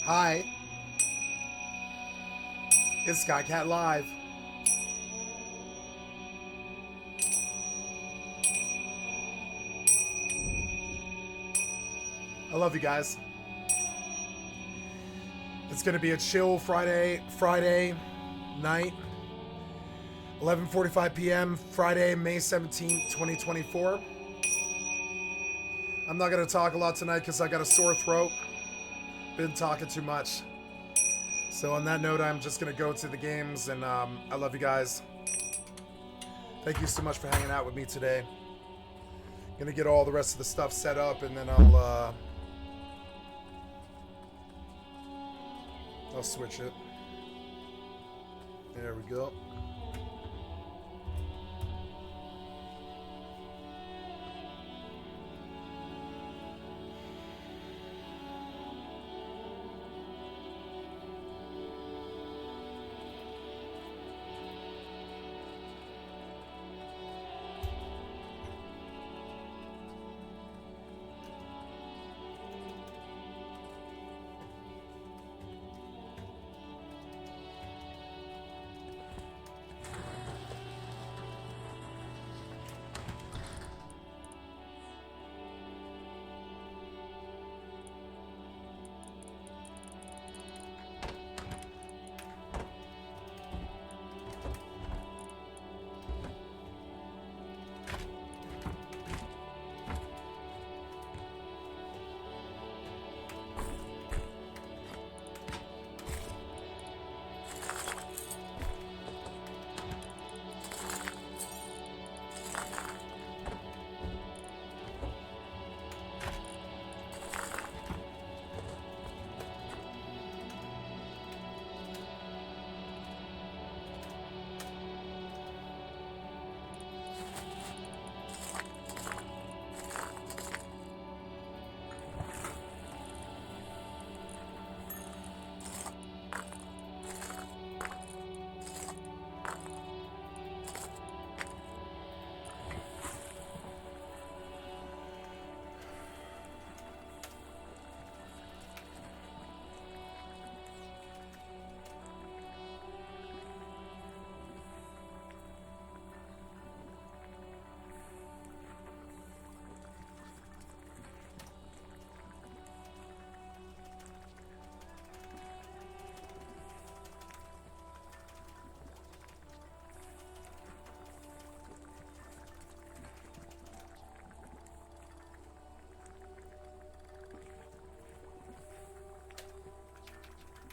Hi, it's skycat.live. I love you guys. It's gonna be a chill Friday night, 11:45 p.m. Friday, May 17th, 2024. I'm not gonna talk a lot tonight because I got a sore throat. Been talking too much. So on that note, I'm just gonna go to the games, and I love you guys. Thank you so much for hanging out with me today. Gonna get all the rest of the stuff set up, and then I'll switch it. There we go.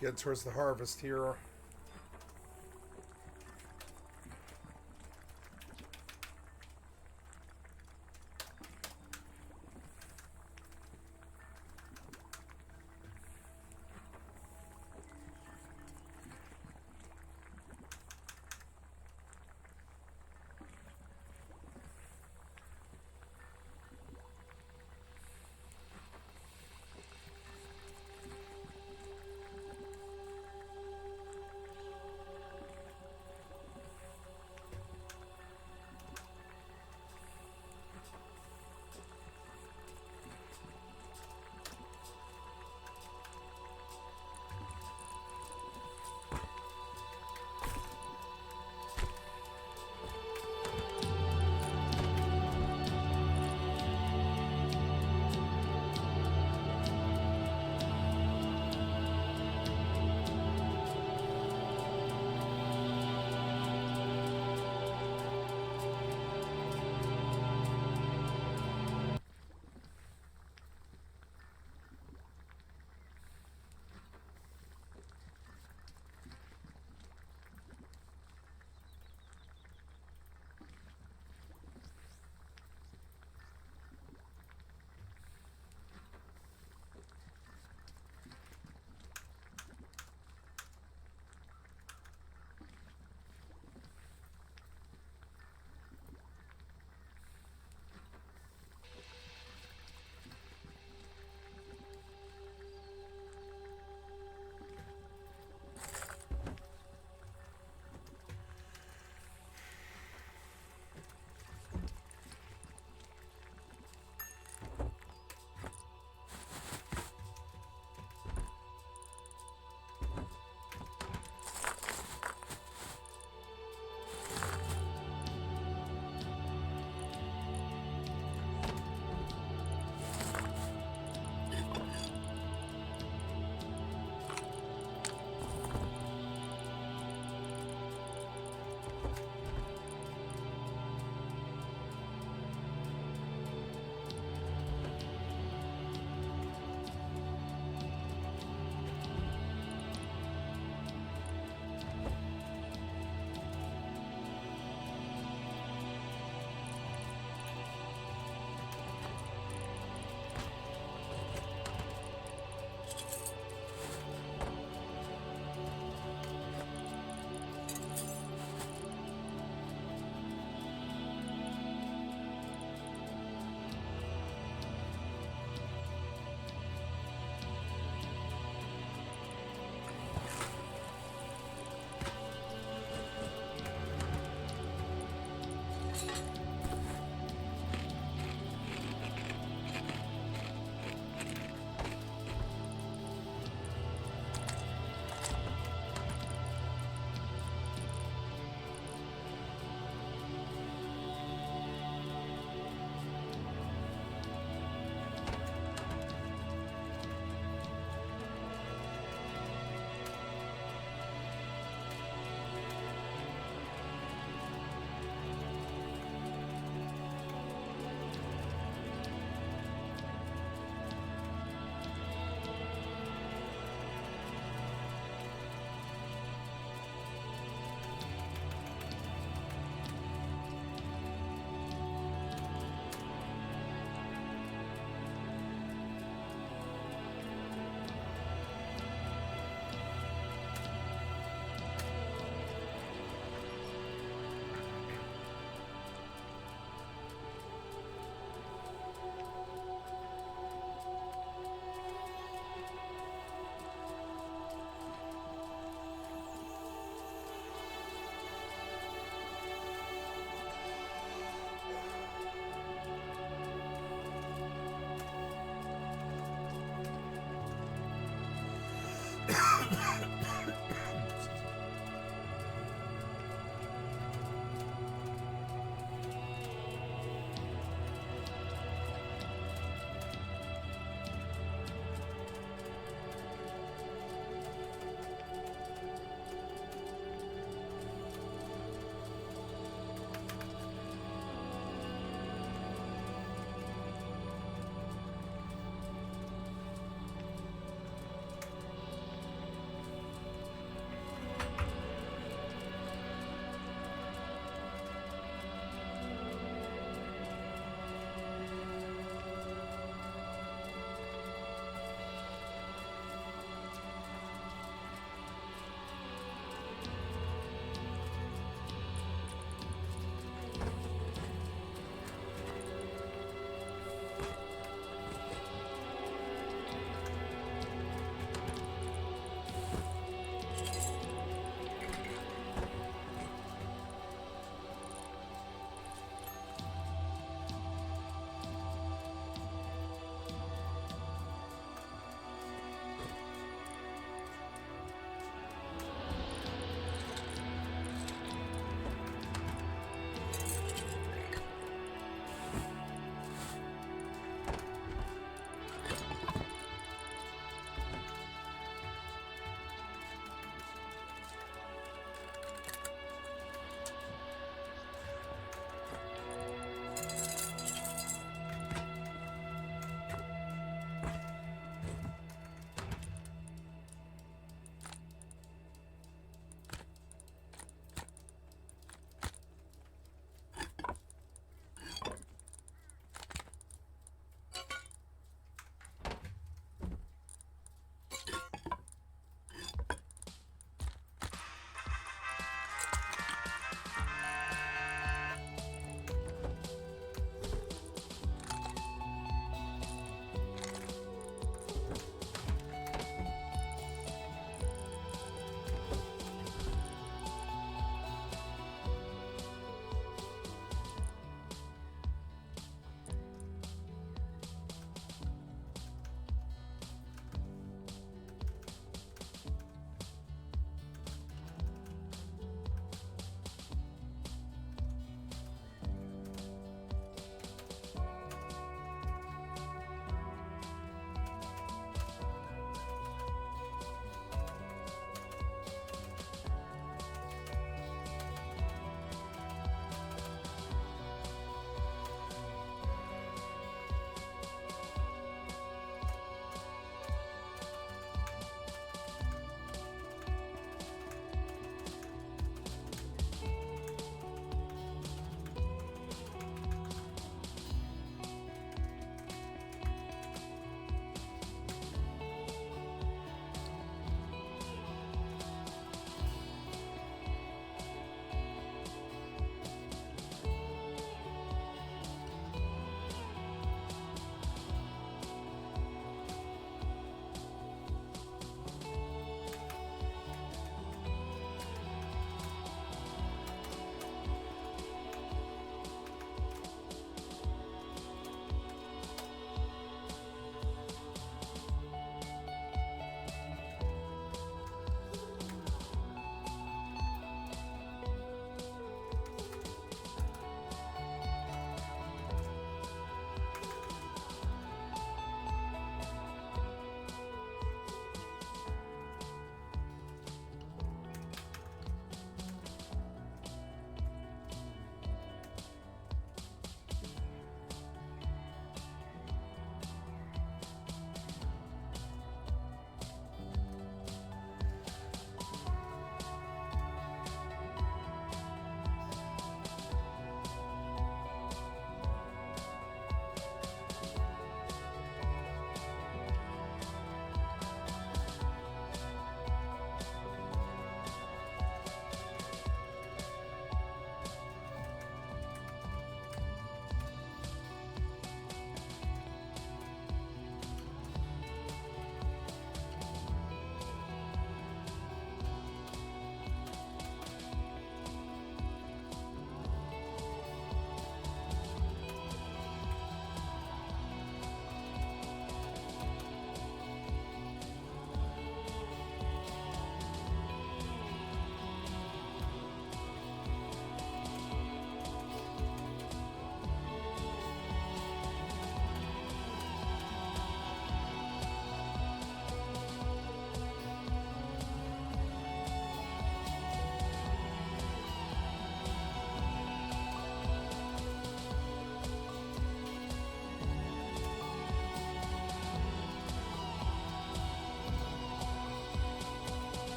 Getting towards the harvest here.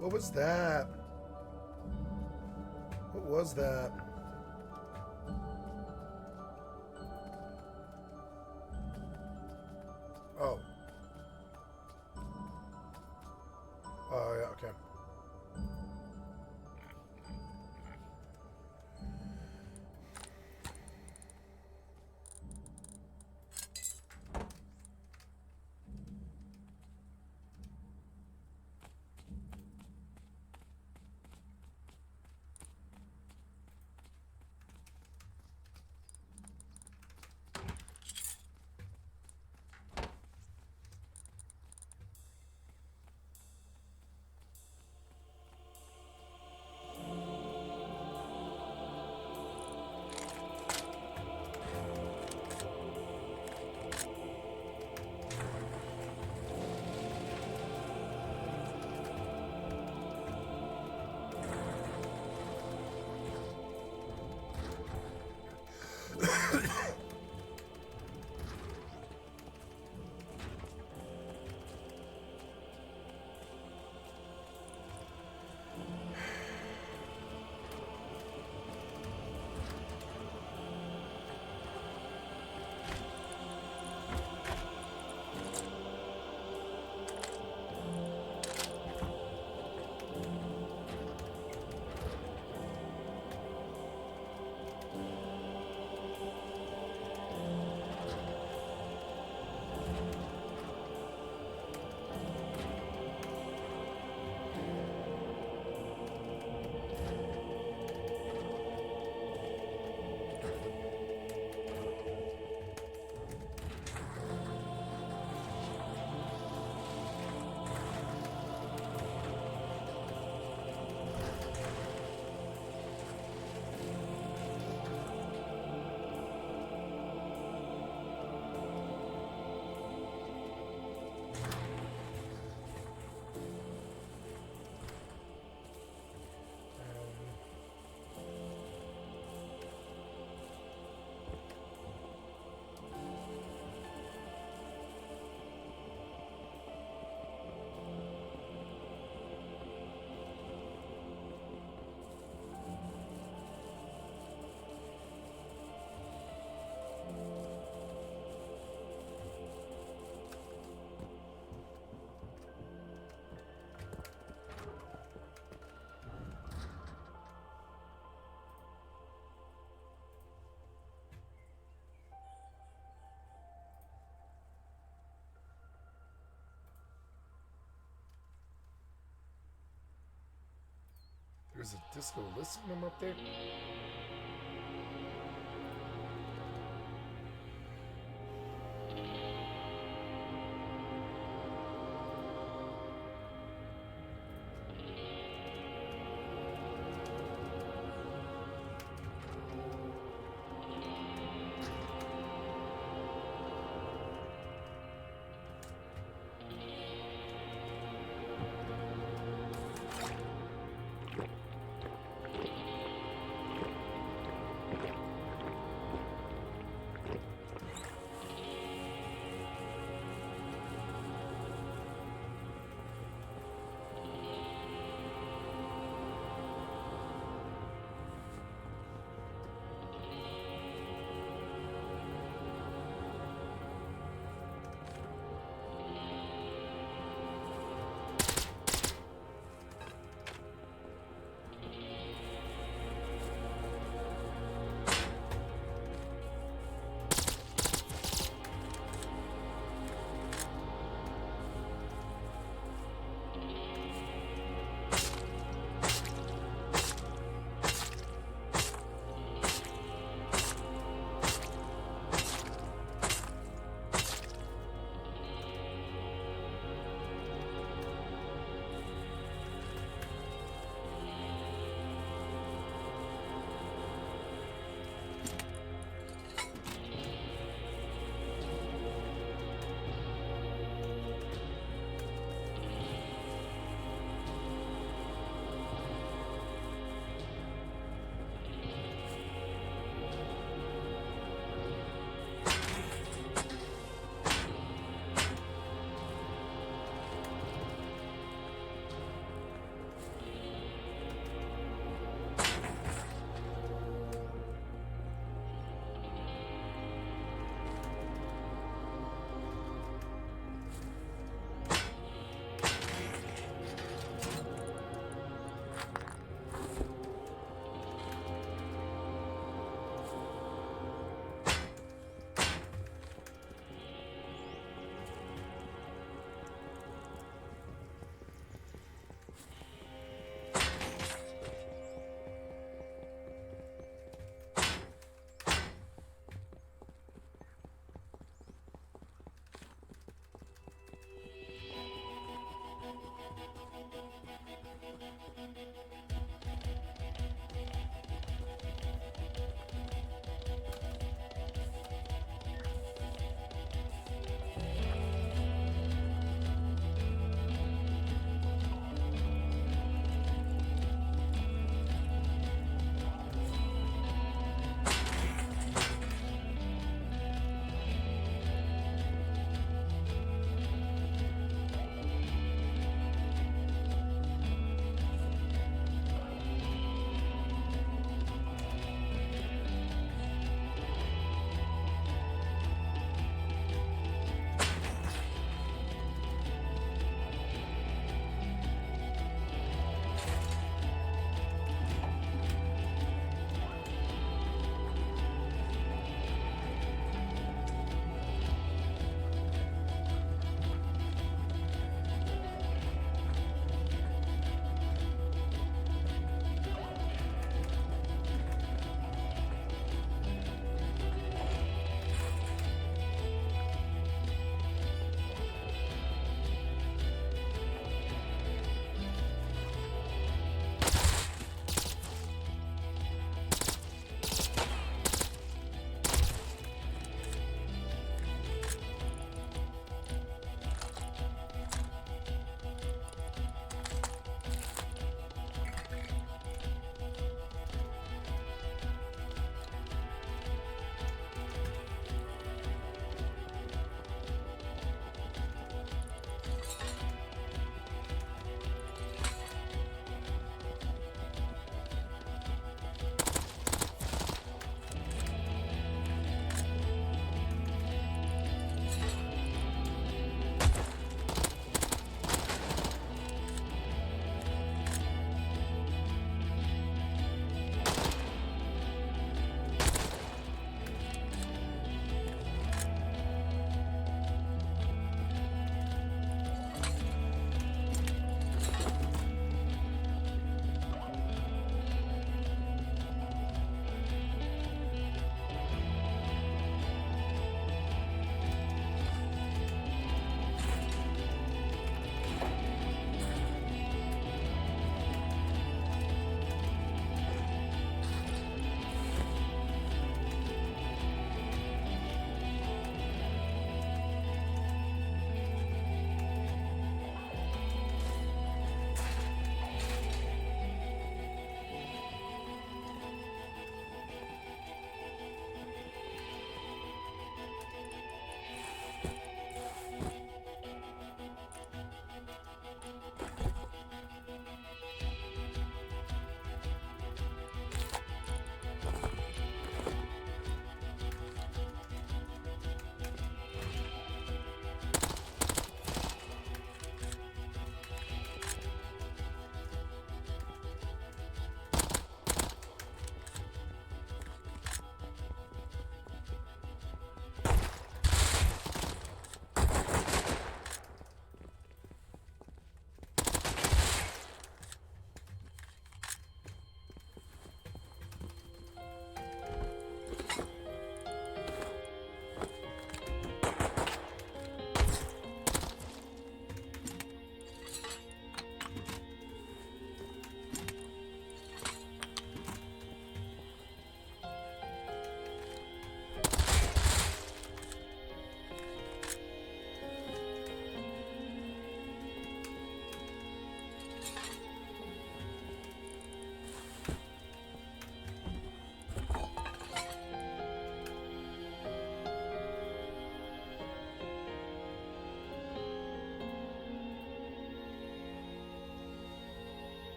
What was that? What was that? Oh. Oh, yeah, okay. There's a disco listening up there.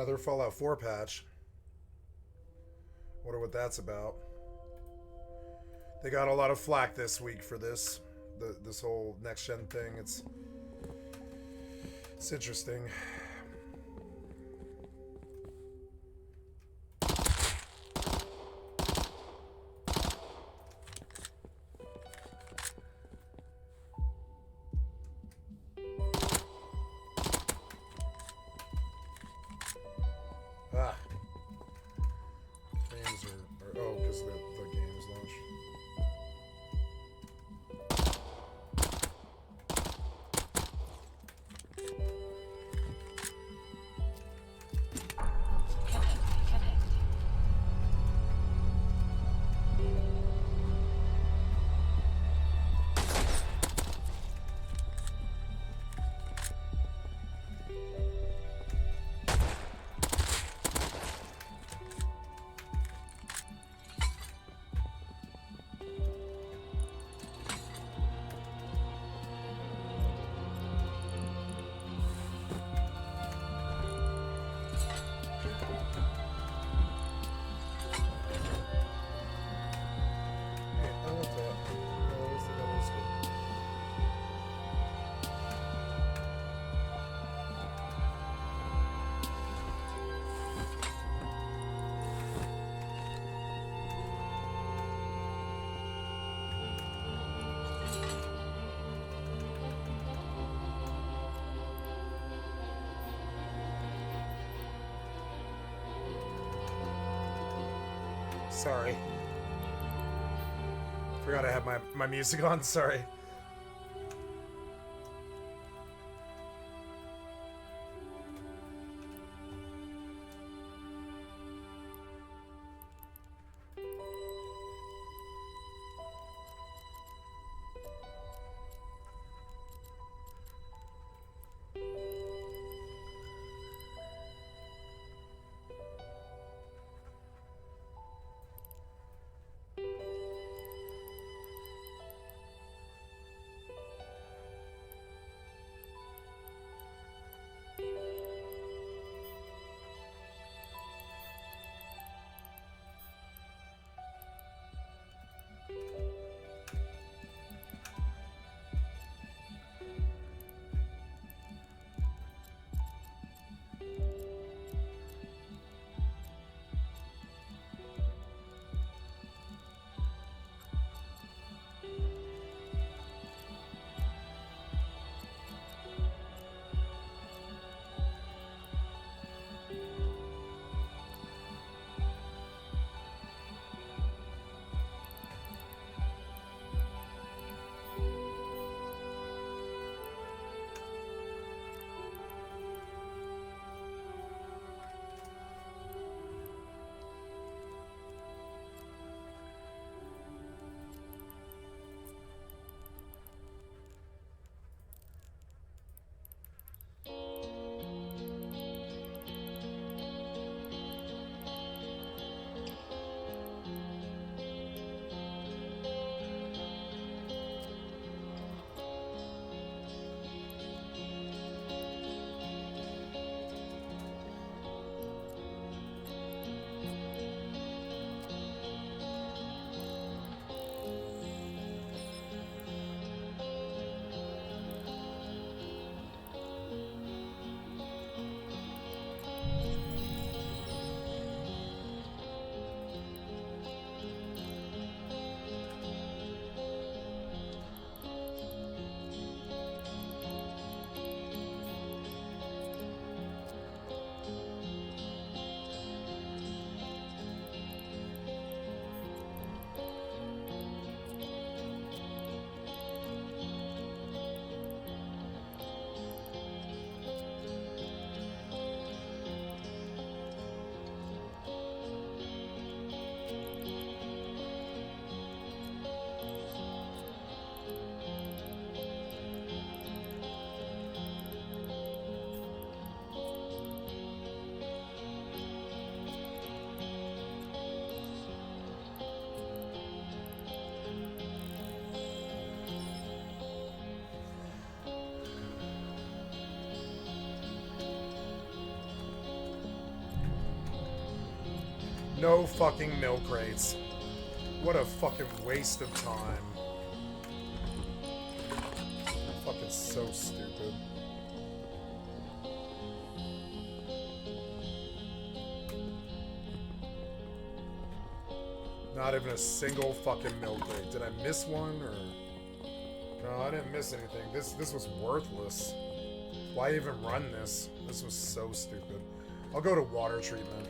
Another Fallout 4 patch. Wonder what that's about. They got a lot of flack this week for this. This whole next gen thing. It's interesting. Ah. Games are oh, because the game's launched. Sorry. Forgot I had my music on, sorry. No fucking milk crates. What a fucking waste of time. Fucking so stupid. Not even a single fucking milk crate. Did I miss one or? No, I didn't miss anything. This was worthless. Why even run this? This was so stupid. I'll go to water treatment.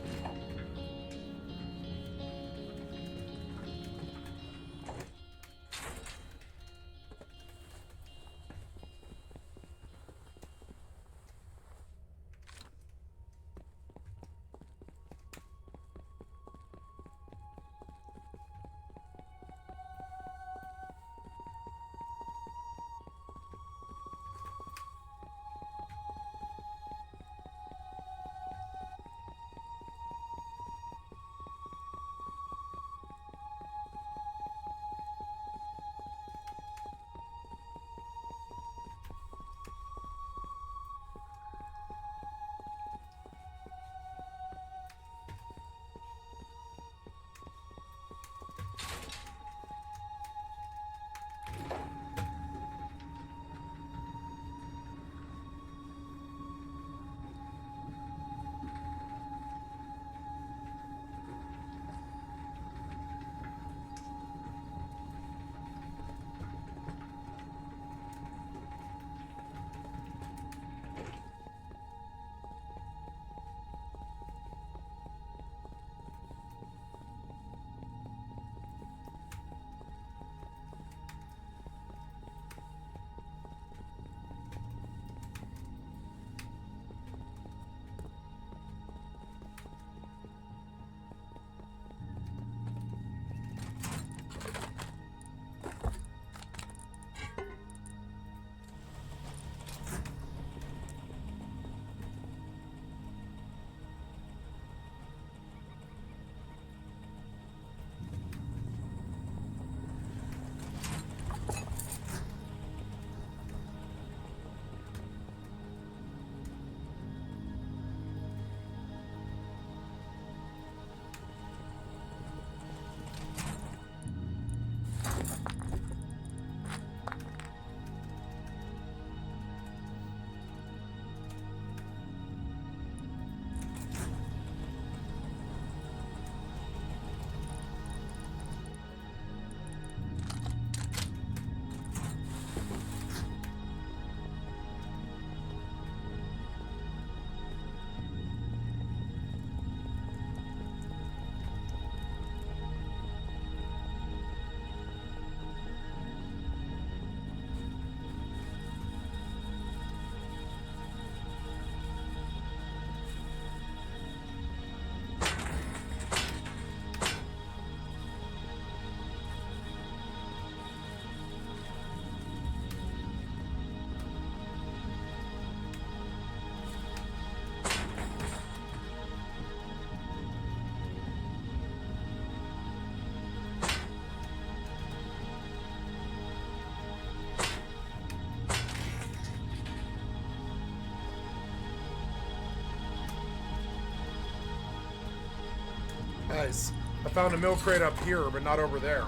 Nice. I found a milk crate up here, but not over there.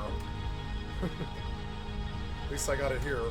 At least I got it here.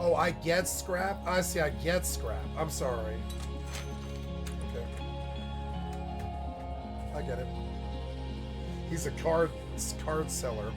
Oh, I get scrap? I see, I get scrap. I'm sorry. Okay. I get it. He's a card seller.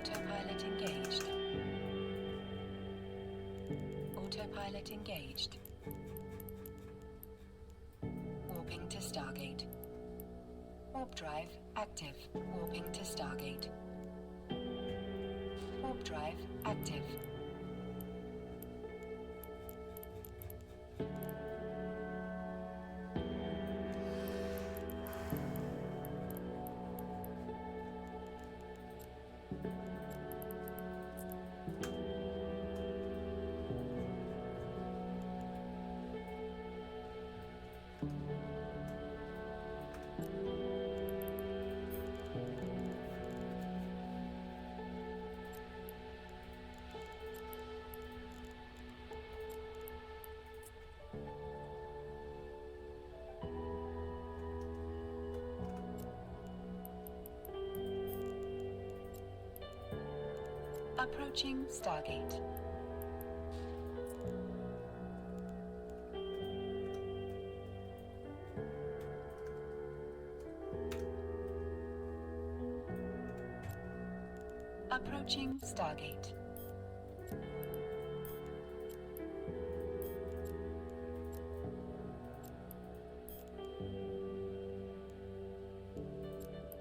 Autopilot engaged. Autopilot engaged. Warping to Stargate. Warp drive active. Warping to Stargate. Warp drive active. Approaching Stargate. Approaching Stargate.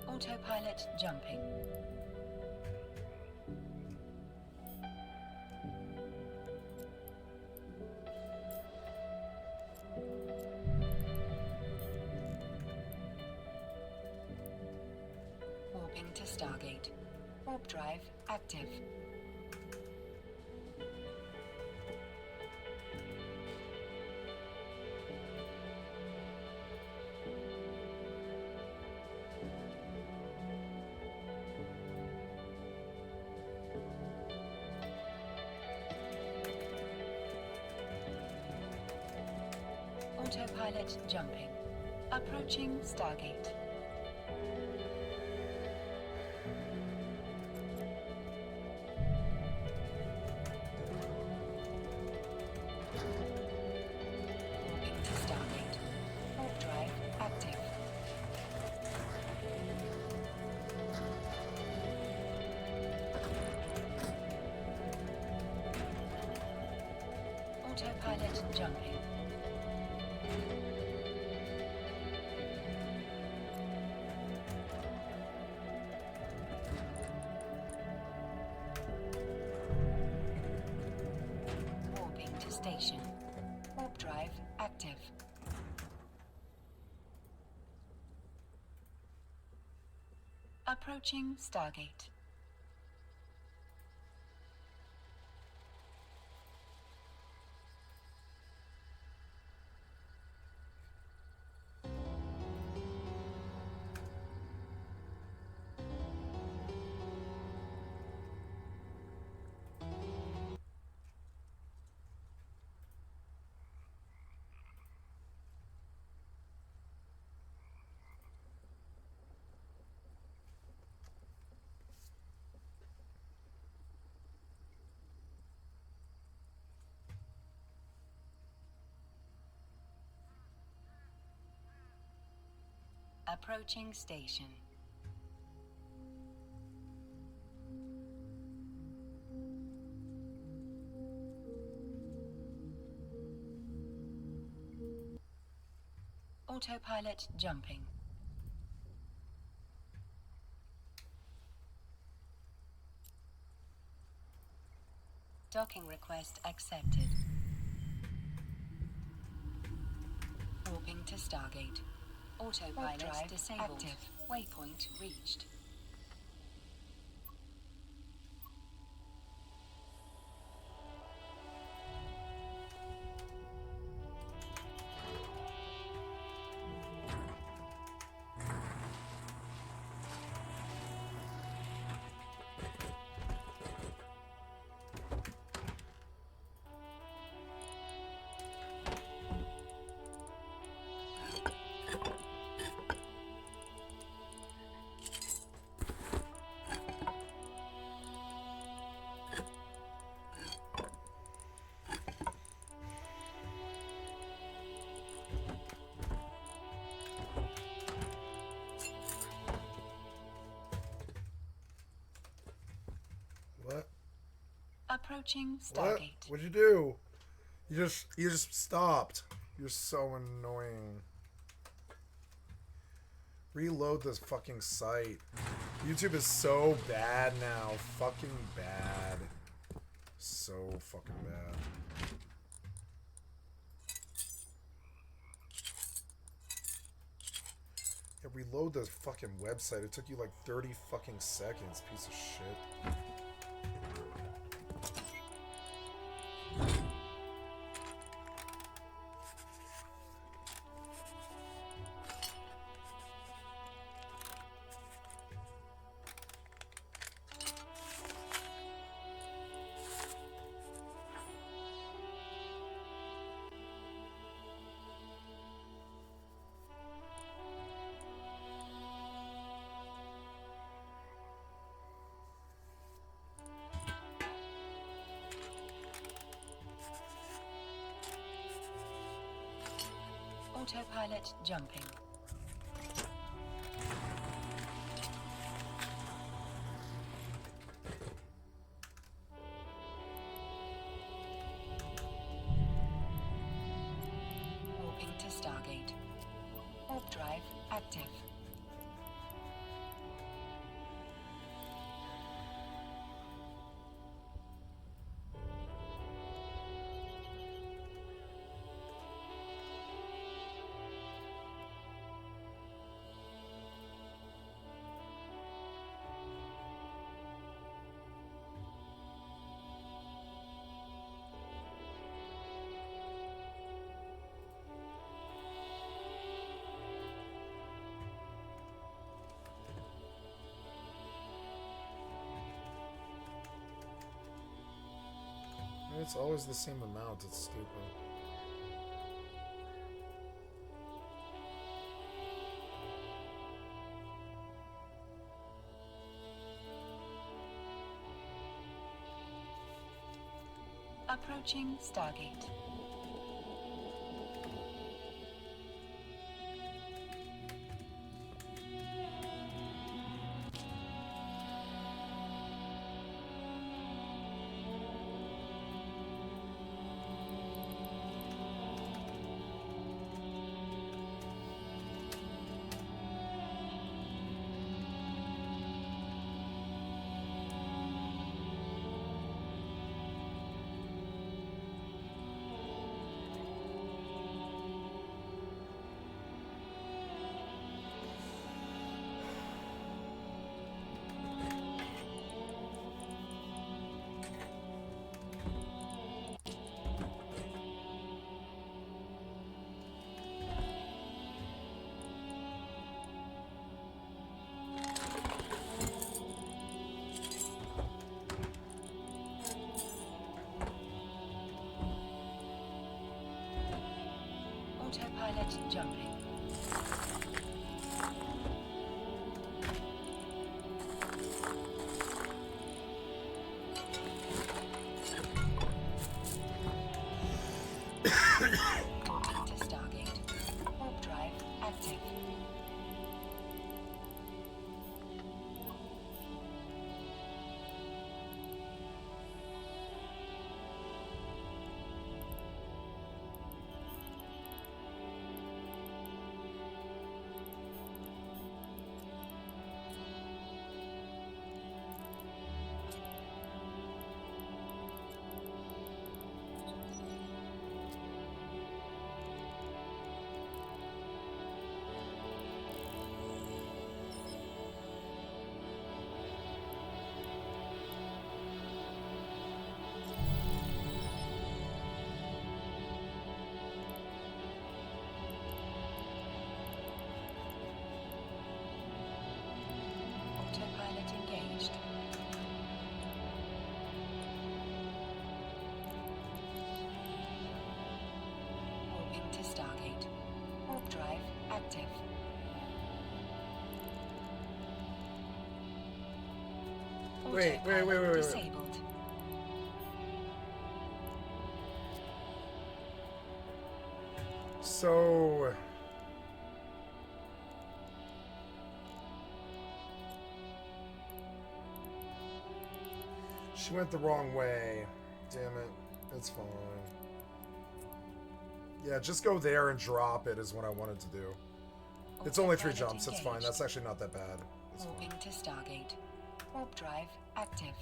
Autopilot jumping. Warping to Stargate. Warp drive active. Autopilot jumping. Approaching Stargate. Autopilot jumping. Warping to station. Warp drive active. Approaching Stargate. Approaching station. Autopilot jumping. Docking request accepted. Warping to Stargate. Autopilot drive disabled. Active. Waypoint reached. What? Approaching Stargate. What'd you do? You just stopped. You're so annoying. Reload this fucking site. YouTube is so bad now. Fucking bad. So fucking bad. Yeah, reload the fucking website. It took you like 30 fucking seconds, piece of shit. Autopilot jumping. Warping to Stargate. Warp drive active. It's always the same amount. It's stupid. Approaching Stargate. Autopilot jumping. Warping to Stargate. Warp drive active. Autopilot engaged. Warping to Stargate. Warp drive active. Wait. Disabled. So... she went the wrong way. Damn it. It's fine. Yeah, just go there and drop it is what I wanted to do. It's only 3 jumps. It's fine. That's actually not that bad. It's fine. Warping to Stargate. Warp drive active.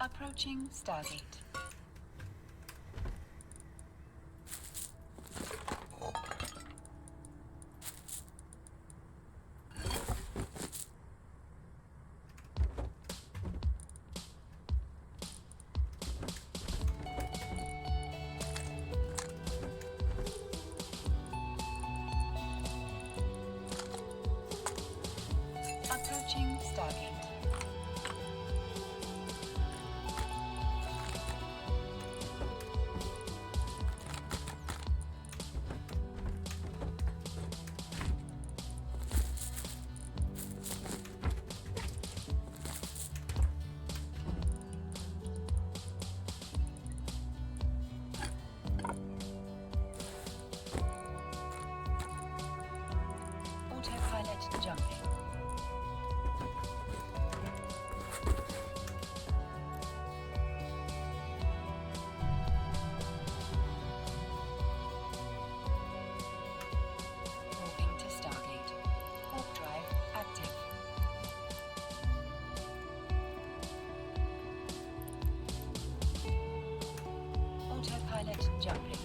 Approaching Stargate. Approaching Stargate. Autopilot jumping. Warping to Stargate. Warp drive active. Autopilot jumping.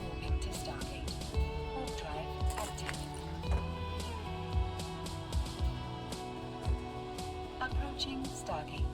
Warping to Stargate. Warp drive active. Approaching Stargate.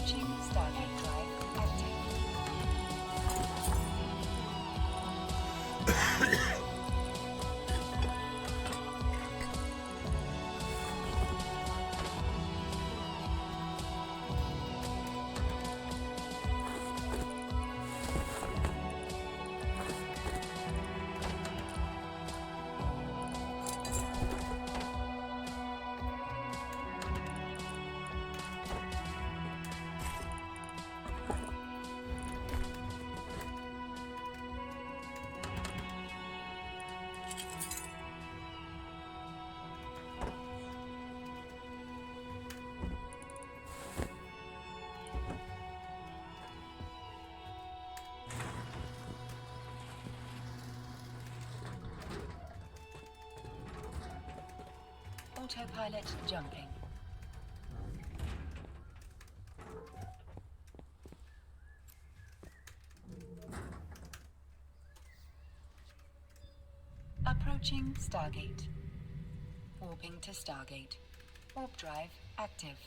Approaching Stargate Drive active. Autopilot jumping. Approaching Stargate. Warping to Stargate. Warp drive active.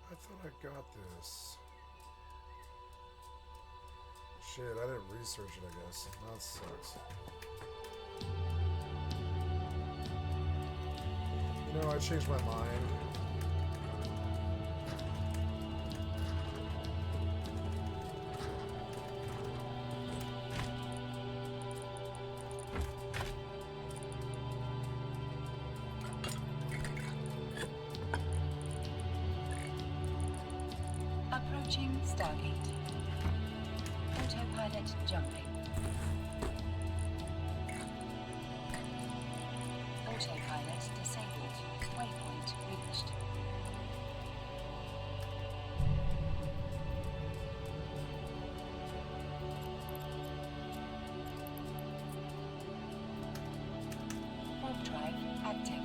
I thought I got this. Shit, I didn't research it, I guess. That sucks. You know, I changed my mind. Approaching Stargate. Autopilot jumping. Autopilot disabled. Waypoint reached. Warp drive active.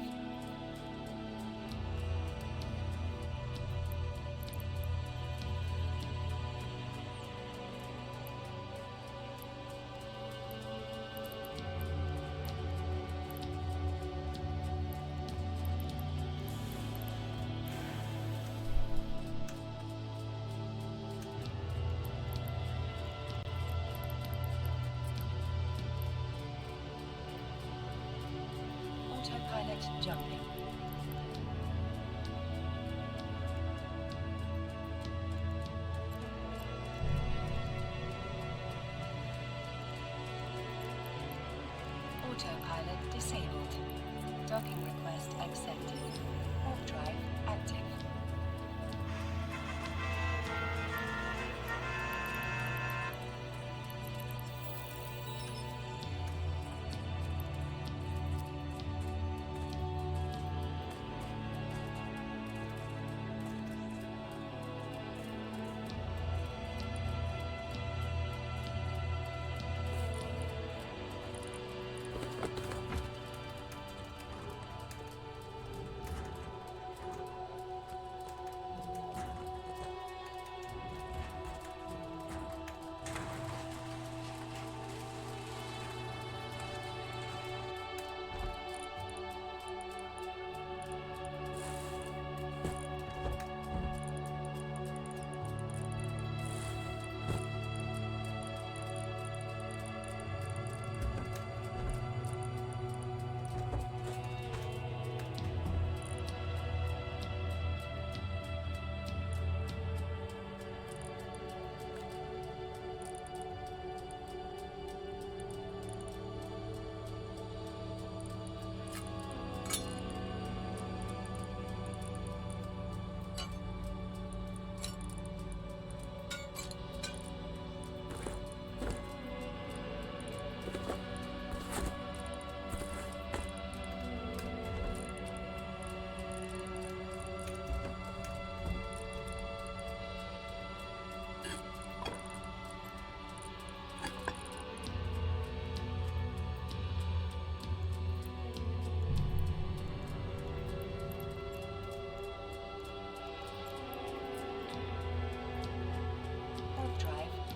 Autopilot jumping. Autopilot disabled. Docking request accepted. Warp drive active.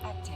active.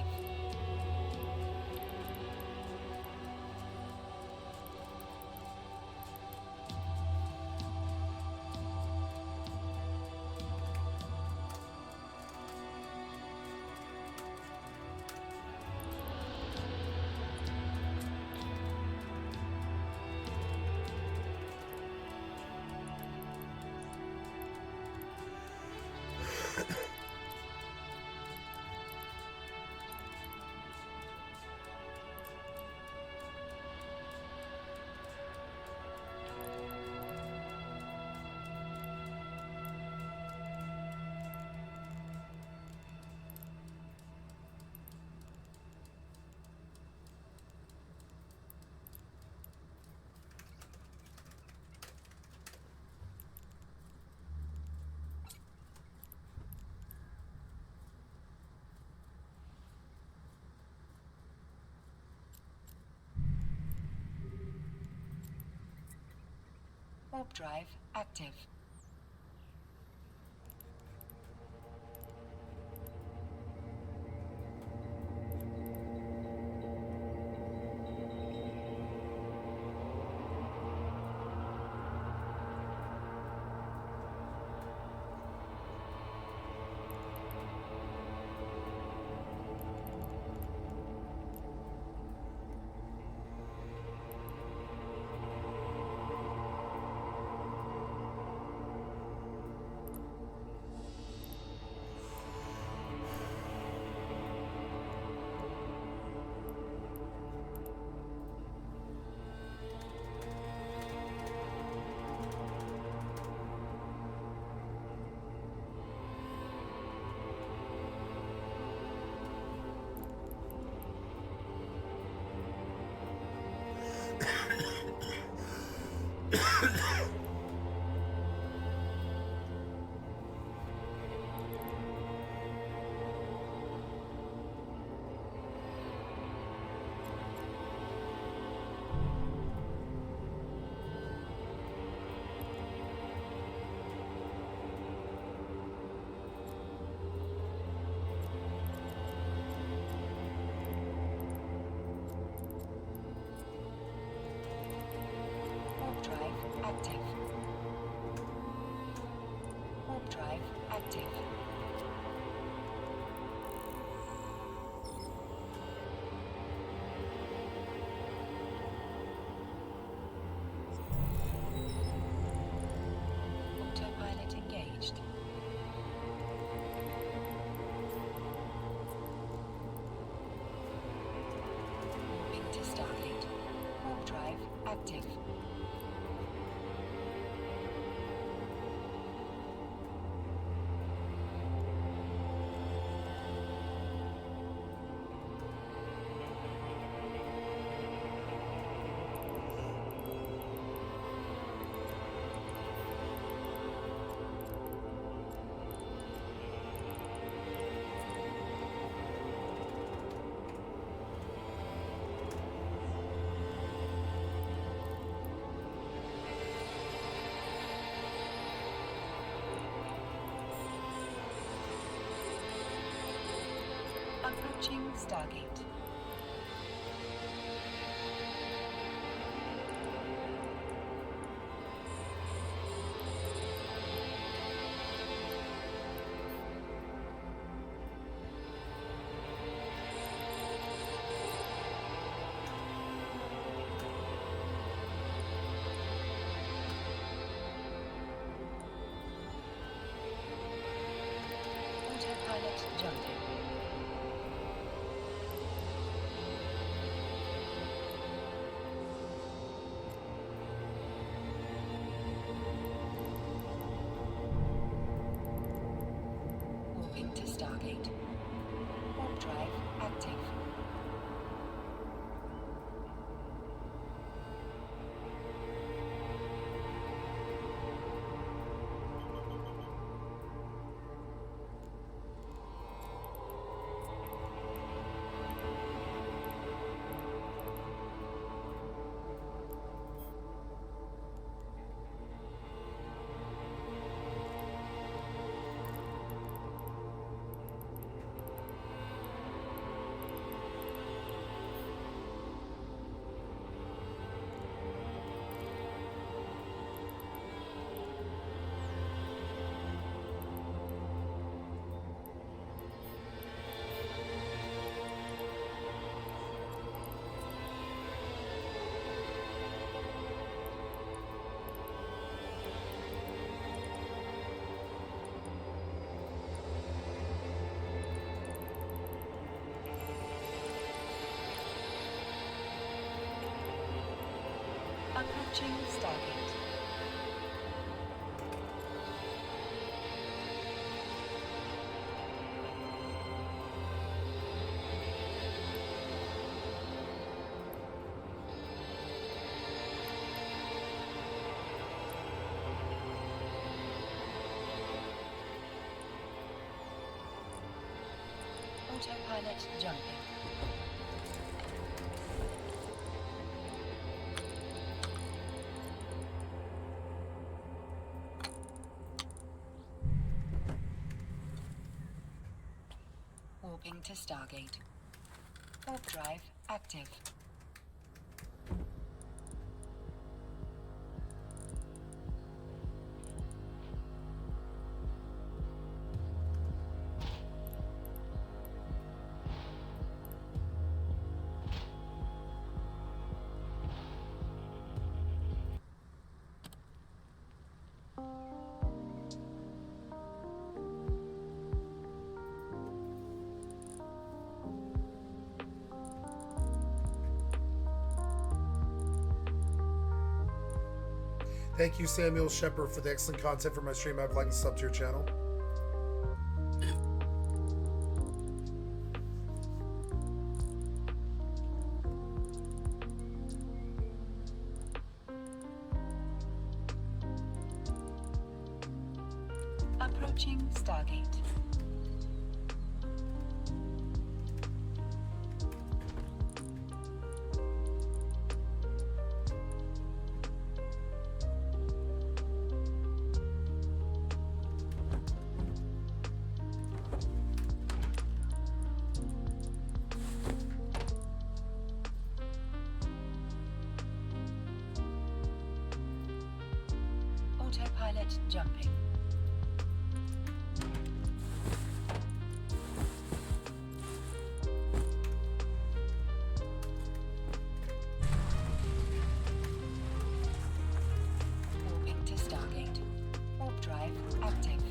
Warp drive active. Warp drive active. Warp drive active. Autopilot engaged. Moving to Stargate. Warp drive active. Approaching Stargate. Autopilot jumping. Approaching Stargate. Autopilot jumping. Warping to Stargate. Warp drive active. Thank you, Samuel Shepard, for the excellent content for my stream. I'd like to sub to your channel. Approaching Stargate. Autopilot jumping. Warping to Stargate. Warp drive active.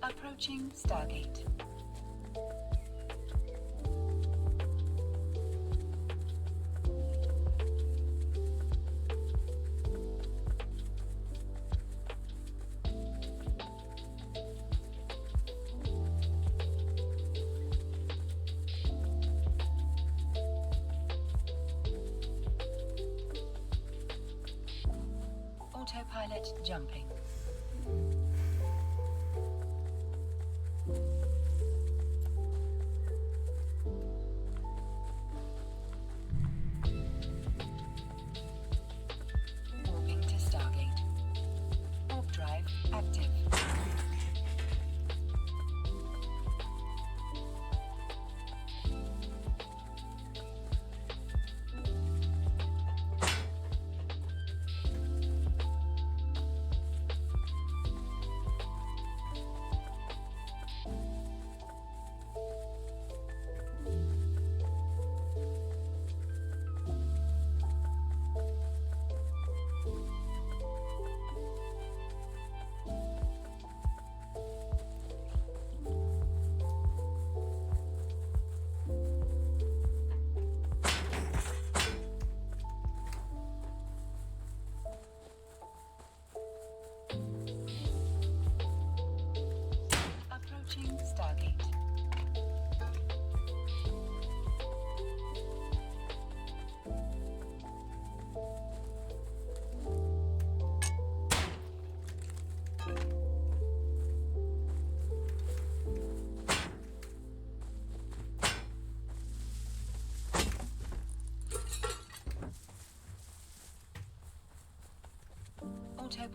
Approaching Stargate. Autopilot jumping. Warping to Stargate. Warp drive active.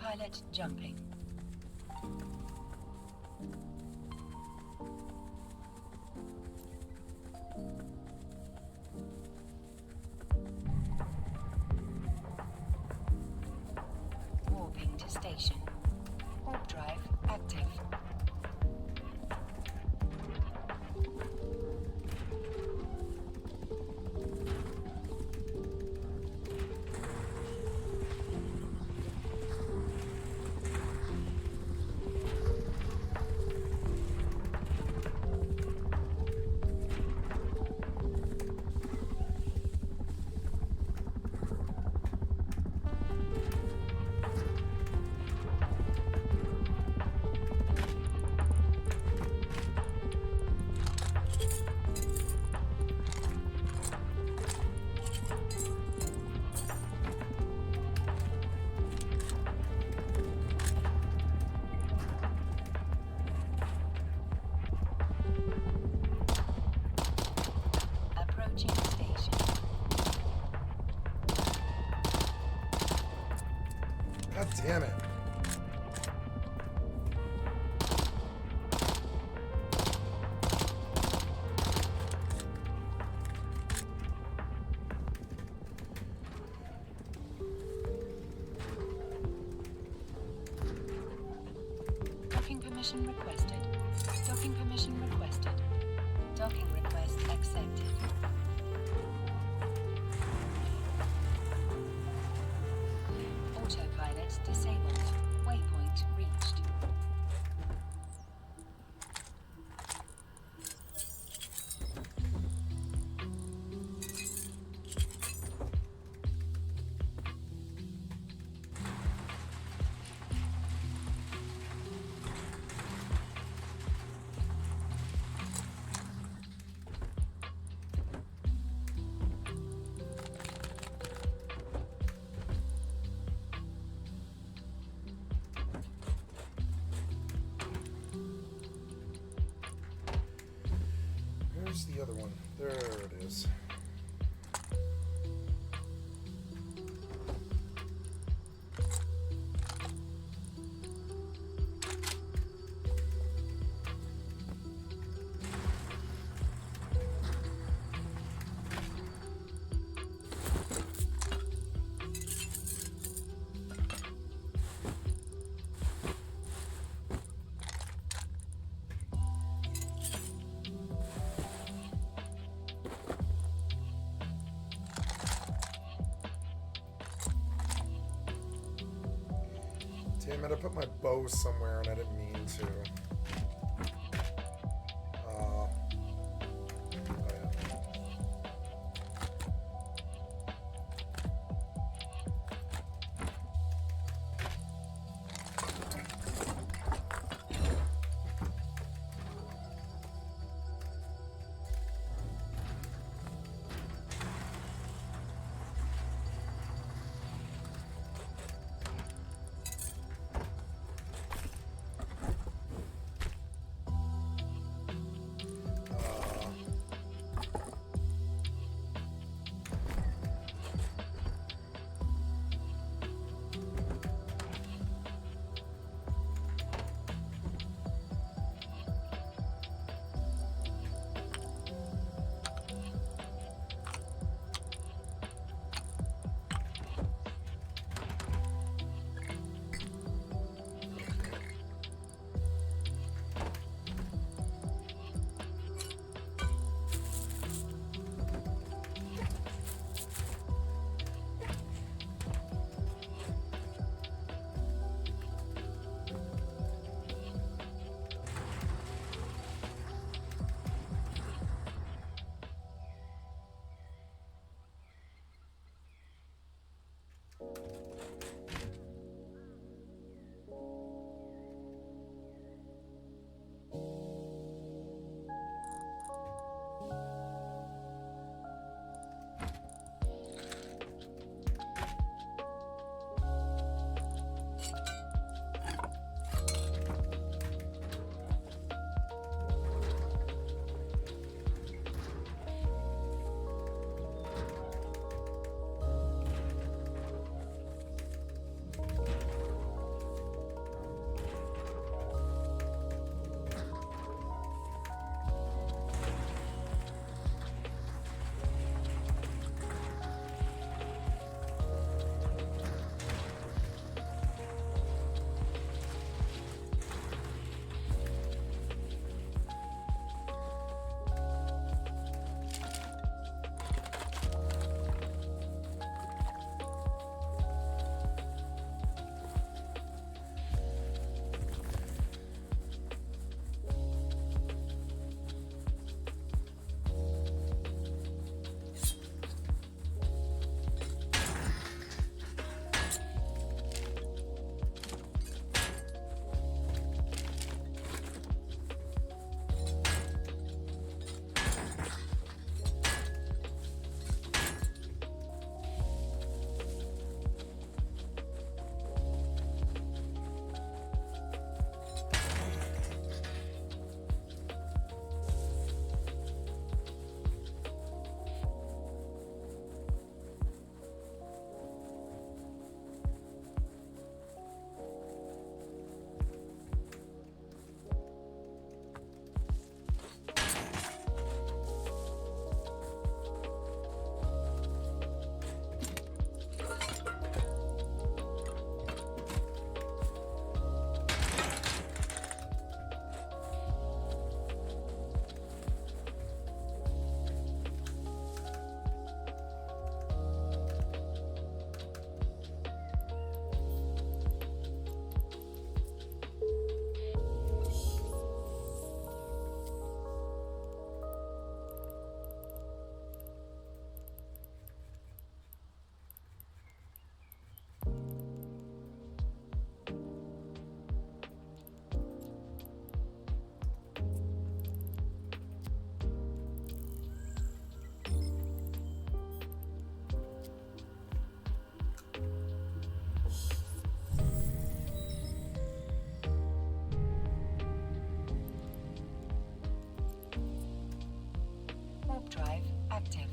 Autopilot jumping. Warping to station. Warp drive active. Approaching station. God damn it. Docking permission requested. Docking permission requested. Docking request accepted. Autopilot disabled. Waypoint reached. Where's the other one? There it is. Damn it, I put my bow somewhere and I didn't mean to. Oh, yeah. active.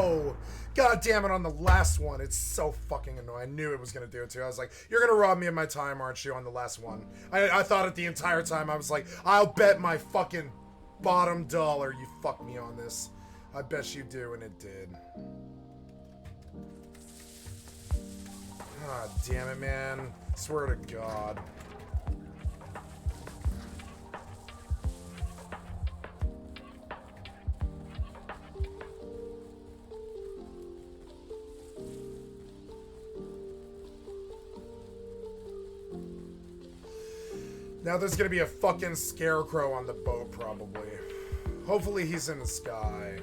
no! God damn it, on the last one. It's so fucking annoying. I knew it was gonna do it too. I was like, you're gonna rob me of my time, aren't you, on the last one? I thought it the entire time. I was like, I'll bet my fucking bottom dollar you fuck me on this. I bet you do, and it did. God damn it, man. Swear to God. Now there's gonna be a fucking scarecrow on the boat, probably. Hopefully he's in the sky.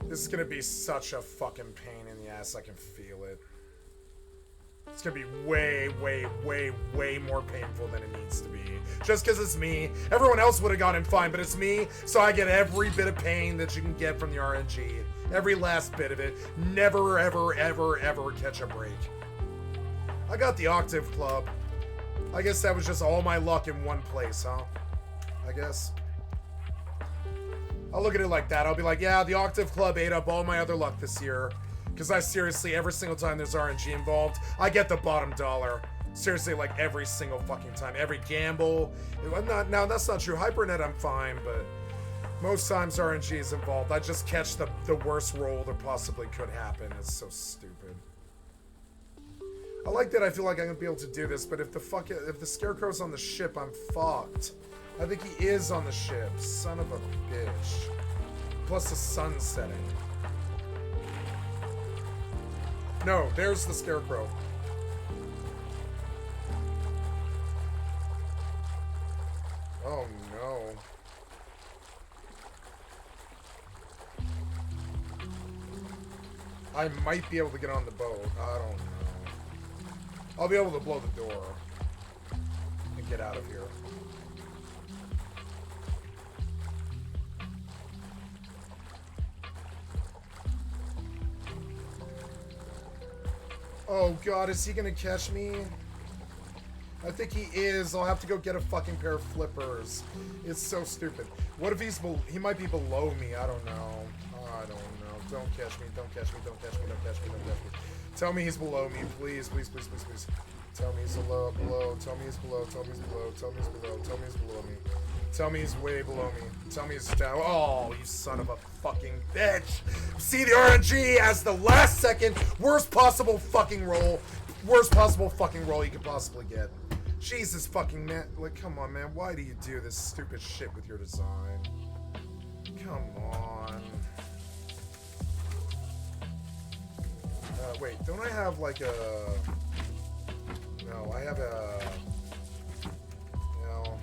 This is gonna be such a fucking pain in the ass, I can feel it. It's gonna be way, way, way, way more painful than it needs to be. Just because it's me. Everyone else would have gotten fine, but it's me, so I get every bit of pain that you can get from the RNG. Every last bit of it. Never, ever, ever, ever catch a break. I got the Octave Club. I guess that was just all my luck in one place, huh? I guess. I'll look at it like that. I'll be like, yeah, the Octave Club ate up all my other luck this year. Because I seriously, every single time there's RNG involved, I get the bottom dollar. Seriously, like every single fucking time. Every gamble. Now, that's not true. Hypernet, I'm fine, but most times RNG is involved. I just catch the worst roll that possibly could happen. It's so stupid. I like that I feel like I'm gonna be able to do this, but if the Scarecrow's on the ship, I'm fucked. I think he is on the ship. Son of a bitch. Plus the sun's setting. No, there's the Scarecrow. Oh no. I might be able to get on the boat. I don't know. I'll be able to blow the door and get out of here. Oh god, is he gonna catch me? I think he is. I'll have to go get a fucking pair of flippers. It's so stupid. What if he might be below me? I don't know. I don't know. Don't catch me. Don't catch me. Don't catch me. Don't catch me. Don't catch me. Tell me he's below me, please, please, please, please, please. Tell me he's below. Tell me he's below. Tell me he's below. Tell me he's below. Tell me he's below me. Tell me he's way below me. Tell me he's down. Oh, you son of a fucking bitch. See the RNG as the last second. Worst possible fucking roll. Worst possible fucking roll you could possibly get. Jesus fucking man. Like, come on, man. Why do you do this stupid shit with your design? Come on. Wait, don't I have like a... No, I have a... No.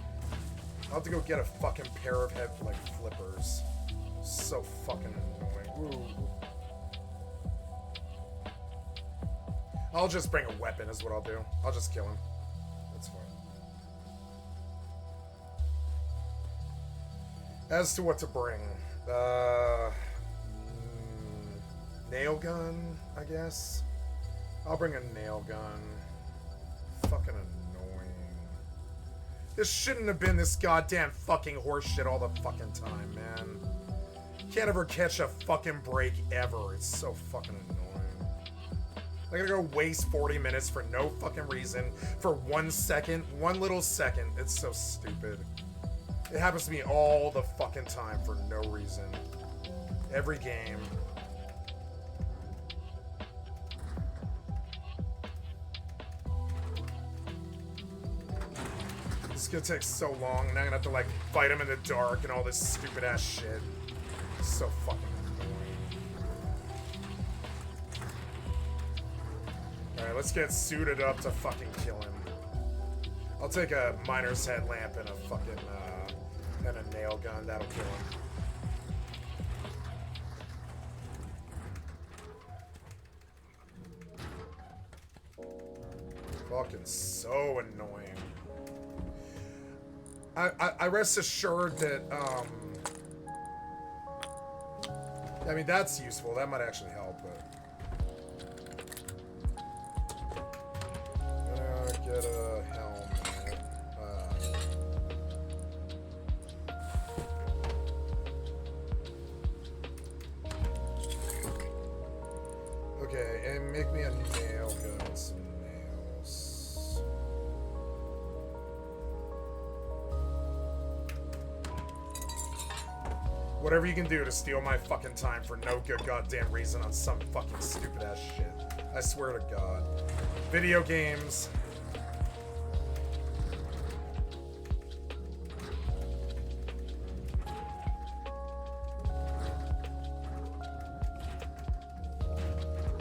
I'll have to go get a fucking pair of flippers. So fucking annoying. Ooh. I'll just bring a weapon is what I'll do. I'll just kill him. That's fine. As to what to bring. Nail gun, I guess. I'll bring a nail gun. Fucking annoying. This shouldn't have been this goddamn fucking horse shit all the fucking time, man. Can't ever catch a fucking break ever. It's so fucking annoying. I gotta go waste 40 minutes for no fucking reason. For 1 second. 1 little second. It's so stupid. It happens to me all the fucking time for no reason. Every game. This is gonna take so long, and I'm gonna have to like fight him in the dark and all this stupid ass shit. It's so fucking annoying. Alright, let's get suited up to fucking kill him. I'll take a miner's headlamp and a fucking and a nail gun. That'll kill him. Fucking so annoying. I rest assured that, I mean, that's useful. That might actually help, but... get a helmet. Make me a nail gun and some nails. Whatever you can do to steal my fucking time for no good goddamn reason on some fucking stupid ass shit. I swear to God. Video games.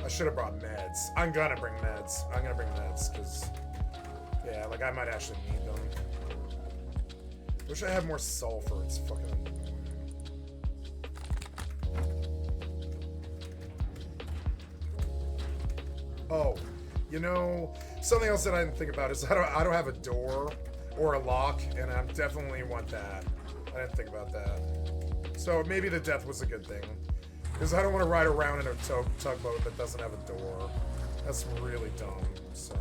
I should have brought meds. I'm gonna bring meds. I'm gonna bring meds, because, yeah, like, I might actually need them. Wish I had more sulfur. It's fucking annoying. Oh, you know, something else that I didn't think about is I don't have a door or a lock, and I definitely want that. I didn't think about that. So maybe the death was a good thing. Because I don't want to ride around in a tugboat that doesn't have a door. That's really dumb, so.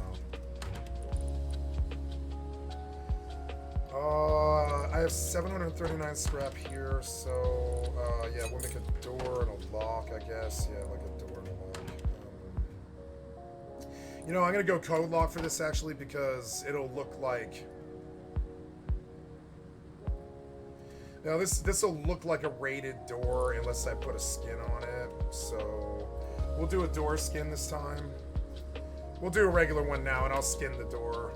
I have 739 scrap here, so, yeah, we'll make a door and a lock, I guess. Yeah, like a door and a lock. You know, I'm going to go code lock for this, actually, because it'll look like... Now, this will look like a rated door unless I put a skin on it, so we'll do a door skin this time. We'll do a regular one now, and I'll skin the door.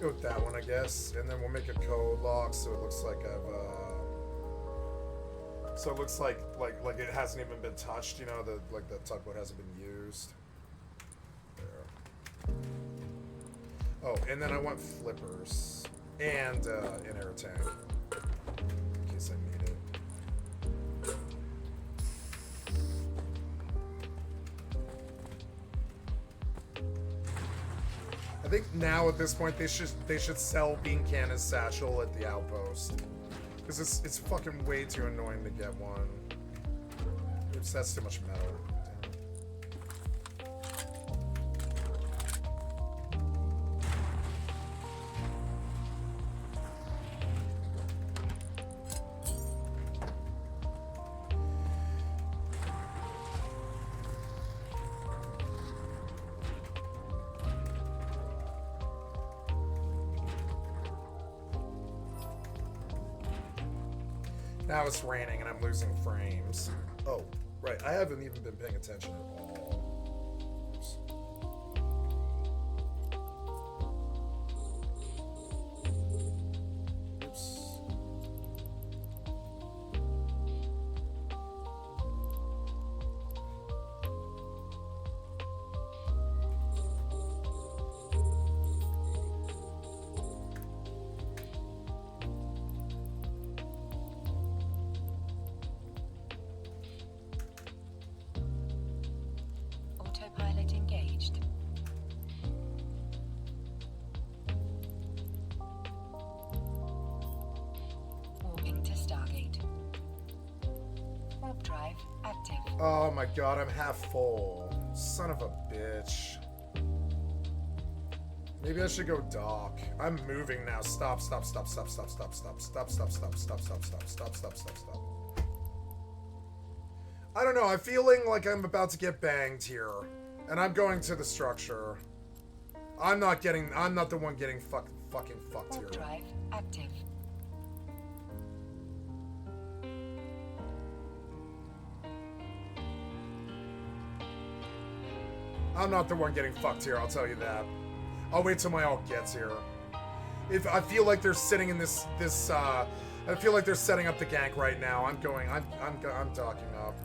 Go with that one, I guess, and then we'll make a code lock so it looks like I've so it looks like it hasn't even been touched, you know, the tugboat hasn't been used. There. Oh, and then I want flippers and an air tank in case I need it. I think now at this point they should sell bean can as satchel at the outpost, because it's fucking way too annoying to get one. That's too much metal. Now it's raining and I'm losing frames. Oh, right. I haven't even been paying attention at all. Oops. Oops. Autopilot engaged. Warping to Stargate. Warp drive active. Oh my god, I'm half full. Son of a bitch. Maybe I should go dock. I'm moving now. Stop, stop, stop, stop, stop, stop, stop, stop, stop, stop, stop, stop, stop, stop, stop, stop, stop. I don't know, I'm feeling like I'm about to get banged here. And I'm going to the structure. I'm not the one getting fucking fucked here. Warp drive active. I'm not the one getting fucked here, I'll tell you that. I'll wait till my alt gets here. If I feel like they're sitting in this I feel like they're setting up the gank right now. I'm docking up.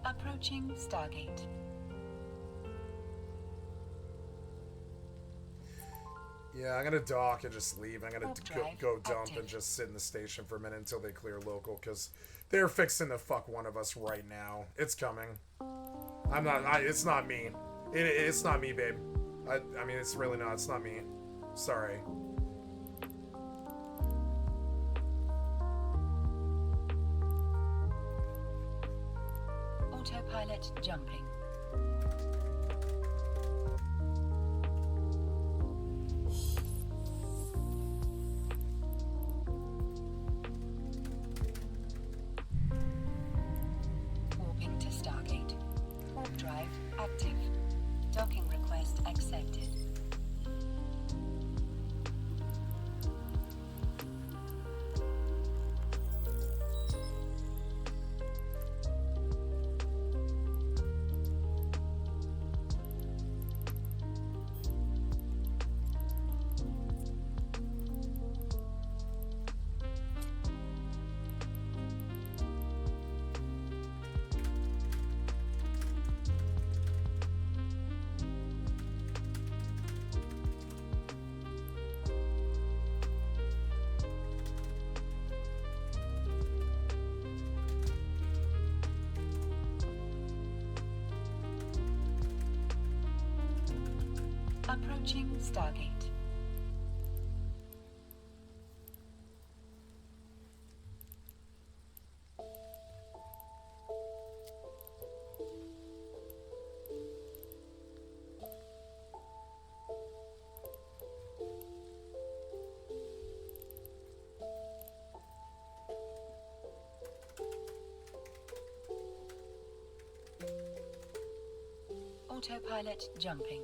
Approaching Stargate. Yeah, I'm gonna dock and just leave. I'm gonna go dump active. and just sit in the station for a minute until they clear local, because they're fixing to fuck one of us right now. It's coming. It's not me. It's not me, babe. I mean, it's really not. It's not me. Sorry. Autopilot jumping. Warping to Stargate. Warp drive active. Docking request accepted. Approaching Stargate. Autopilot jumping.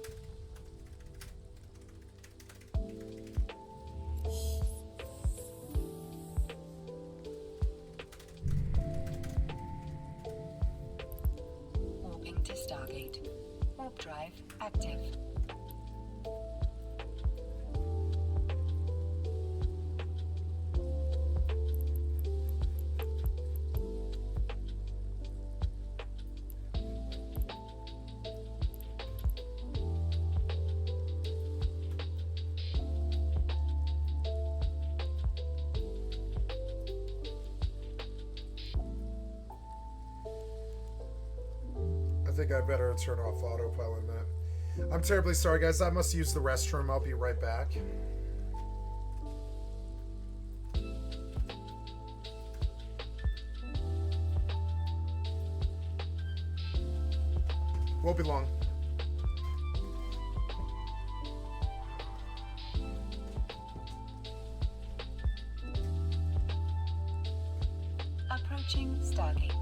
Warping to Stargate. Warp drive active. I think I better turn off autopilot, man. I'm terribly sorry, guys. I must use the restroom. I'll be right back. Won't be long. Approaching Stargate.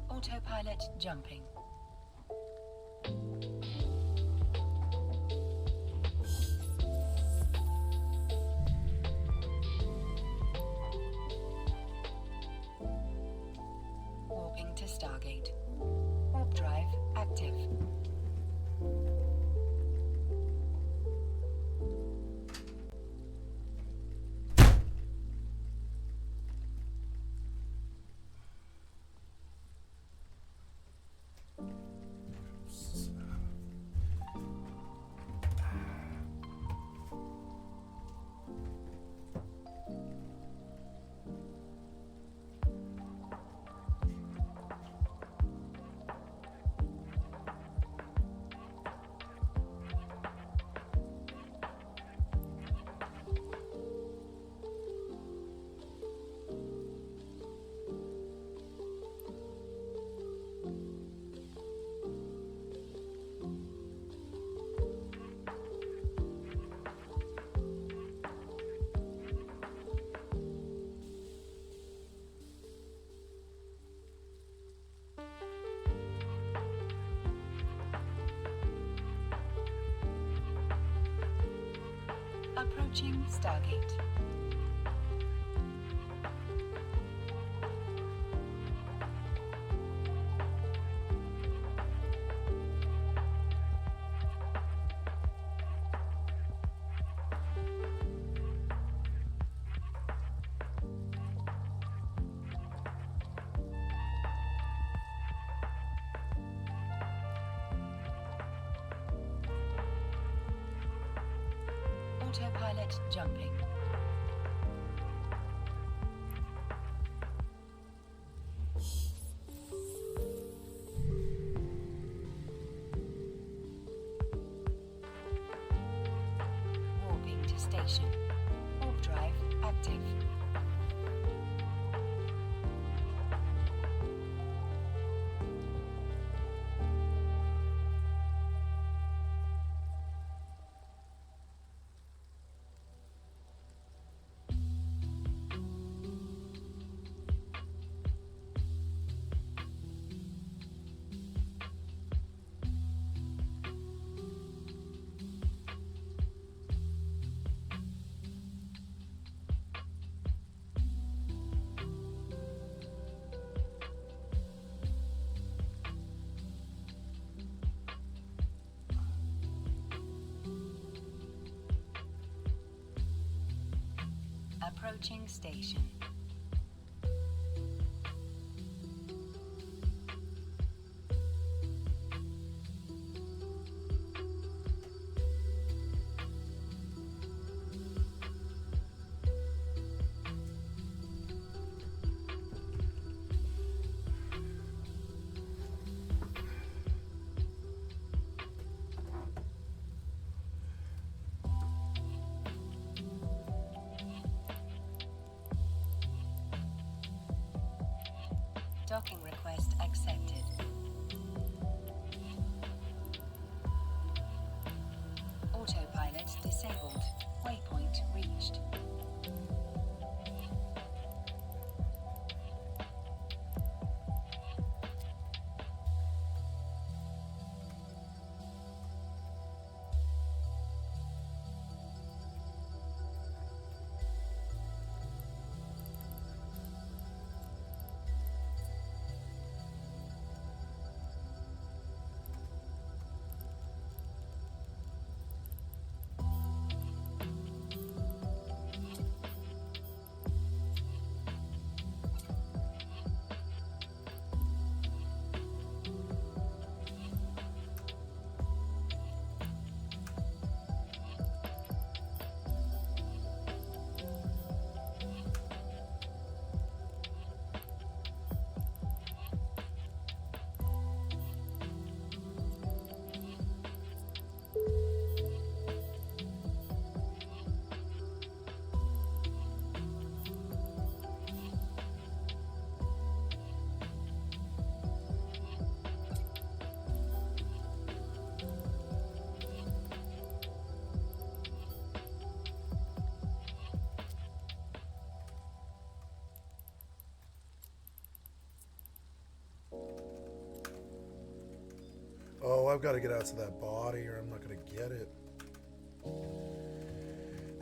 Autopilot jumping. Warping to Stargate. Warp drive active. Approaching Stargate. Autopilot jumping. Warping to station. Warp drive active. Approaching station. Docking request accepted. Autopilot disabled. Waypoint reached. Oh, I've got to get out to that body or I'm not going to get it.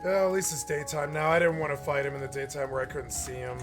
Well, at least it's daytime now. I didn't want to fight him in the daytime where I couldn't see him.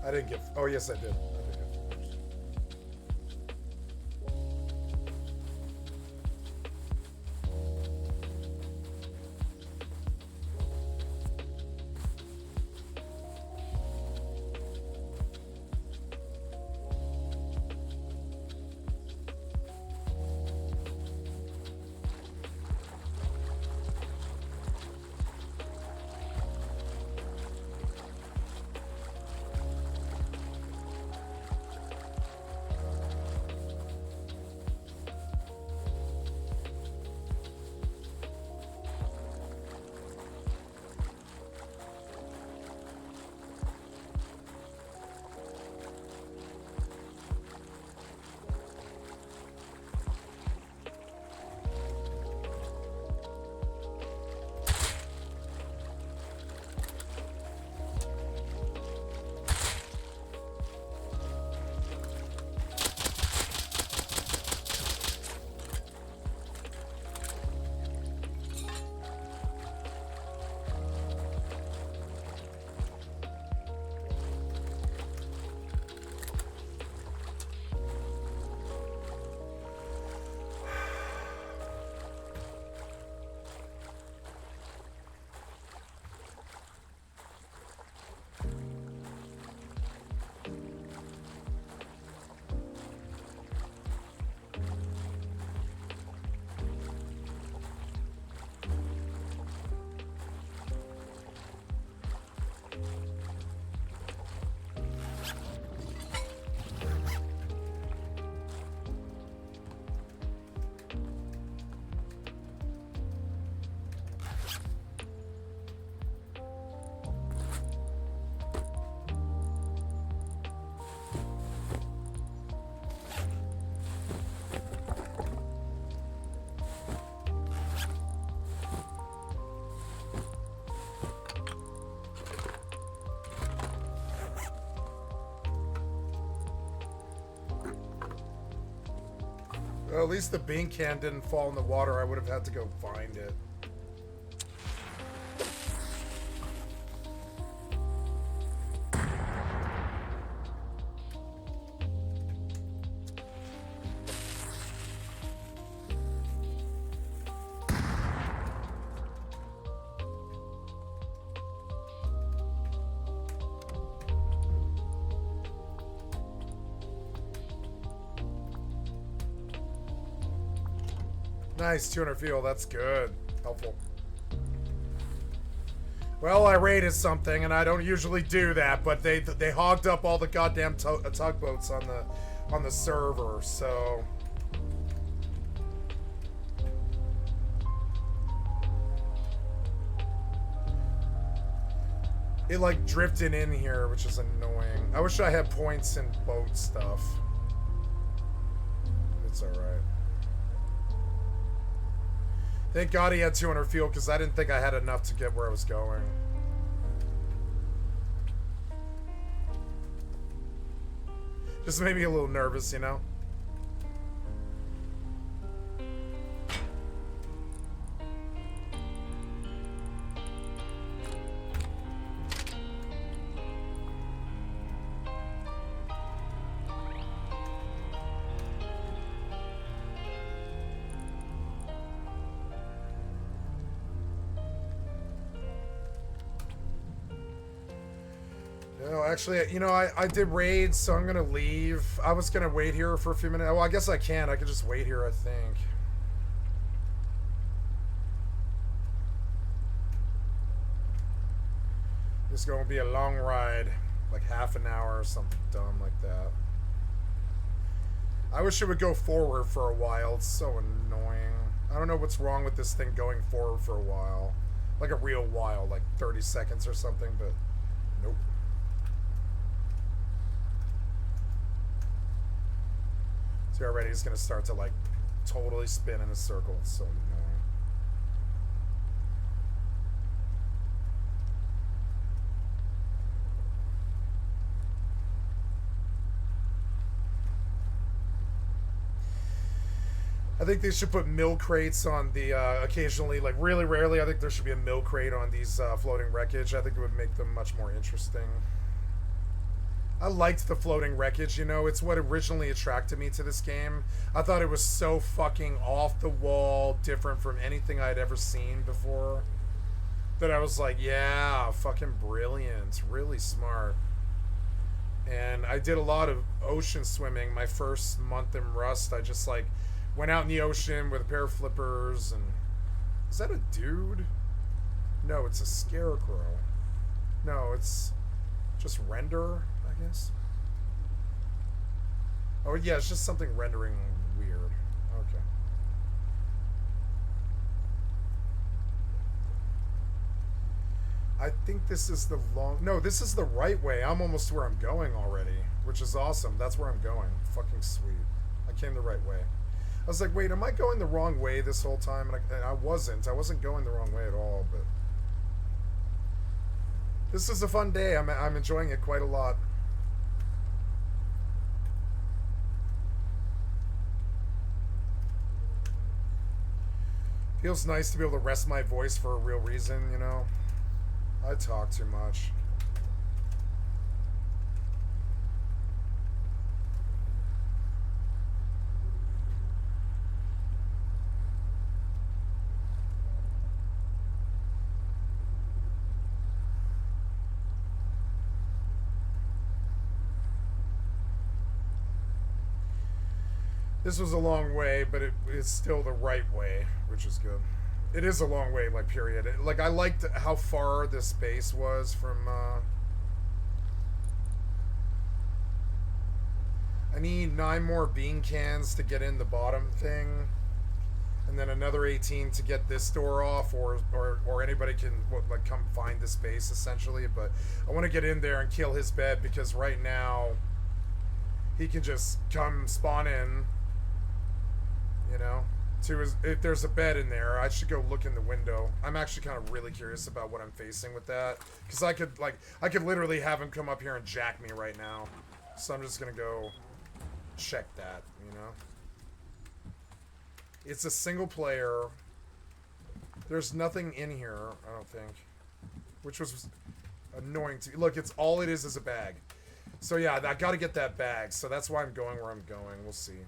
I didn't get... Oh, yes, I did. I did get first. Well, at least the bean can didn't fall in the water. I would have had to go find it. Nice, 200 fuel. That's good. Helpful. Well, I raided something, and I don't usually do that, but they hogged up all the goddamn tugboats on the server, so it like drifted in here, which is annoying. I wish I had points in boat stuff. It's alright. Thank God he had 200 fuel, because I didn't think I had enough to get where I was going. Just made me a little nervous, you know? Actually, you know, I did raids, so I'm gonna leave. I was gonna wait here for a few minutes. Well, I guess I can. I can just wait here, I think. It's gonna be a long ride, like half an hour or something dumb like that. I wish it would go forward for a while. It's so annoying. I don't know what's wrong with this thing going forward for a while. Like a real while, like 30 seconds or something, but nope. See, already it's gonna start to like totally spin in a circle. It's so annoying. I think they should put mill crates on the occasionally, like really rarely. I think there should be a mill crate on these floating wreckage. I think it would make them much more interesting. I liked the floating wreckage, you know, it's what originally attracted me to this game. I thought it was so fucking off the wall, different from anything I'd ever seen before, that I was like, yeah, fucking brilliant, really smart. And I did a lot of ocean swimming my first month in Rust. I just like went out in the ocean with a pair of flippers and... Is that a dude? No, it's a scarecrow. No, it's just render, I guess. Oh yeah, it's just something rendering weird. Okay. I think this is the long... No, this is the right way. I'm almost to where I'm going already, which is awesome. That's where I'm going. Fucking sweet. I came the right way. I was like, wait, am I going the wrong way this whole time? And I wasn't. I wasn't going the wrong way at all, but... This is a fun day. I'm enjoying it quite a lot. Feels nice to be able to rest my voice for a real reason, you know? I talk too much. This was a long way, but it's still the right way, which is good. It is a long way, like, period. Like, I liked how far this base was from, I need 9 more bean cans to get in the bottom thing. And then another 18 to get this door off, or anybody can, like, come find this base, essentially. But I want to get in there and kill his bed, because right now, he can just come spawn in. You know, if there's a bed in there, I should go look in the window. I'm actually kind of really curious about what I'm facing with that, because I could literally have him come up here and jack me right now. So I'm just gonna go check that, you know. It's a single player. There's nothing in here, I don't think. Which was annoying to me. Look, it's all it is a bag. So yeah, I gotta get that bag. So that's why I'm going where I'm going. We'll see.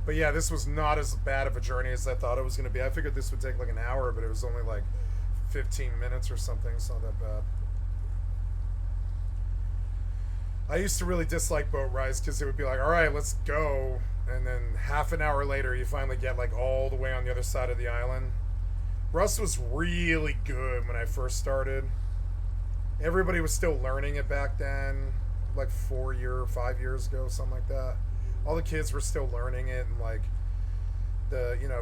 But yeah, this was not as bad of a journey as I thought it was going to be. I figured this would take like an hour, but it was only like 15 minutes or something. It's not that bad. I used to really dislike boat rides because it would be like, all right, let's go. And then half an hour later, you finally get like all the way on the other side of the island. Rust was really good when I first started. Everybody was still learning it back then, like 5 years ago, something like that. All the kids were still learning it, and like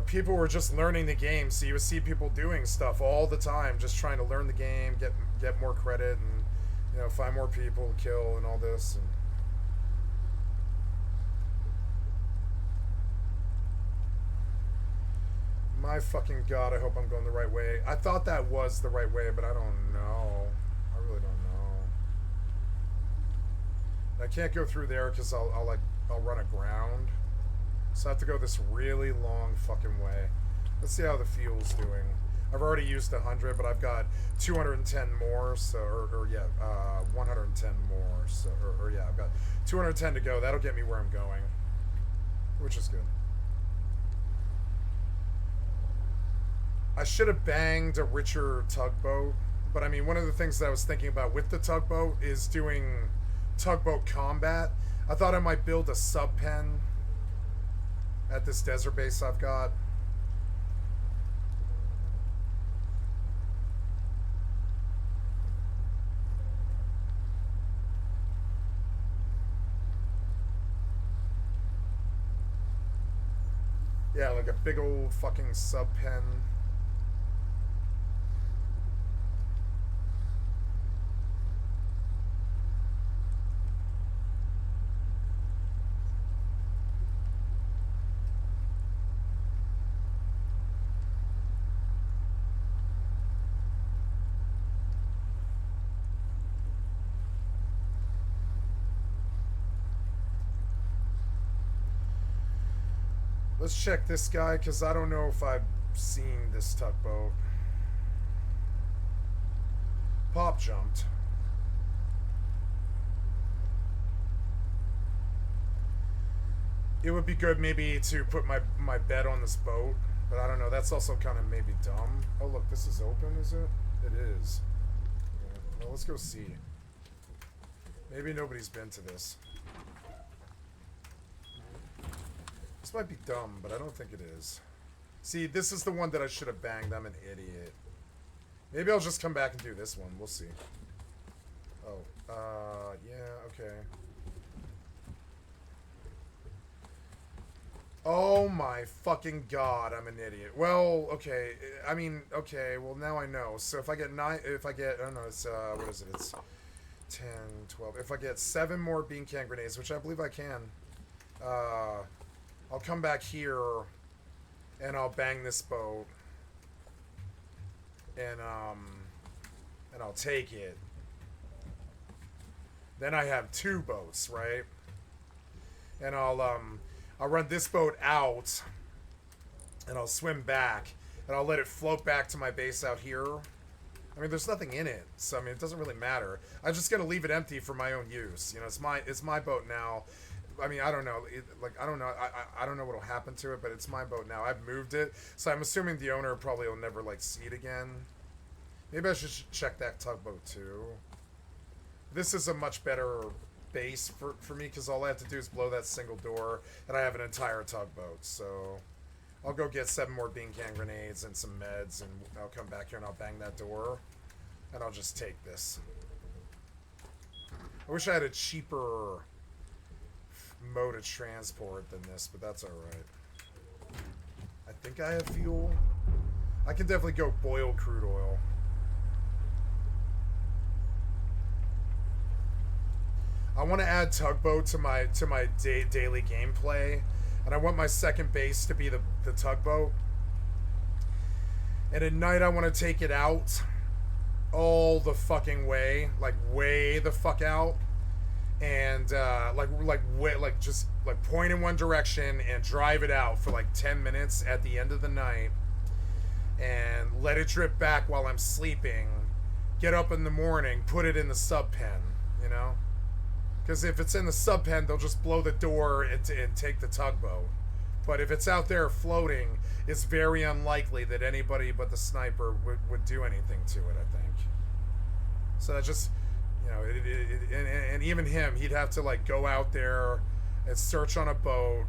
people were just learning the game. So you would see people doing stuff all the time, just trying to learn the game, get more credit, and find more people to kill and all this. And my fucking god, I hope I'm going the right way. I thought that was the right way, but I don't know. I really don't know. I can't go through there because I'll run aground. So I have to go this really long fucking way. Let's see how the fuel's doing. I've already used 100, but I've got 210 more, so, 110 more, so, yeah, I've got 210 to go. That'll get me where I'm going, which is good. I should have banged a richer tugboat, but I mean, one of the things that I was thinking about with the tugboat is doing tugboat combat. I thought I might build a sub pen at this desert base I've got. Yeah, like a big old fucking sub pen. Let's check this guy, because I don't know if I've seen this tugboat. Pop jumped. It would be good maybe to put my bed on this boat, but I don't know. That's also kind of maybe dumb. Oh, look, this is open, is it? It is. Yeah. Well, let's go see. Maybe nobody's been to this. This might be dumb, but I don't think it is. See, this is the one that I should have banged. I'm an idiot. Maybe I'll just come back and do this one. We'll see. Oh, yeah, okay. Oh my fucking god, I'm an idiot. Well, okay, I mean, okay, well now I know. So if I get I don't know, it's, what is it? It's 10, 12. If I get 7 more bean can grenades, which I believe I can, I'll come back here, and I'll bang this boat, and I'll take it. Then I have 2 boats, right? And I'll run this boat out, and I'll swim back, and I'll let it float back to my base out here. I mean, there's nothing in it, so I mean, it doesn't really matter. I'm just gonna leave it empty for my own use. You know, it's my boat now. I mean, I don't know. I don't know. I don't know what'll happen to it, but it's my boat now. I've moved it, so I'm assuming the owner probably will never see it again. Maybe I should check that tugboat too. This is a much better base for me because all I have to do is blow that single door, and I have an entire tugboat. So I'll go get 7 more bean can grenades and some meds, and I'll come back here and I'll bang that door, and I'll just take this. I wish I had a cheaper mode of transport than this, but that's alright. I think I have fuel. I can definitely go boil crude oil. I want to add tugboat to my daily gameplay, and I want my second base to be the tugboat. And at night I want to take it out all the fucking way, like way the fuck out, and just point in one direction and drive it out for like 10 minutes at the end of the night, and let it drip back while I'm sleeping. Get up in the morning, put it in the sub pen, you know. Because if it's in the sub pen, they'll just blow the door and take the tugboat. But if it's out there floating, it's very unlikely that anybody but the sniper would do anything to it, I think. So that just, you know, and even him, he'd have to like go out there and search on a boat,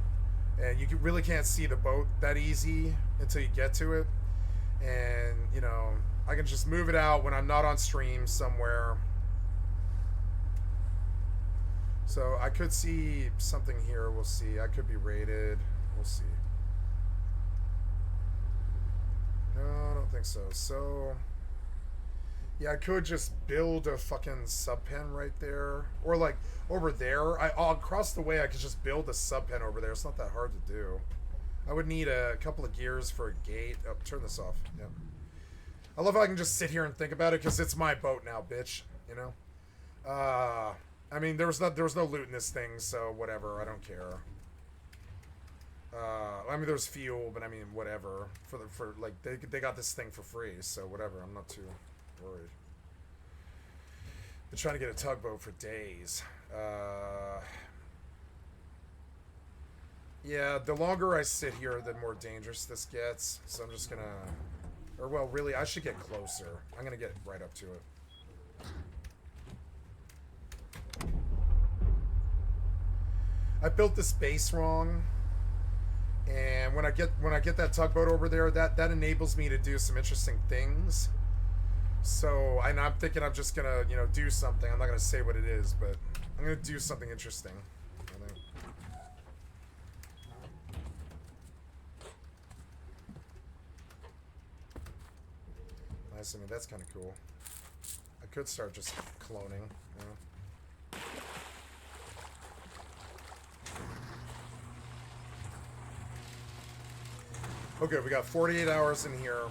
and you really can't see the boat that easy until you get to it. And, you know, I can just move it out when I'm not on stream somewhere. So I could see something here. We'll see. I could be raided. We'll see. No, I don't think so. So, yeah, I could just build a fucking sub pen right there. Or, like, over there. Across the way, I could just build a sub pen over there. It's not that hard to do. I would need a couple of gears for a gate. Oh, turn this off. Yep. I love how I can just sit here and think about it, because it's my boat now, bitch. You know? I mean, there was no loot in this thing, so whatever. I don't care. I mean, there's fuel, but I mean, whatever. Like they got this thing for free, so whatever. I'm not too worried. Been trying to get a tugboat for days. Yeah, the longer I sit here, the more dangerous this gets. So I'm just gonna, or well, really, I should get closer. I'm gonna get right up to it. I built this base wrong, and when I get that tugboat over there, that enables me to do some interesting things. So I'm thinking I'm just gonna, you know, do something. I'm not gonna say what it is, but I'm gonna do something interesting, I think. Nice. I mean, that's kind of cool. I could start just cloning, you know. Okay, we got 48 hours in here.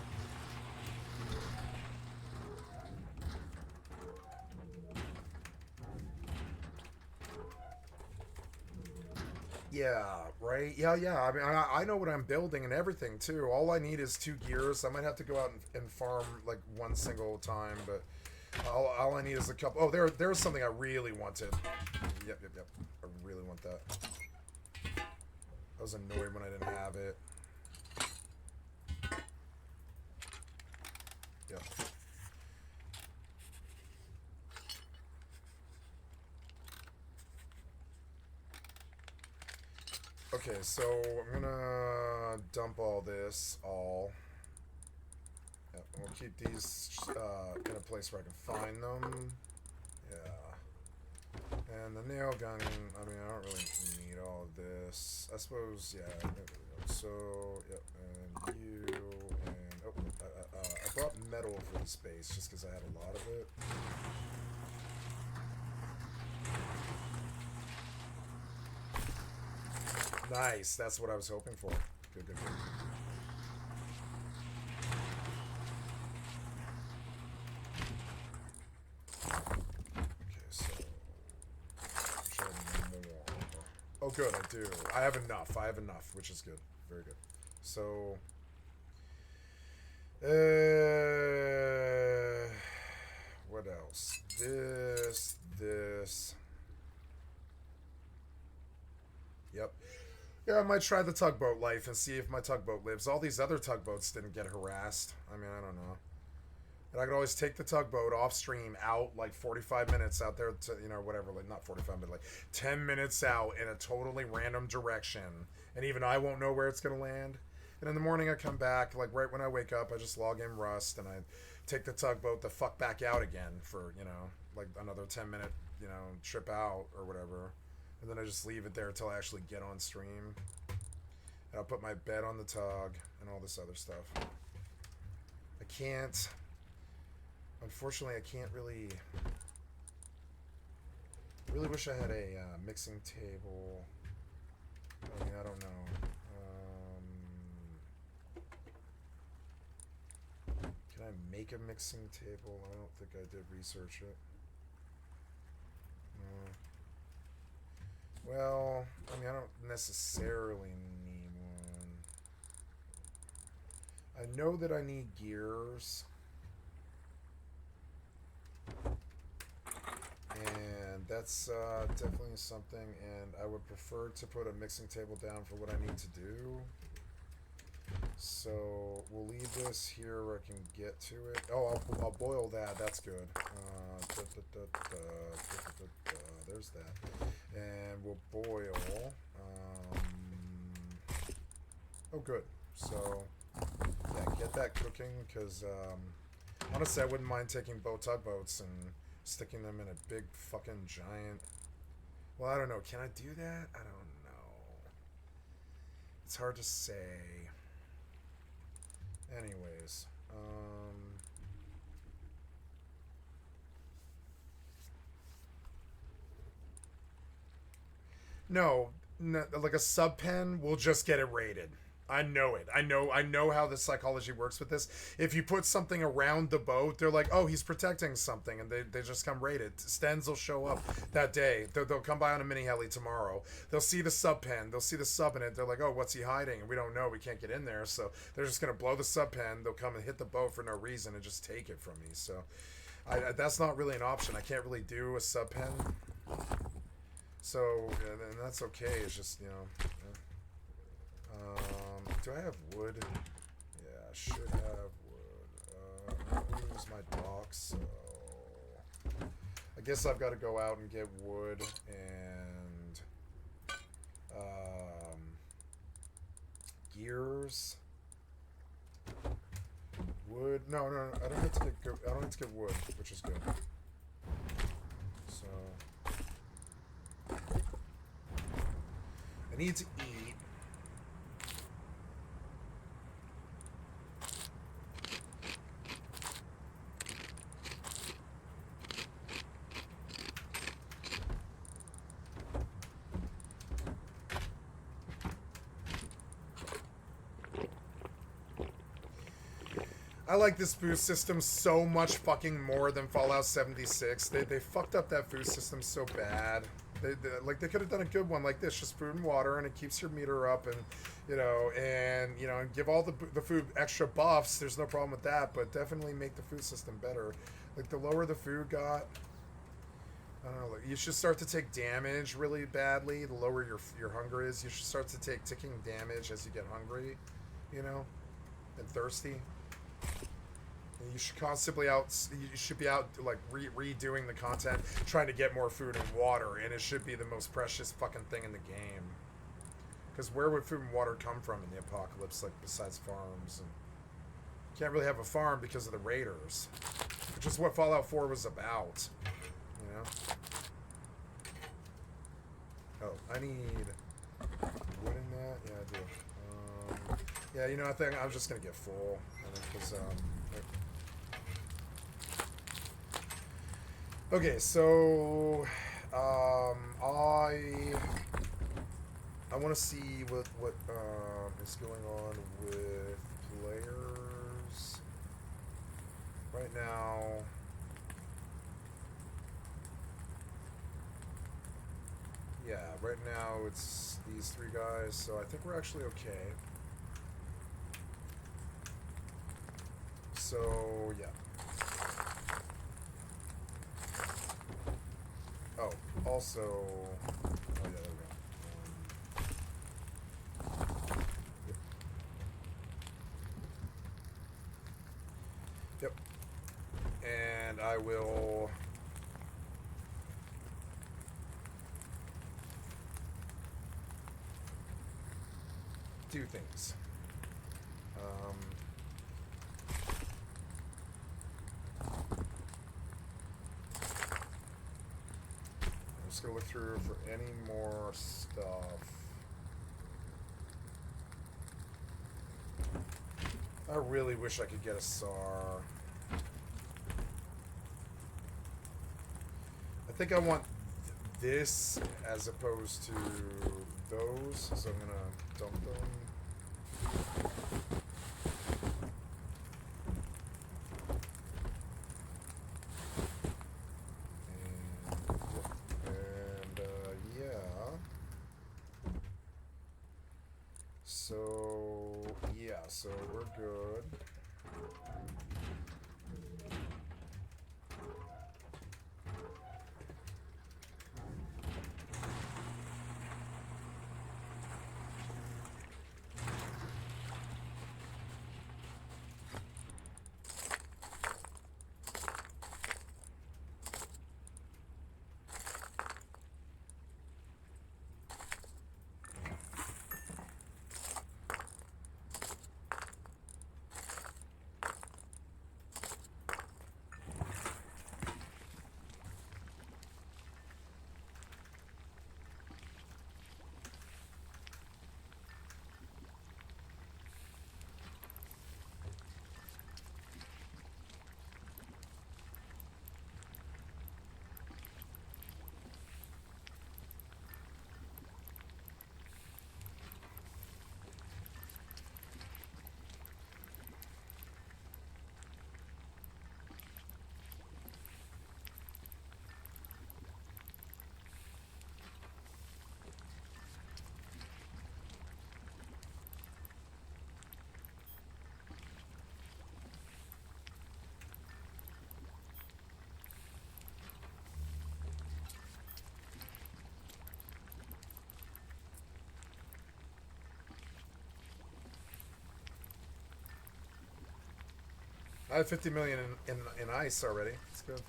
Yeah, right? Yeah. I mean, I know what I'm building and everything, too. All I need is 2 gears. I might have to go out and farm, like, one single time, but all I need is a couple. Oh, there's something I really wanted. Yep. I really want that. I was annoyed when I didn't have it. Yeah. Okay, so I'm gonna dump all this, Yep, we'll keep these in a place where I can find them. Yeah. And the nail gun, I mean, I don't really need all of this. I suppose, yeah, there we go. So, yep, and you, and, oh, I brought metal for the space just because I had a lot of it. Nice, that's what I was hoping for. Good. Okay, so try more. Oh, good, I do. I have enough, which is good. Very good. So, what else? This. Yep. Yeah, I might try the tugboat life and see if my tugboat lives. All these other tugboats didn't get harassed. I mean, I don't know. And I could always take the tugboat off stream out like 45 minutes out there to, you know, whatever, like not 45, but like 10 minutes out in a totally random direction. And even I won't know where it's going to land. And in the morning I come back, like right when I wake up, I just log in Rust and I take the tugboat the fuck back out again for, you know, like another 10-minute, you know, trip out or whatever. And then I just leave it there until I actually get on stream. And I'll put my bed on the tug and all this other stuff. I can't... Unfortunately, I can't really... I really wish I had a mixing table. I mean, I don't know. Can I make a mixing table? I don't think I did research it. No. Well, I mean, I don't necessarily need one. I know that I need gears. And that's definitely something, and I would prefer to put a mixing table down for what I need to do. So we'll leave this here where I can get to it. Oh, I'll boil that. That's good. There's that. And we'll boil. Oh, good. So, yeah, get that cooking, because honestly, I wouldn't mind taking tugboats and sticking them in a big fucking giant... Well, I don't know. Can I do that? I don't know. It's hard to say. Anyways, no, like a sub pen will just get it raided. I know it. I know how the psychology works with this. If you put something around the boat, they're like, oh, he's protecting something, and they just come raid it. Stens will show up that day. They'll come by on a mini heli tomorrow. They'll see the sub pen. They'll see the sub in it. They're like, oh, what's he hiding? And we don't know. We can't get in there. So they're just going to blow the sub pen. They'll come and hit the boat for no reason and just take it from me. So that's not really an option. I can't really do a sub pen. So, and that's okay. It's just, you know... do I have wood? Yeah, I should have wood. I'm gonna use my box, so... I guess I've got to go out and get wood and... gears. Wood. No, I don't have to get. I don't have to get wood, which is good. So... I need to eat. I like this food system so much fucking more than Fallout 76. They fucked up that food system so bad. They could have done a good one like this, just food and water, and it keeps your meter up, and and give all the food extra buffs. There's no problem with that, but definitely make the food system better. Like, the lower the food got, I don't know. Like, you should start to take damage really badly. The lower your hunger is, you should start to take ticking damage as you get hungry, and thirsty. You should constantly you should be out like redoing the content, trying to get more food and water, and it should be the most precious fucking thing in the game. Because where would food and water come from in the apocalypse, like, besides farms? And you can't really have a farm because of the raiders, which is what Fallout 4 was about, Oh, I need wood in that. Yeah, I do. Yeah, I think I'm just gonna get full, because okay, so I want to see what is going on with players right now. Yeah, right now it's these three guys, so I think we're actually okay. So, yeah. Oh, also... Oh, yeah, there we go. Yep. And I will... do things. I'm just gonna look through for any more stuff. I really wish I could get a SAR. I think I want this as opposed to those, so I'm gonna dump them. And yeah. So, yeah, so we're good. I have 50 million in ice already. That's good.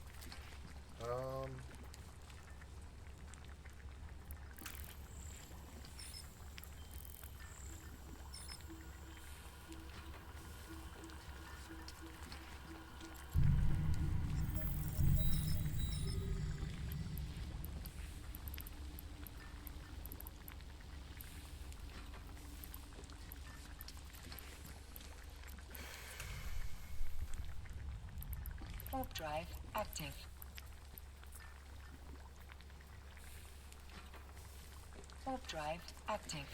Warp drive active. Warp drive active.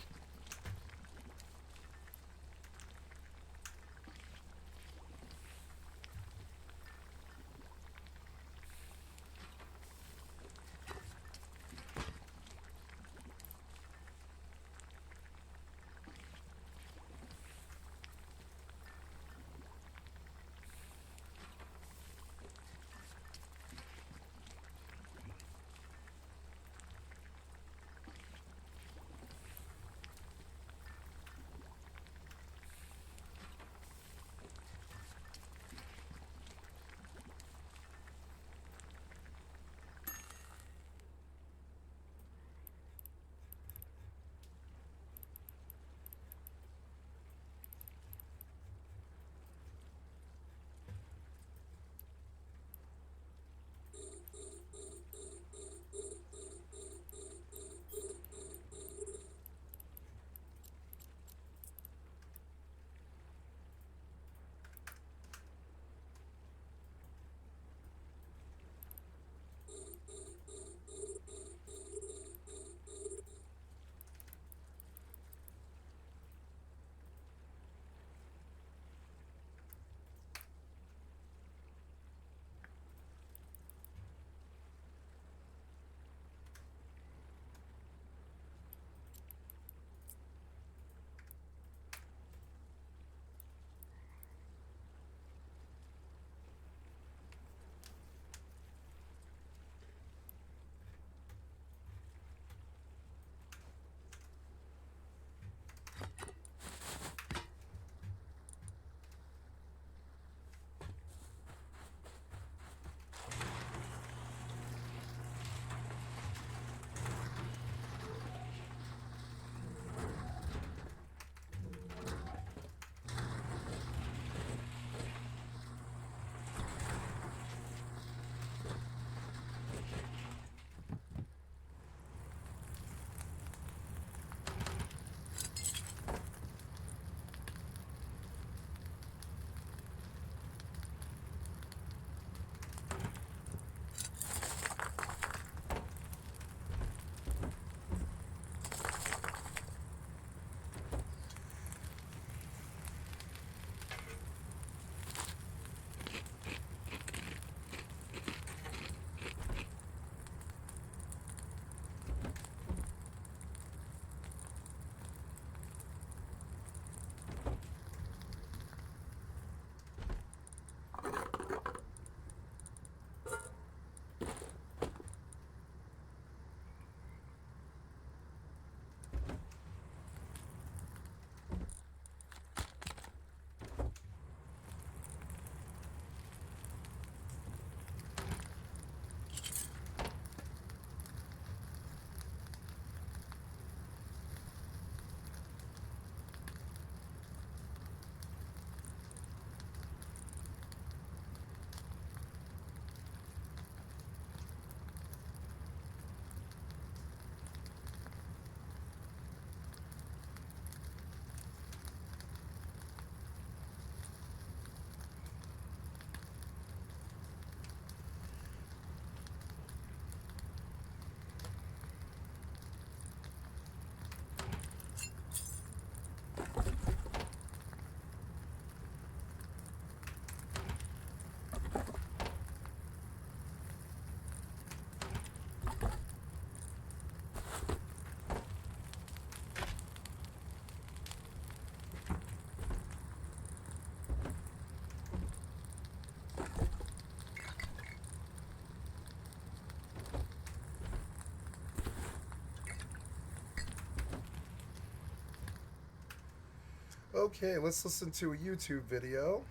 Okay, let's listen to a YouTube video.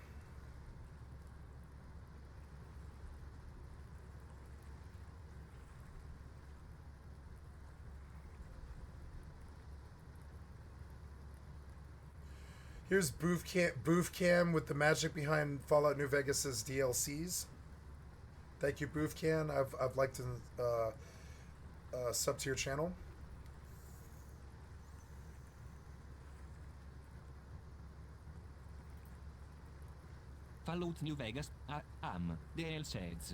Here's Booth Cam with the magic behind Fallout New Vegas's DLCs. Thank you, Booth Cam. I've liked to sub to your channel. Fallout New Vegas AM DLCs.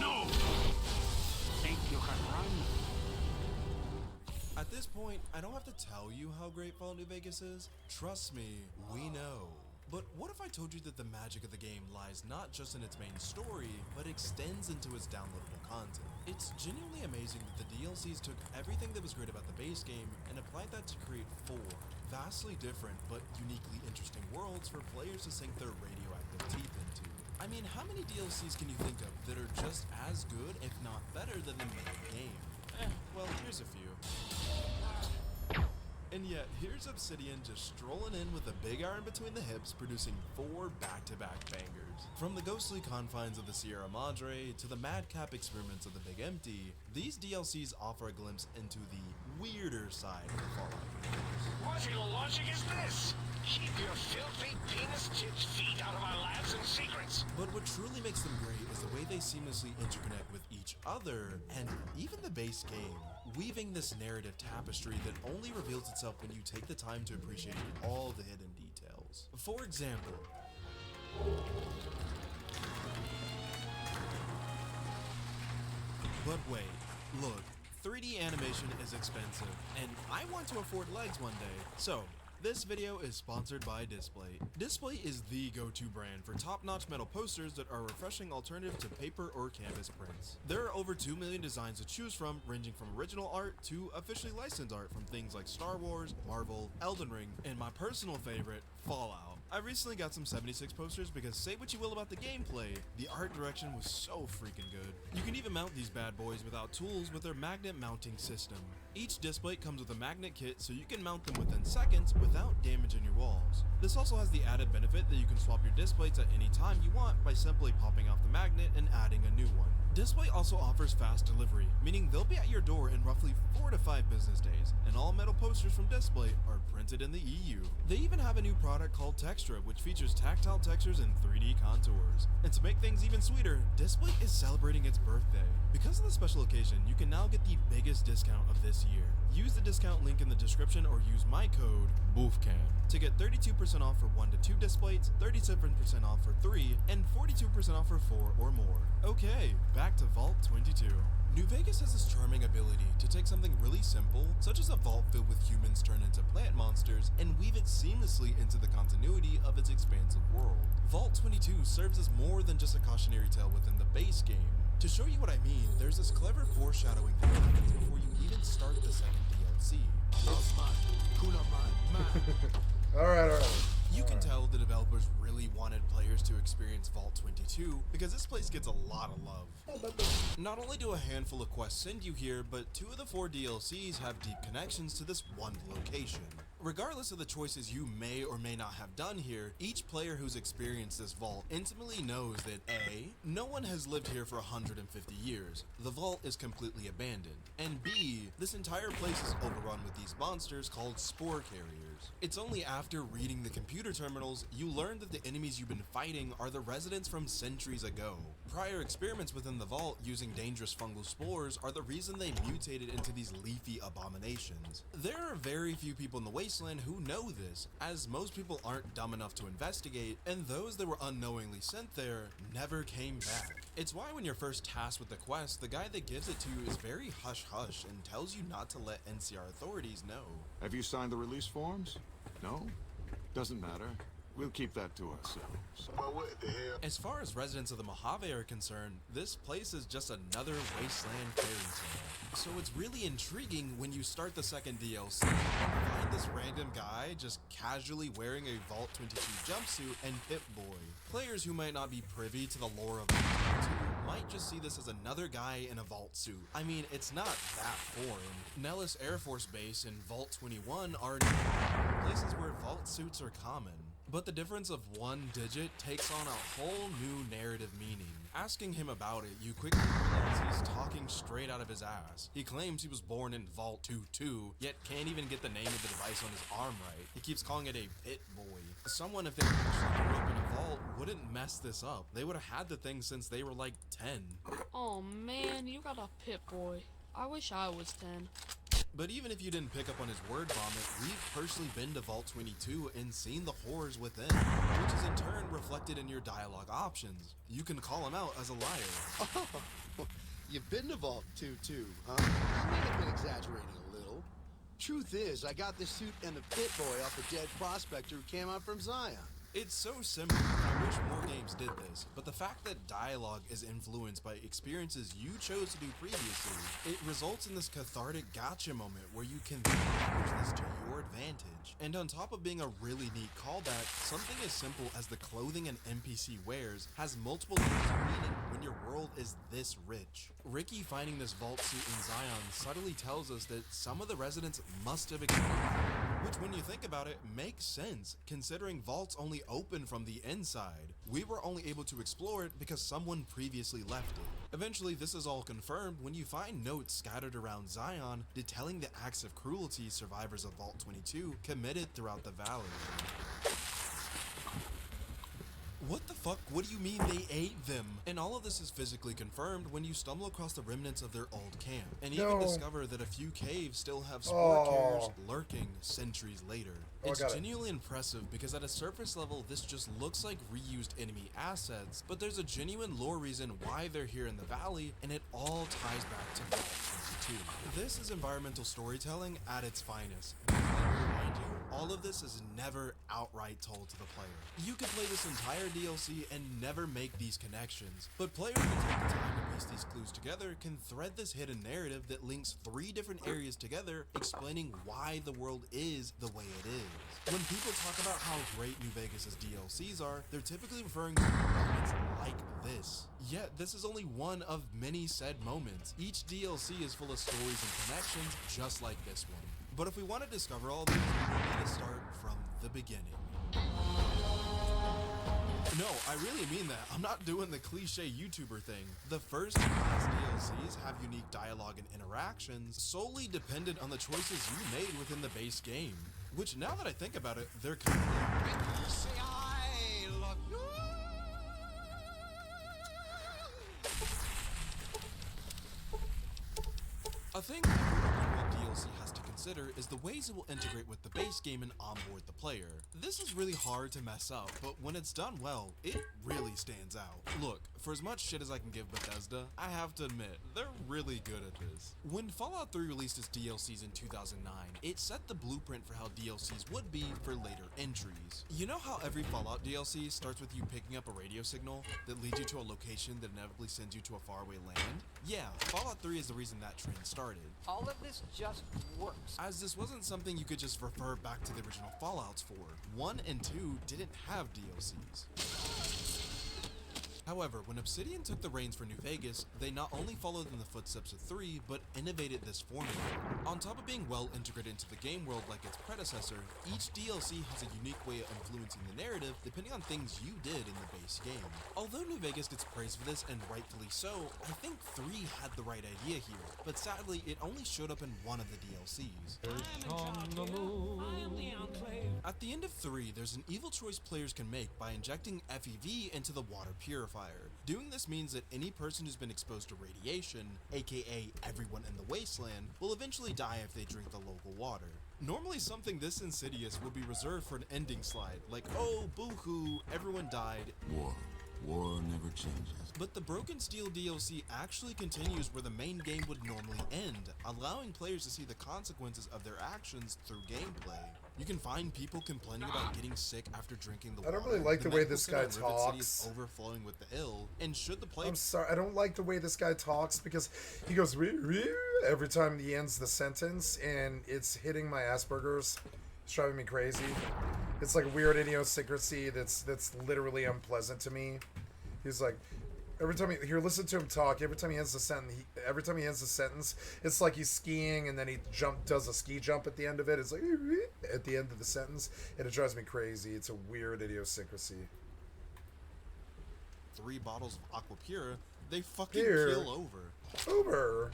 No! Think you can run? At this point, I don't have to tell you how great Fallout New Vegas is. Trust me, we know. But what if I told you that the magic of the game lies not just in its main story, but extends into its downloadable content? It's genuinely amazing that the DLCs took everything that was great about the base game and applied that to create 4 vastly different but uniquely interesting worlds for players to sink their radioactive teeth into. I mean, how many DLCs can you think of that are just as good, if not better, than the main game? Well, here's a few. And yet, here's Obsidian just strolling in with a big iron between the hips, producing 4 back-to-back bangers. From the ghostly confines of the Sierra Madre to the madcap experiments of the Big Empty, these DLCs offer a glimpse into the weirder side of Fallout universe. What illogic is this? Keep your filthy penis-tipped feet out of our labs and secrets. But what truly makes them great is the way they seamlessly interconnect with each other, and even the base game, weaving this narrative tapestry that only reveals itself when you take the time to appreciate all the hidden details. For example, but wait, look, 3D animation is expensive, and I want to afford legs one day, so this video is sponsored by Display. Display is the go-to brand for top-notch metal posters that are a refreshing alternative to paper or canvas prints. There are over 2 million designs to choose from, ranging from original art to officially licensed art from things like Star Wars, Marvel, Elden Ring, and my personal favorite, Fallout. I recently got some 76 posters because say what you will about the gameplay, the art direction was so freaking good. You can even mount these bad boys without tools with their magnet mounting system. Each display comes with a magnet kit so you can mount them within seconds without damaging your walls. This also has the added benefit that you can swap your displays at any time you want by simply popping off the magnet and adding a new one. Display also offers fast delivery, meaning they'll be at your door in roughly 4 to 5 business days, and all metal posters from Display are printed in the EU. They even have a new product called Textra, which features tactile textures and 3D contours. And to make things even sweeter, Display is celebrating its birthday. Because of the special occasion, you can now get the biggest discount of this year. Use the discount link in the description or use my code BOOFCAM to get 32% off for 1 to 2 displays, 37% off for 3, and 42% off for 4 or more. Okay, back to Vault 22. New Vegas has this charming ability to take something really simple, such as a vault filled with humans turned into plant monsters, and weave it seamlessly into the continuity of its expansive world. Vault 22 serves as more than just a cautionary tale within the base game. To show you what I mean, there's this clever foreshadowing that happens before you even start the second DLC. Alright. You can tell the developers really wanted players to experience Vault 22 because this place gets a lot of love. Not only do a handful of quests send you here, but 2 of the 4 DLCs have deep connections to this one location. Regardless of the choices you may or may not have done here, each player who's experienced this vault intimately knows that A, no one has lived here for 150 years, the vault is completely abandoned, and B, this entire place is overrun with these monsters called spore carriers. It's only after reading the computer terminals you learn that the enemies you've been fighting are the residents from centuries ago. Prior experiments within the vault using dangerous fungal spores are the reason they mutated into these leafy abominations. There are very few people in the wasteland who know this, as most people aren't dumb enough to investigate, and those that were unknowingly sent there never came back. It's why when you're first tasked with the quest, the guy that gives it to you is very hush-hush and tells you not to let NCR authorities know. Have you signed the release forms? No? Doesn't matter. We'll keep that to ourselves. Well, what the hell? As far as residents of the Mojave are concerned, this place is just another wasteland fairy tale. So it's really intriguing when you start the second DLC and find this random guy just casually wearing a Vault 22 jumpsuit and Pip-Boy. Players who might not be privy to the lore of Vault 22 might just see this as another guy in a vault suit. I mean, it's not that foreign. Nellis Air Force Base and Vault 21 are places where vault suits are common. But the difference of one digit takes on a whole new narrative meaning. Asking him about it, you quickly realize he's talking straight out of his ass. He claims he was born in Vault 22, yet can't even get the name of the device on his arm right. He keeps calling it a pit boy. Someone, if they actually grew up in a vault, wouldn't mess this up. They would have had the thing since they were like 10. Oh man, you got a pit boy. I wish I was 10. But even if you didn't pick up on his word vomit, we've personally been to Vault 22 and seen the horrors within, which is in turn reflected in your dialogue options. You can call him out as a liar. Oh, you've been to Vault 22, huh? You may have been exaggerating a little. Truth is, I got this suit and the pit boy off a dead prospector who came out from Zion. It's so simple, I wish more games did this, but the fact that dialogue is influenced by experiences you chose to do previously, it results in this cathartic gotcha moment where you can leverage this to your advantage. And on top of being a really neat callback, something as simple as the clothing an NPC wears has multiple layers of meaning when your world is this rich. Ricky finding this vault suit in Zion subtly tells us that some of the residents must have experienced it, which when you think about it makes sense, considering vaults only open from the inside. We were only able to explore it because someone previously left it. Eventually, this is all confirmed when you find notes scattered around Zion detailing the acts of cruelty survivors of Vault 22 committed throughout the valley. What the fuck? What do you mean they ate them? And all of this is physically confirmed when you stumble across the remnants of their old camp, and even discover that a few caves still have spore carriers lurking centuries later. It's genuinely impressive because at a surface level this just looks like reused enemy assets, but there's a genuine lore reason why they're here in the valley, and it all ties back to Vault 22. This is environmental storytelling at its finest. Let me remind you, all of this is never outright told to the player. You could play this entire DLC and never make these connections, but players that take the time to piece these clues together can thread this hidden narrative that links 3 different areas together, explaining why the world is the way it is. When people talk about how great New Vegas' DLCs are, they're typically referring to moments like this. Yet, this is only one of many said moments. Each DLC is full of stories and connections just like this one. But if we want to discover all these, we need to start from the beginning. No, I really mean that. I'm not doing the cliche YouTuber thing. The first and last DLCs have unique dialogue and interactions solely dependent on the choices you made within the base game. Which, now that I think about it, they're kind of... Say I love you. A thing every DLC has to consider is the ways it will integrate with the base game and onboard the player. This is really hard to mess up, but when it's done well, it really stands out. Look, for as much shit as I can give Bethesda, I have to admit, they're really good at this. When Fallout 3 released its DLCs in 2009, it set the blueprint for how DLCs would be for later entries. You know how every Fallout DLC starts with you picking up a radio signal that leads you to a location that inevitably sends you to a faraway land? Yeah, Fallout 3 is the reason that trend started. All of this just works. As this wasn't something you could just refer back to the original Fallouts for. 1 and 2 didn't have DLCs. However, when Obsidian took the reins for New Vegas, they not only followed in the footsteps of 3, but innovated this formula. On top of being well integrated into the game world like its predecessor, each DLC has a unique way of influencing the narrative depending on things you did in the base game. Although New Vegas gets praised for this, and rightfully so, I think 3 had the right idea here, but sadly it only showed up in one of the DLCs. At the end of 3, there's an evil choice players can make by injecting FEV into the water purifier. Doing this means that any person who's been exposed to radiation, aka everyone in the wasteland, will eventually die if they drink the local water. Normally something this insidious would be reserved for an ending slide, like, oh boo-hoo, everyone died. War never changes. But the Broken Steel DLC actually continues where the main game would normally end, allowing players to see the consequences of their actions through gameplay. You can find people complaining about getting sick after drinking the water. I don't really like the way this guy City talks. is overflowing with the ill, and should the player... I'm sorry, I don't like the way this guy talks because he goes every time he ends the sentence, and it's hitting my Asperger's. It's driving me crazy. It's like a weird idiosyncrasy that's literally unpleasant to me. He's like, Every time here, listen to him talk. Every time he ends the sentence, it's like he's skiing and then he does a ski jump at the end of it. It's like at the end of the sentence, and it drives me crazy. It's a weird idiosyncrasy. 3 bottles of Aqua Pura, they fucking Here. kill over. Over.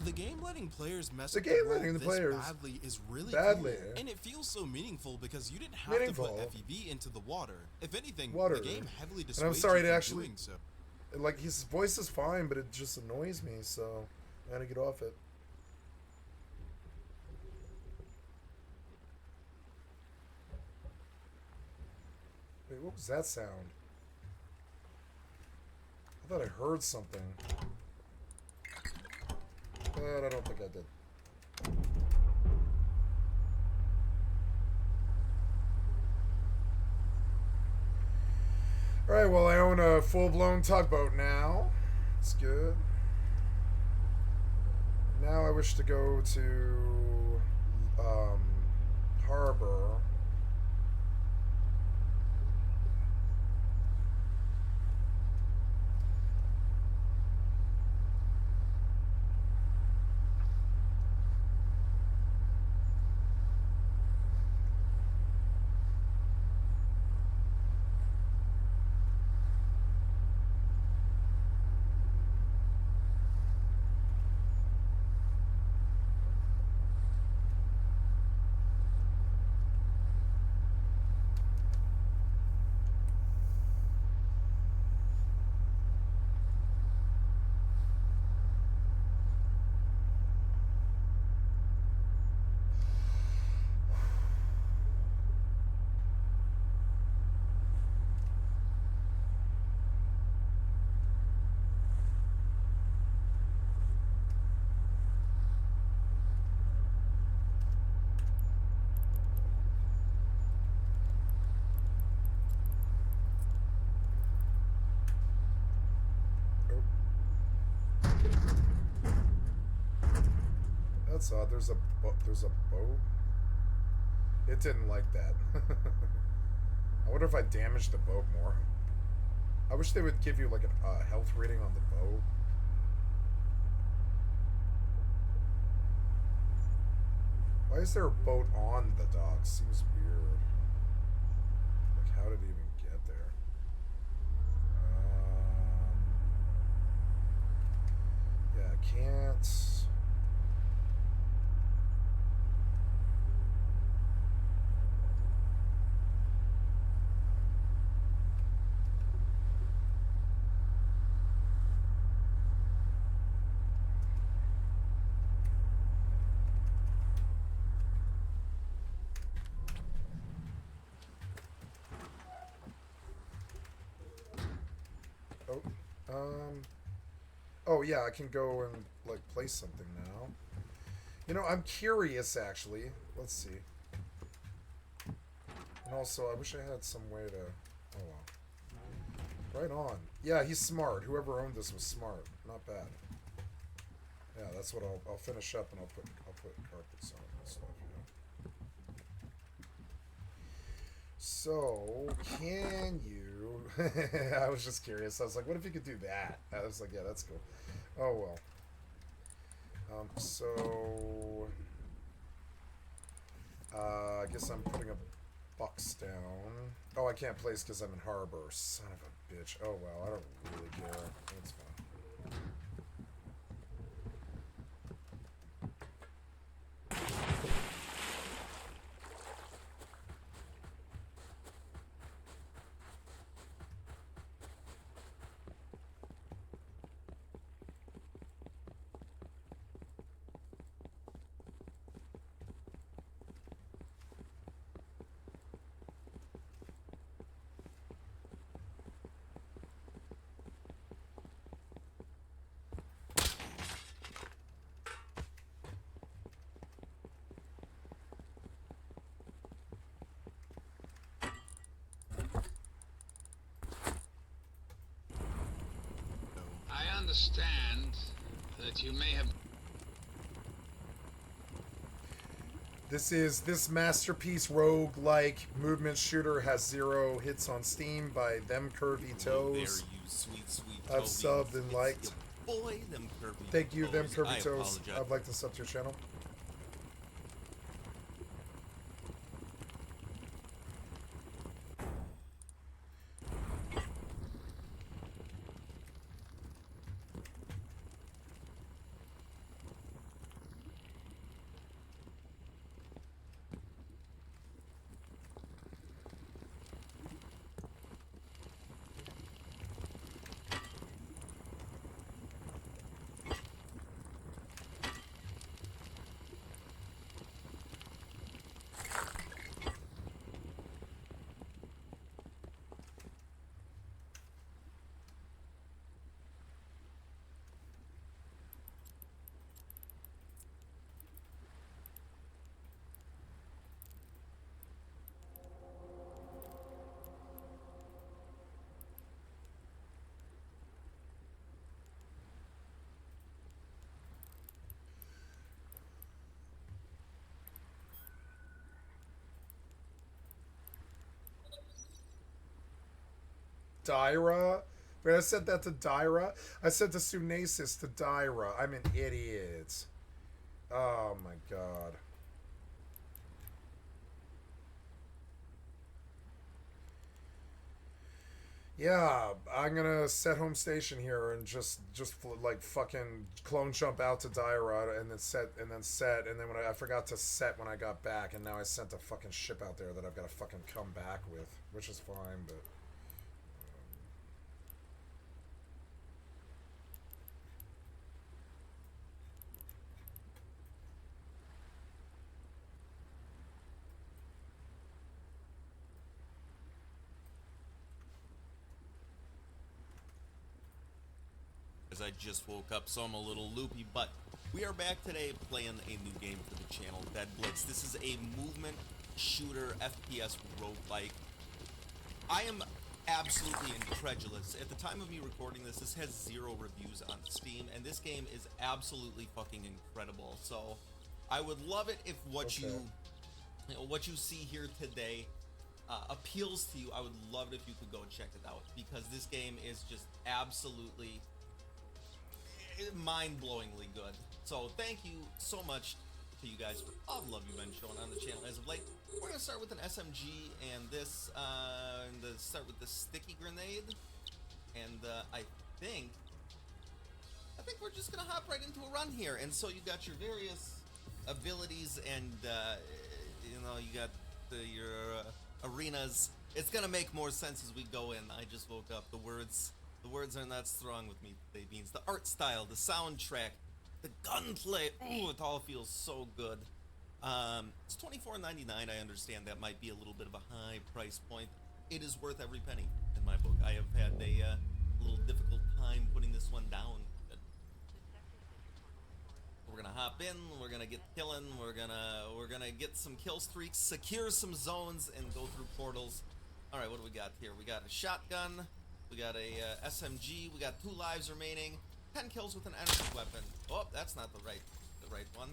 The game letting players mess The up game the world letting the this players badly is really badly. cool, and it feels so meaningful because you didn't have to put FEV into the water. If anything, the game heavily dissuades and I'm sorry you to from actually, doing so. like, his voice is fine, but it just annoys me, so I gotta get off it. Wait, what was that sound? I thought I heard something. But I don't think I did. Alright, well, I own a full-blown tugboat now. It's good. Now I wish to go to harbor. That's odd. There's a boat. It didn't like that. I wonder if I damaged the boat more. I wish they would give you like a health rating on the boat. Why is there a boat on the docks? Seems weird. Like, how did it even get there? Yeah, I can't. Oh yeah, I can go and like place something now. You know, I'm curious actually. Let's see. And also, I wish I had some way to. Oh well. Right on. Yeah, he's smart. Whoever owned this was smart. Not bad. Yeah, that's what I'll finish up and I'll put carpets on and stuff. You know. So, can you? I was just curious. I was like, what if you could do that? I was like, yeah, that's cool. Oh well. So I guess I'm putting a box down. Oh, I can't place because I'm in harbor. Son of a bitch. Oh well, I don't really care. That's fine. I understand that you may have... This masterpiece rogue-like movement shooter has 0 hits on Steam by Them Curvy Hello there, Toes. you sweet I've Tobies. subbed and It's liked. your boy, Them Curvy Thank you, Them Toes. Curvy I Toes. apologize. I'd like to sub to your channel. Dyra? Wait, I said that to Dyra? I said to Sunasis to Dyra. I'm an idiot. Oh my god. Yeah, I'm gonna set home station here and just like fucking clone jump out to Dyra and then set and then when I forgot to set when I got back and now I sent a fucking ship out there that I've got to fucking come back with, which is fine, but As I just woke up, so I'm a little loopy, but we are back today playing a new game for the channel, Dead Blitz. This is a movement shooter FPS roguelike. I am absolutely incredulous. At the time of me recording this, this has 0 reviews on Steam, and this game is absolutely fucking incredible. So I would love it if what you see here today appeals to you. I would love it if you could go and check it out, because this game is just absolutely mind-blowingly good. So thank you so much to you guys for all the love you've been showing on the channel as of late. We're gonna start with an SMG and this start with the sticky grenade, and I think we're just gonna hop right into a run here. And so you got your various abilities, and you know, you got your arenas. It's gonna make more sense as we go in. I just woke up. The words are not strong with me today, Beans. The art style, the soundtrack, the gunplay, ooh, it all feels so good. It's $24.99. I understand that might be a little bit of a high price point. It is worth every penny in my book. I have had a little difficult time putting this one down. We're gonna hop in, we're gonna get killing, we're gonna get some kill streaks, secure some zones, and go through portals. Alright, what do we got here? We got a shotgun, we got a SMG, we got 2 lives remaining, 10 kills with an energy weapon. Oh, that's not the right one.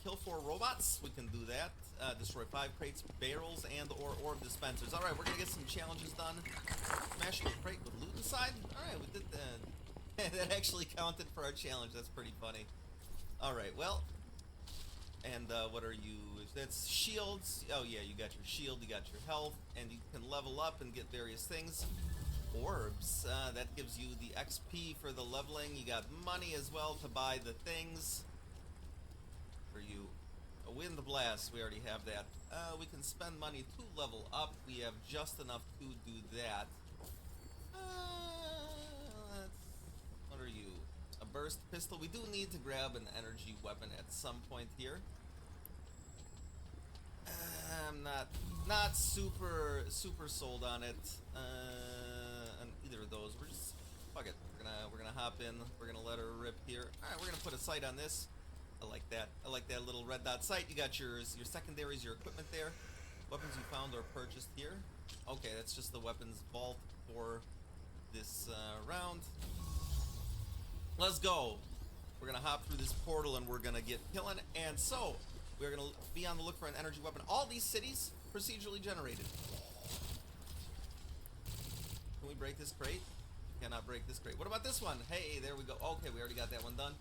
Kill 4 robots, we can do that. Destroy 5 crates, barrels, and or orb dispensers. Alright, we're gonna get some challenges done. Smash a crate with loot inside. Alright, we did that. That actually counted for our challenge. That's pretty funny. Alright, well, and what are you? That's shields. Oh yeah, you got your shield, you got your health, and you can level up and get various things. Orbs, that gives you the XP for the leveling. You got money as well to buy the things. For you, a wind blast, we already have that. We can spend money to level up. We have just enough to do that. What are you? A burst pistol. We do need to grab an energy weapon at some point here. I'm not super sold on it. On either of those. We're just fuck it. We're gonna hop in. We're gonna let her rip here. All right, we're gonna put a sight on this. I like that. I like that little red dot sight. You got your secondaries, your equipment there. Weapons you found or purchased here. Okay, that's just the weapons vault for this round. Let's go. We're gonna hop through this portal and we're gonna get killing. And so, We're gonna be on the look for an energy weapon. All these cities procedurally generated. Can we break this crate? We cannot break this crate. What about this one? Hey, there we go. Okay, we already got that one done.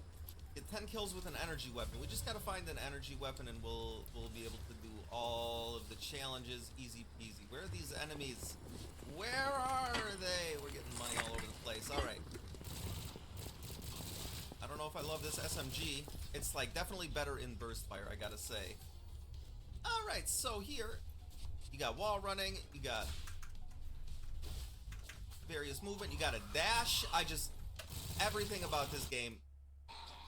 Get 10 kills with an energy weapon. We just gotta find an energy weapon and we'll be able to do all of the challenges easy peasy. Where are these enemies? Where are they? We're getting money all over the place. Alright. I don't know if I love this SMG. It's like definitely better in burst fire, I gotta say. Alright, so here you got wall running, you got various movement, you got a dash. Everything about this game.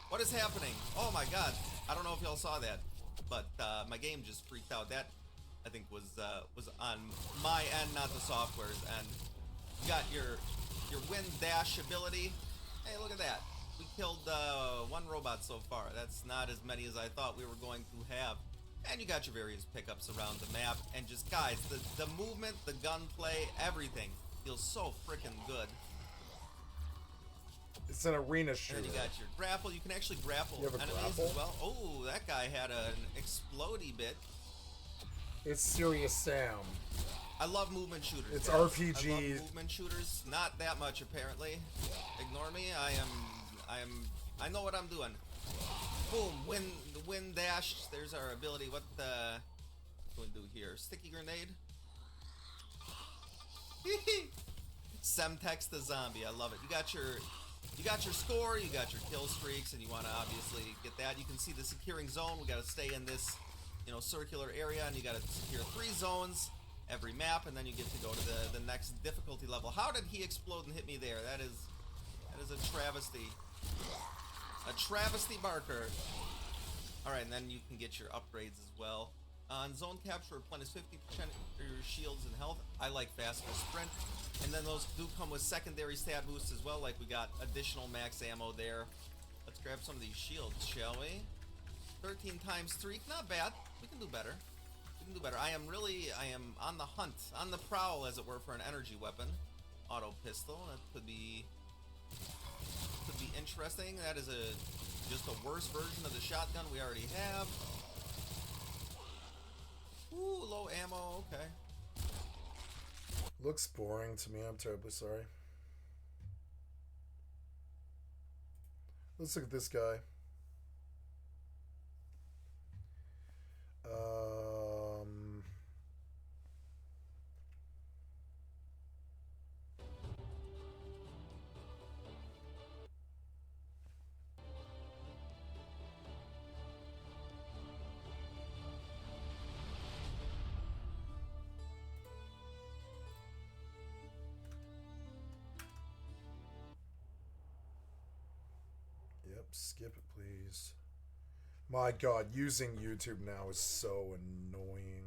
What is happening? Oh my god. I don't know if y'all saw that, but my game just freaked out. That I think was on my end, not the software's end. You got your wind dash ability. Hey, look at that. We killed one robot so far. That's not as many as I thought we were going to have. And you got your various pickups around the map. And just, guys, the movement, the gunplay, everything feels so freaking good. It's an arena shooter. And then you got your grapple. You can actually grapple enemies grapple? as well. Oh, that guy had an explodey bit. It's Serious Sam. I love movement shooters. It's guys. RPG. I love movement shooters. Not that much, apparently. Ignore me. I know what I'm doing. Boom. Wind dash. There's our ability. What do we do here? Sticky grenade. Semtex the zombie. I love it. You got your score. You got your kill streaks, and you want to obviously get that. You can see the securing zone. We got to stay in this, circular area, and you got to secure 3 zones every map, and then you get to go to the next difficulty level. How did he explode and hit me there? That is a travesty. A travesty Barker. Alright, and then you can get your upgrades as well. On zone capture, replenish 50% of your shields and health. I like faster sprint. And then those do come with secondary stat boosts as well, like we got additional max ammo there. Let's grab some of these shields, shall we? 13 times streak, not bad. We can do better. We can do better. I am on the hunt, on the prowl, as it were, for an energy weapon. Auto pistol, that could be interesting. That is just a worse version of the shotgun we already have. Ooh, low ammo, okay. Looks boring to me. I'm terribly sorry. Let's look at this guy. Yep, skip it, please. My God, using YouTube now is so annoying.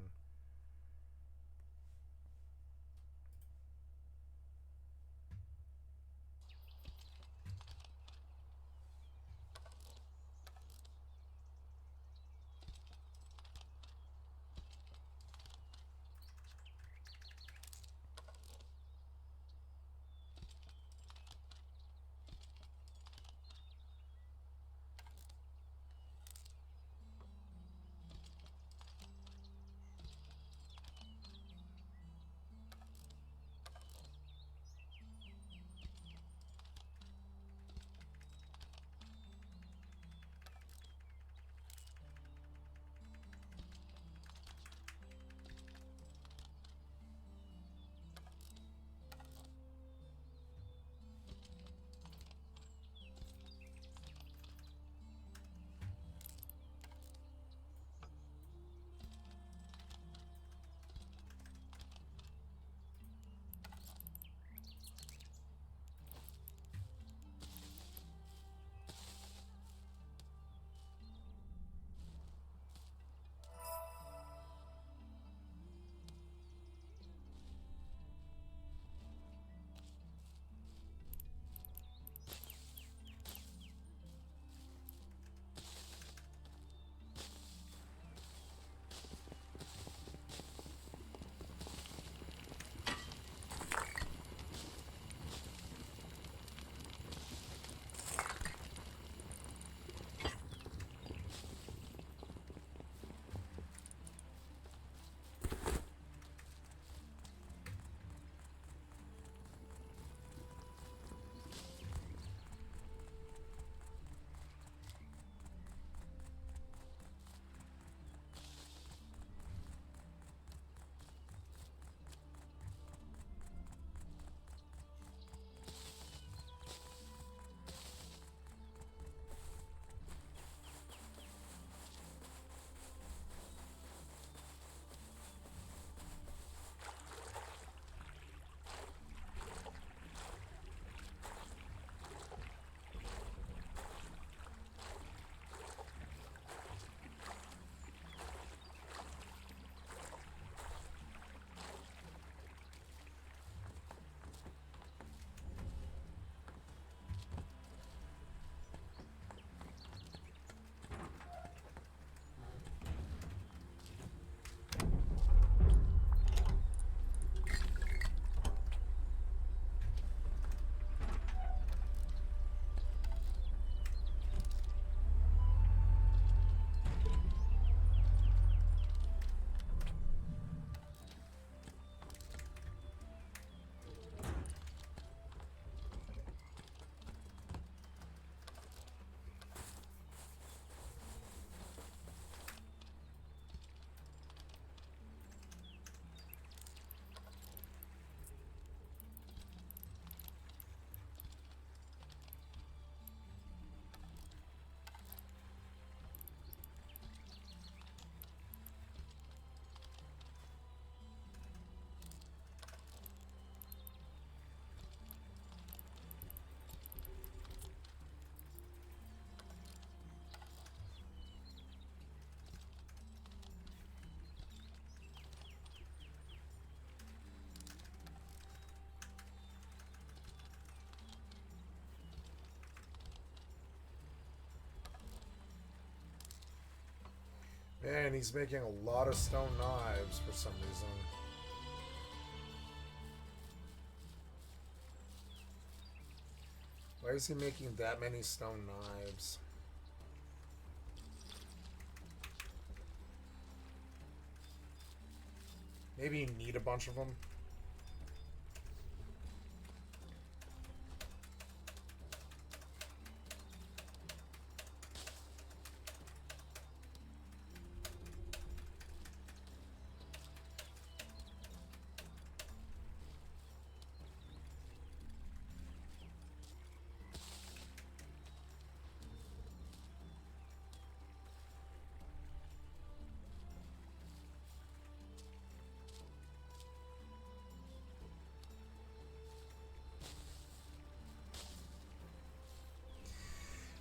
Man, he's making a lot of stone knives for some reason. Why is he making that many stone knives? Maybe you need a bunch of them.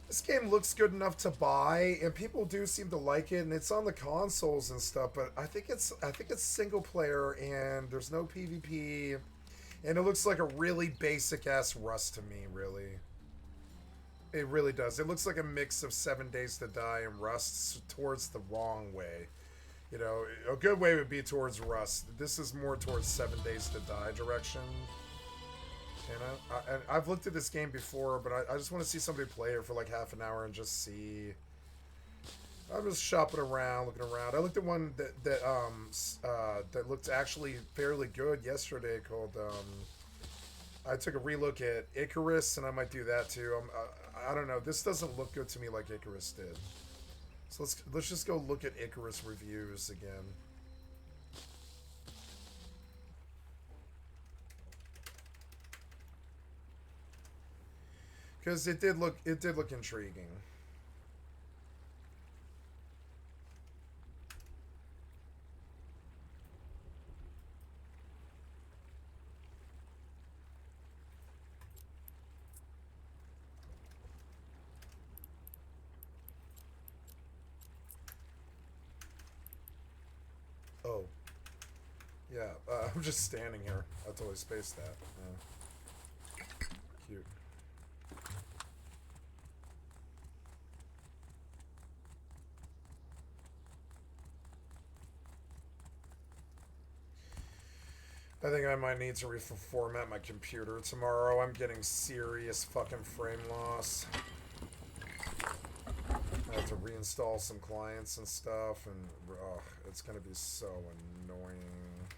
This game looks good enough to buy, and people do seem to like it, and it's on the consoles and stuff. But I think it's single player, and there's no PvP, and it looks like a really basic ass Rust to me. Really, it really does. It looks like a mix of 7 Days to Die and Rust towards the wrong way. You know, a good way would be towards Rust. This is more towards 7 Days to Die direction. And I've looked at this game before, but I just want to see somebody play it for like half an hour and just see. I'm just shopping around, looking around. I looked at one that looked actually fairly good yesterday called. I took a relook at Icarus, and I might do that too. I don't know. This doesn't look good to me like Icarus did. So let's just go look at Icarus reviews again. Because it did look intriguing. Oh. Yeah, I'm just standing here. I totally spaced that. Yeah. Cute. I think I might need to reformat my computer tomorrow. I'm getting serious fucking frame loss. I have to reinstall some clients and stuff, and it's gonna be so annoying.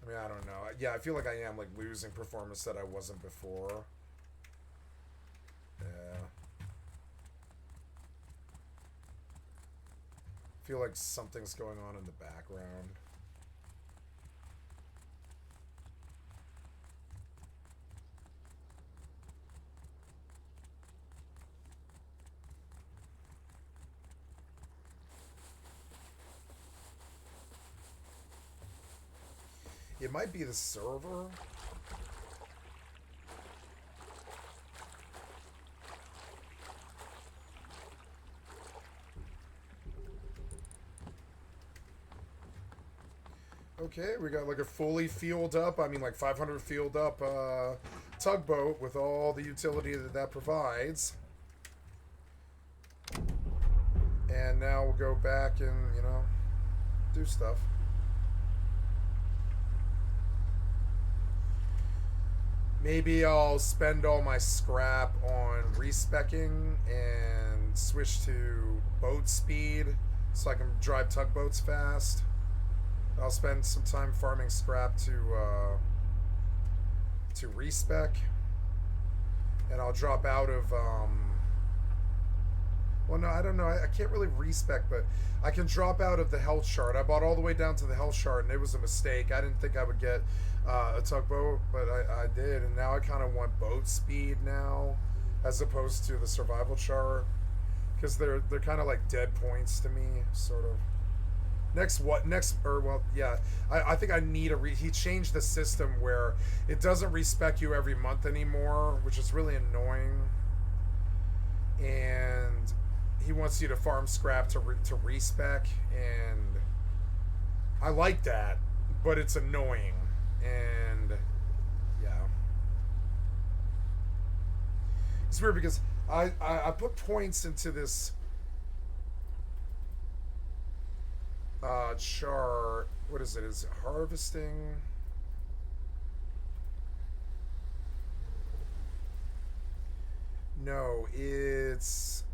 I mean, I don't know. Yeah, I feel like I am like losing performance that I wasn't before. Yeah. I feel like something's going on in the background. It might be the server. Okay, we got like a fully fueled up, I mean like 500 fueled up tugboat with all the utility that provides. And now we'll go back and, you know, do stuff. Maybe I'll spend all my scrap on respecking and switch to boat speed so I can drive tugboats fast. I'll spend some time farming scrap to respec, and I'll drop out of well, no, I don't know. I can't really respec, but I can drop out of the health chart. I bought all the way down to the health chart, and it was a mistake. I didn't think I would get a tugboat, but I did, and now I kind of want boat speed now, as opposed to the survival chart, because they're kind of like dead points to me, sort of. I think I need he changed the system where it doesn't respec you every month anymore, which is really annoying. And he wants you to farm scrap to respec, and I like that, but it's annoying. And yeah, It's weird because I put points into this chart. What is it? Is it harvesting? No, it's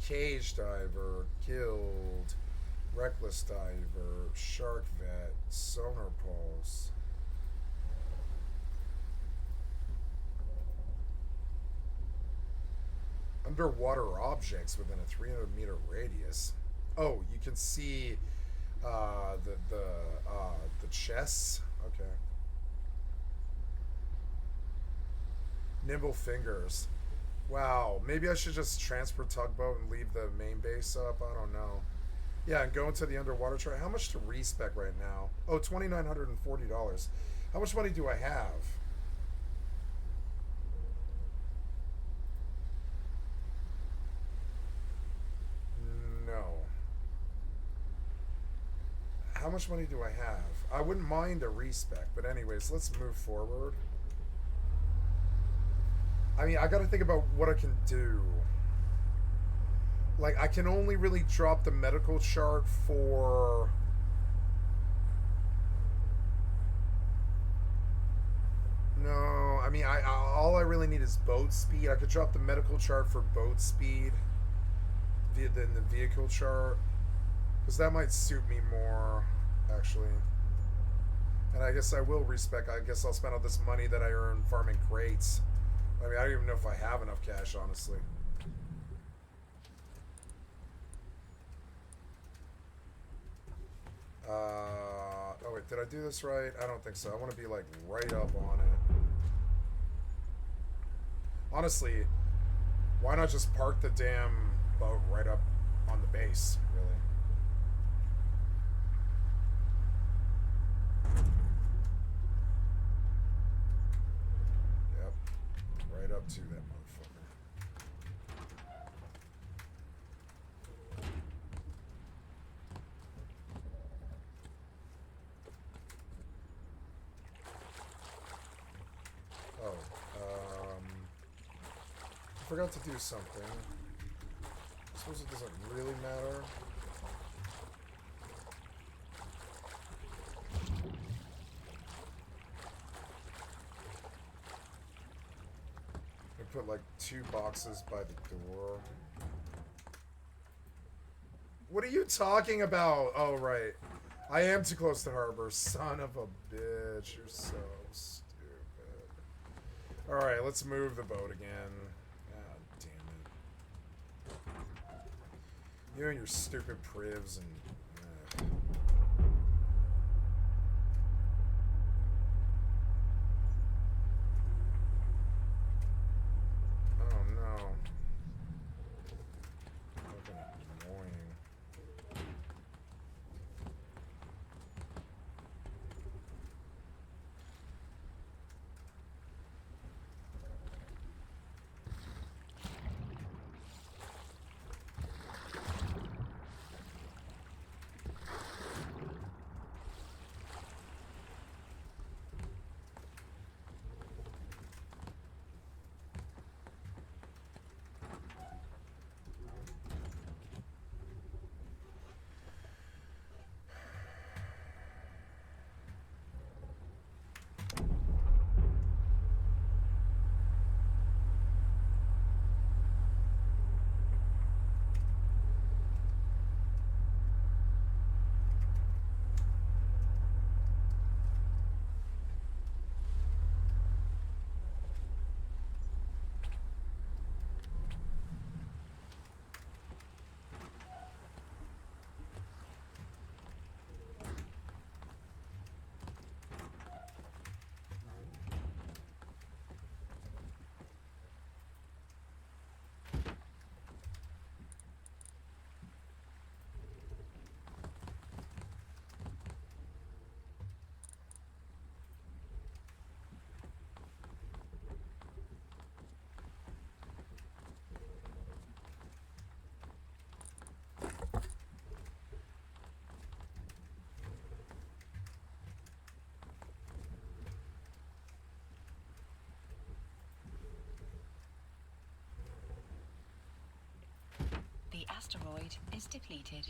cage diver, guild, reckless diver, shark vet, sonar pulse. Underwater objects within a 300-meter radius. Oh, you can see the chests. Okay. Nimble fingers. Wow, maybe I should just transfer tugboat and leave the main base up. I don't know. Yeah, and go into the underwater try. How much to respec right now? Oh, $2,940. How much money do I have? No. How much money do I have? I wouldn't mind a respec, but anyways, let's move forward. I mean, I gotta think about what I can do. Like, I can only really drop the medical chart for... No, I mean, all I really need is boat speed. I could drop the medical chart for boat speed than the vehicle chart. Because that might suit me more, actually. And I guess I will respec. I guess I'll spend all this money that I earn farming crates. I mean, I don't even know if I have enough cash, honestly. Oh wait, did I do this right? I don't think so. I want to be like right up on it. Honestly, why not just park the damn boat right up on the base, really? Yep, right up to that motherfucker. I forgot to do something. I suppose it doesn't really matter. I put like 2 boxes by the door. What are you talking about? Oh, right. I am too close to harbor. Son of a bitch. You're so stupid. Alright, let's move the boat again. God damn it. You and your stupid privs and... Oh no. Fucking annoying. asteroid is depleted.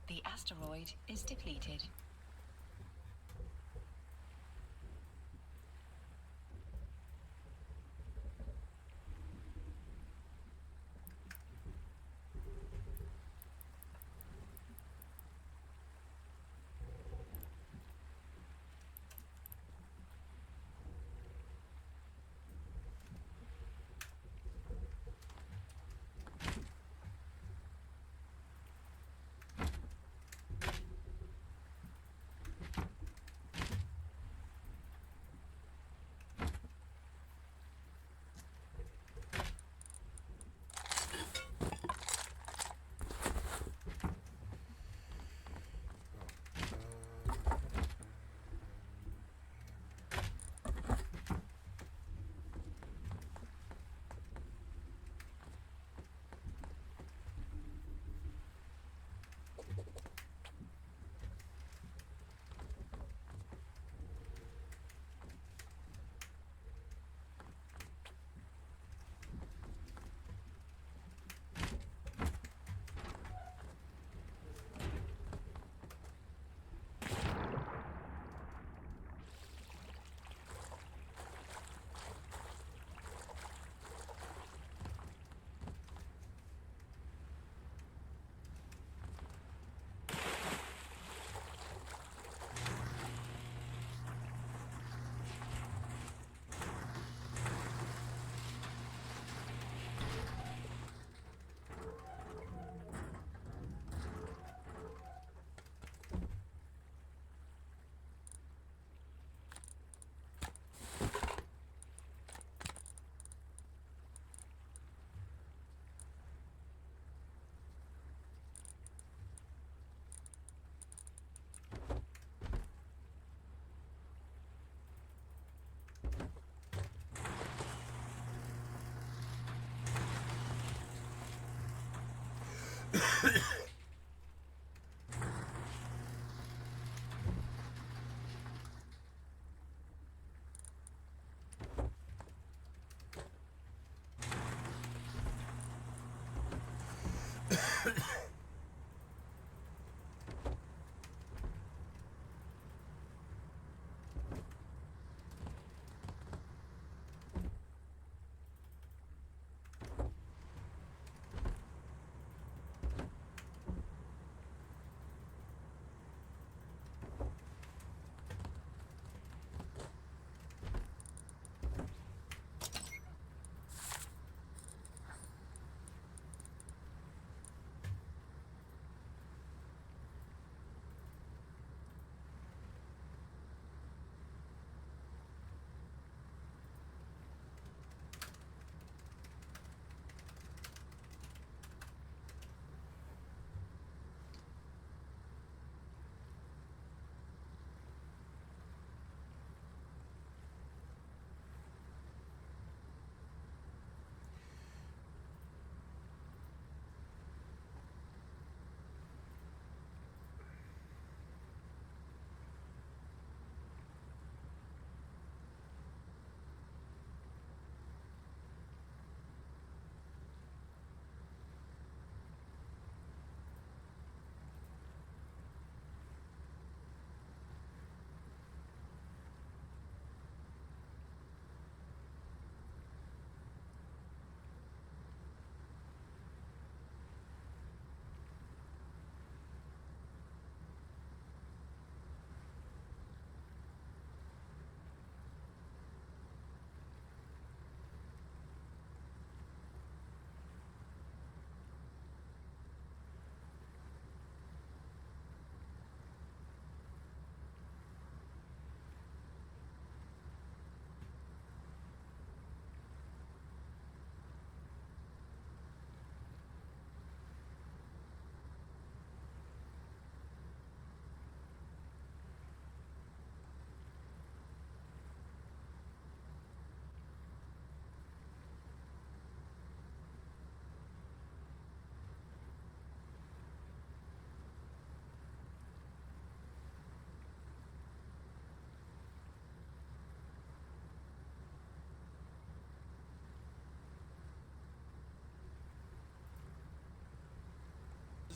The asteroid is depleted.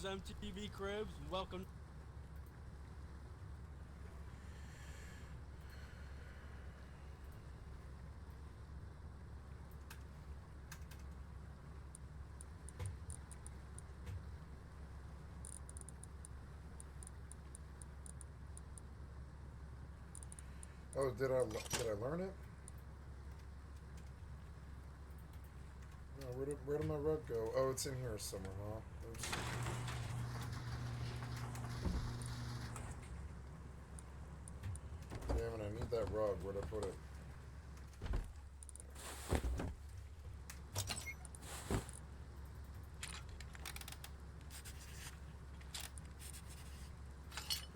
is MTV Cribs. Welcome. Oh, did I learn it? No, where did my rug go? Oh, it's in here somewhere, huh? Oops. Damn it, I need that rug. Where'd I put it?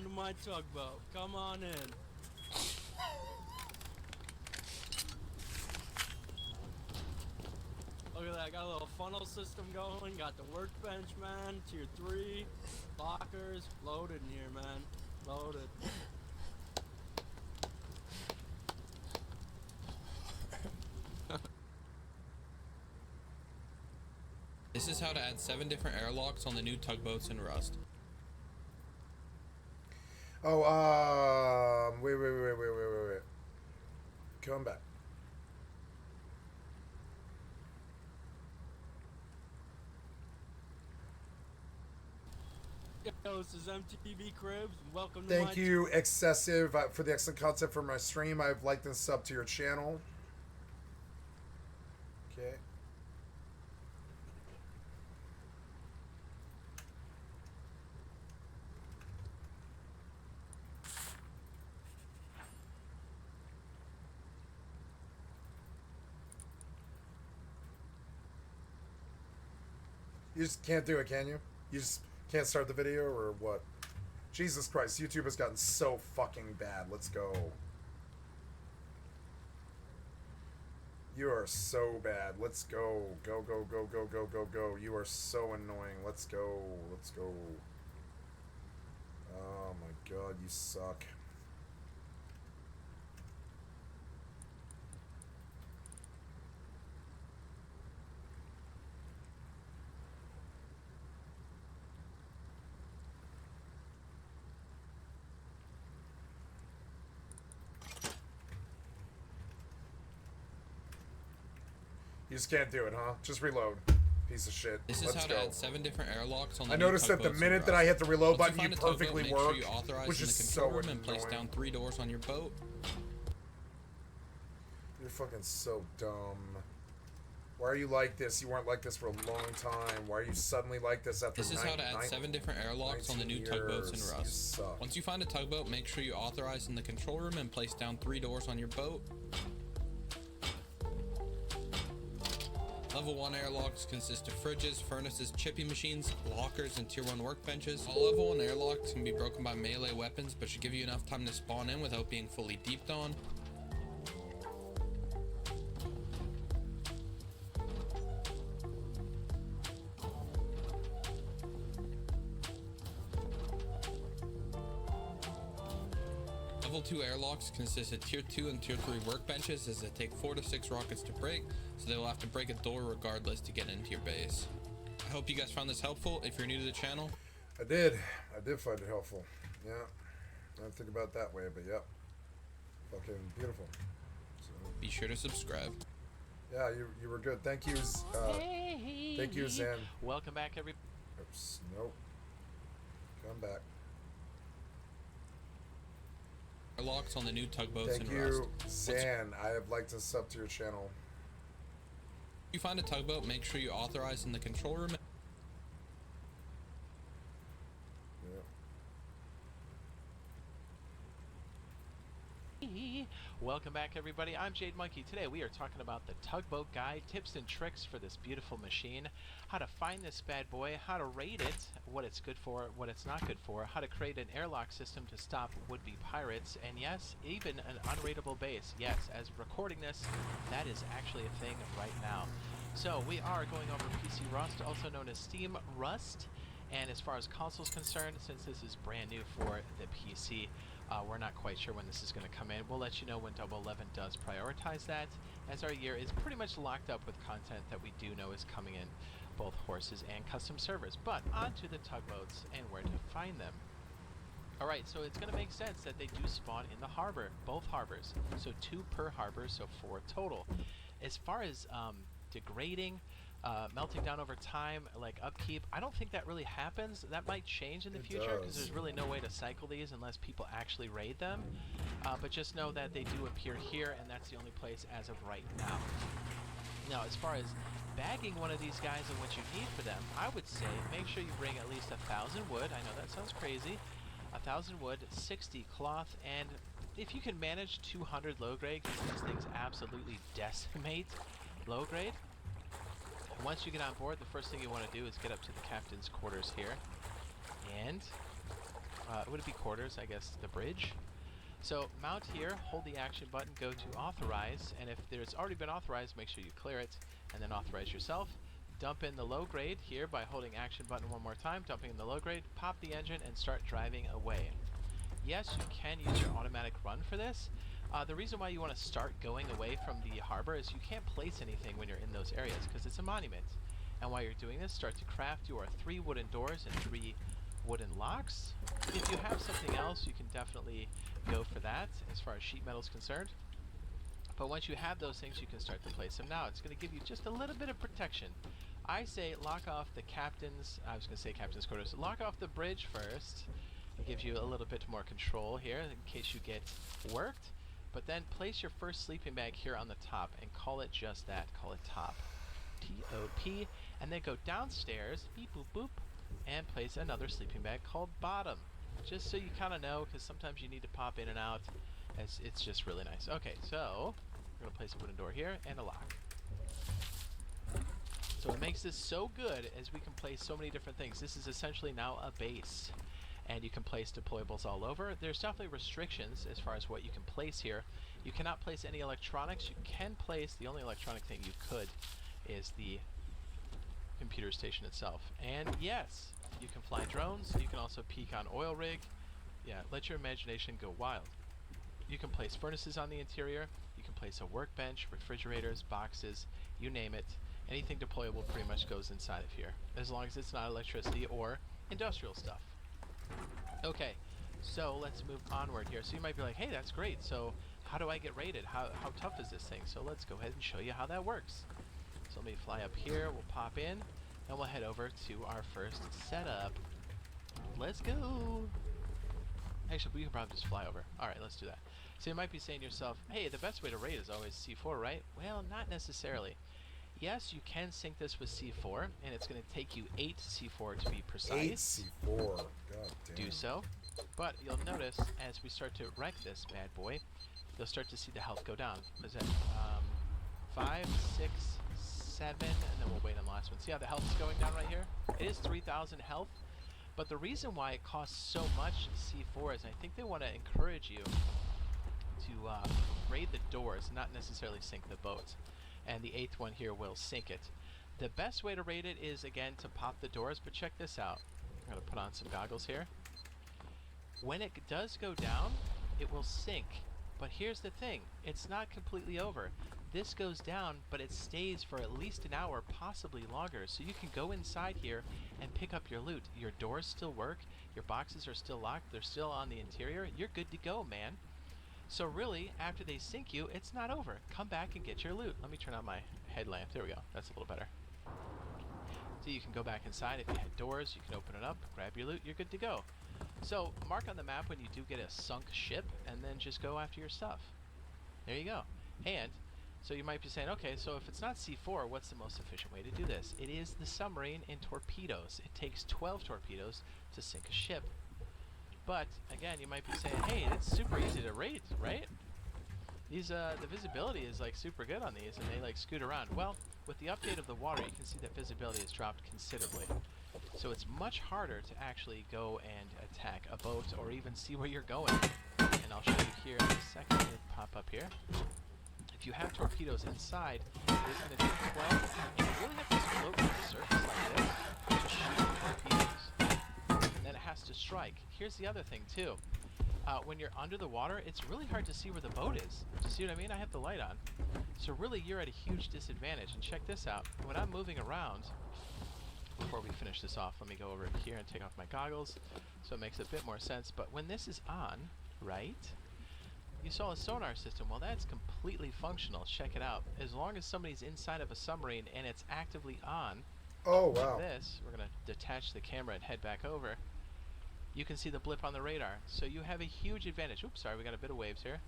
To my tugboat. Come on in. Look at that, got a little funnel system going, got the workbench, man, tier 3, lockers, loaded in here, man, loaded. This is how to add 7 different airlocks on the new tugboats in Rust. Oh, wait. Come back. Yo, this is MTV Cribs. Welcome to Thank you, Excessive, for the excellent content for my stream. I've liked and subbed to your channel. Okay. You just can't do it, can you? You just can't start the video, or what? Jesus Christ, YouTube has gotten so fucking bad. Let's go. You are so bad. Let's go. Go. You are so annoying. Let's go. Oh my god, you suck. You just can't do it, huh? Just reload. Piece of shit. This is how to add 7 different airlocks on the I new noticed that the tugboats in minute that Rust. I hit the reload Once button, you find a tugboat, perfectly make work, sure you authorize which in is the so control room and place annoying. down 3 doors on your boat. You're fucking so dumb. Why are you like this? You weren't like this for a long time. Why are you suddenly like this after This is how to add 7 different airlocks on the new tugboats in Rust. Once you find a tugboat, make sure you authorize in the control room and place down 3 doors on your boat. Level 1 airlocks consist of fridges, furnaces, chippy machines, lockers, and tier 1 workbenches. All level 1 airlocks can be broken by melee weapons, but should give you enough time to spawn in without being fully deeped on. Level 2 airlocks consist of tier 2 and tier 3 workbenches, as they take 4 to 6 rockets to break, so they will have to break a door regardless to get into your base. I hope you guys found this helpful. If you're new to the channel, I did find it helpful. Yeah, I didn't think about it that way, but yep, fucking beautiful. So, be sure to subscribe. Yeah, you were good. Thank you, thank you, Zen. Welcome back, everybody. Oops, nope. Come back. Airlocks on the new tugboats Thank in you, Rust. Zan. I have liked and sub to your channel. If you find a tugboat, make sure you authorize in the control room. Welcome back, everybody. I'm Jade Monkey. Today we are talking about the tugboat guide, tips and tricks for this beautiful machine, how to find this bad boy, how to rate it, what it's good for, what it's not good for, how to create an airlock system to stop would-be pirates, and yes, even an unrateable base. Yes, as recording this, that is actually a thing right now. So we are going over PC Rust, also known as Steam Rust, and as far as consoles concerned, since this is brand new for the PC, we're not quite sure when this is going to come in. We'll let you know when Double 11 does prioritize that, as our year is pretty much locked up with content that we do know is coming in. both horses and custom servers. But onto the tugboats and where to find them. Alright, so it's going to make sense that they do spawn in the harbor, both harbors. So 2 per harbor, so 4 total. As far as degrading, melting down over time, like upkeep, I don't think that really happens. That might change in the future because there's really no way to cycle these unless people actually raid them. But just know that they do appear here, and that's the only place as of right now. Now, as far as bagging one of these guys and what you need for them, I would say make sure you bring at least 1,000 wood. I know that sounds crazy. 1,000 wood, 60 cloth, and if you can manage 200 low grade, because these things absolutely decimate low grade. And once you get on board, the first thing you want to do is get up to the captain's quarters here. And, would it be quarters? I guess the bridge. So mount here, hold the action button, go to authorize, and if there's already been authorized, make sure you clear it, and then authorize yourself. Dump in the low grade here by holding action button one more time, dumping in the low grade, pop the engine, and start driving away. Yes, you can use your automatic run for this. The reason why you want to start going away from the harbor is you can't place anything when you're in those areas because it's a monument. And while you're doing this, start to craft your 3 wooden doors and 3 wooden locks. If you have something else, you can definitely go for that as far as sheet metal is concerned. But once you have those things, you can start to place them. Now, it's going to give you just a little bit of protection. I say lock off the captain's, I was going to say captain's quarters, lock off the bridge first. It gives you a little bit more control here in case you get worked. But then place your first sleeping bag here on the top and call it just that. Call it top. T-O-P. And then go downstairs, beep boop boop, and place another sleeping bag called bottom. Just so you kind of know, because sometimes you need to pop in and out. It's just really nice. Okay, so we're going to place a wooden door here and a lock. So what makes this so good is we can place so many different things. This is essentially now a base. And you can place deployables all over. There's definitely restrictions as far as what you can place here. You cannot place any electronics. You can place, the only electronic thing you could is the computer station itself. And yes, you can fly drones. You can also peek on oil rig. Yeah, let your imagination go wild. You can place furnaces on the interior. You can place a workbench, refrigerators, boxes, you name it. Anything deployable pretty much goes inside of here, as long as it's not electricity or industrial stuff. Okay, so let's move onward here. So you might be like, hey, that's great. So how do I get rated? How tough is this thing? So let's go ahead and show you how that works. So let me fly up here. We'll pop in, and we'll head over to our first setup. Let's go. Actually, we can probably just fly over. All right, let's do that. So you might be saying to yourself, hey, the best way to rate is always C4, right? Well, not necessarily. Yes, you can sync this with C4, and it's going to take you 8 C4 to be precise. 8 C4, god damn. Do so. But you'll notice, as we start to wreck this bad boy, you'll start to see the health go down. What is that? 5, 6, 7, and then we'll wait on the last one. See how the health is going down right here? It is 3,000 health, but the reason why it costs so much C4 is I think they want to encourage you to raid the doors, not necessarily sink the boat. And the 8th one here will sink it. The best way to raid it is, again, to pop the doors, but check this out. I'm going to put on some goggles here. When it does go down, it will sink. But here's the thing, it's not completely over. This goes down, but it stays for at least an hour, possibly longer. So you can go inside here and pick up your loot. Your doors still work, your boxes are still locked, they're still on the interior. You're good to go, man. So really, after they sink you, it's not over. Come back and get your loot. Let me turn on my headlamp. There we go. That's a little better. So you can go back inside. If you had doors, you can open it up, grab your loot, you're good to go. So mark on the map when you do get a sunk ship, and then just go after your stuff. There you go. And so you might be saying, okay, so if it's not C4, what's the most efficient way to do this? It is the submarine and torpedoes. It takes 12 torpedoes to sink a ship. But again, you might be saying, hey, it's super easy to raid, right? These the visibility is like super good on these, and they like scoot around. Well, with the update of the water, you can see that visibility has dropped considerably. So it's much harder to actually go and attack a boat or even see where you're going. And I'll show you here in a second. It'll pop up here. If you have torpedoes inside, it is going to take 12. You really have to float to the surface like this to shoot the torpedoes. Then it has to strike. Here's the other thing too. When you're under the water, it's really hard to see where the boat is. Do you see what I mean? I have the light on. So really, you're at a huge disadvantage. And check this out. When I'm moving around, before we finish this off, let me go over here and take off my goggles so it makes a bit more sense. But when this is on, right, you saw a sonar system. Well, that's completely functional. Check it out. As long as somebody's inside of a submarine and it's actively on, oh wow, like this, we're going to detach the camera and head back over. You can see the blip on the radar. So you have a huge advantage. Oops, sorry, we got a bit of waves here.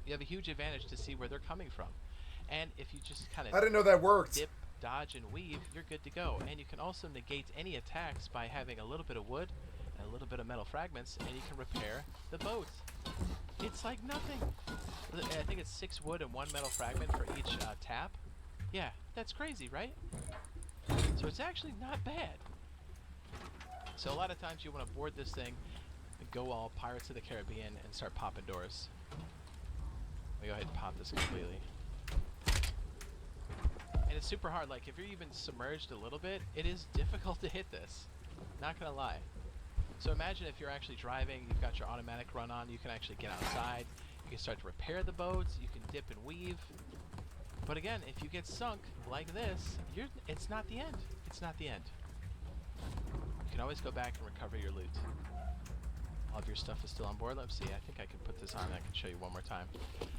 You have a huge advantage to see where they're coming from. And if you just kind of I didn't know that worked. dip, dodge, and weave, you're good to go. And you can also negate any attacks by having a little bit of wood and a little bit of metal fragments, and you can repair the boat. It's like nothing. I think it's 6 wood and 1 metal fragment for each tap. Yeah, that's crazy, right? So it's actually not bad. So a lot of times you want to board this thing and go all Pirates of the Caribbean and start popping doors. Let me go ahead and pop this completely. And it's super hard. Like, if you're even submerged a little bit, it is difficult to hit this. Not gonna lie. So imagine if you're actually driving, you've got your automatic run on, you can actually get outside, you can start to repair the boats, you can dip and weave. But again, if you get sunk like this, it's not the end. It's not the end. You can always go back and recover your loot. All of your stuff is still on board. Let's see, I think I can put this on and I can show you one more time.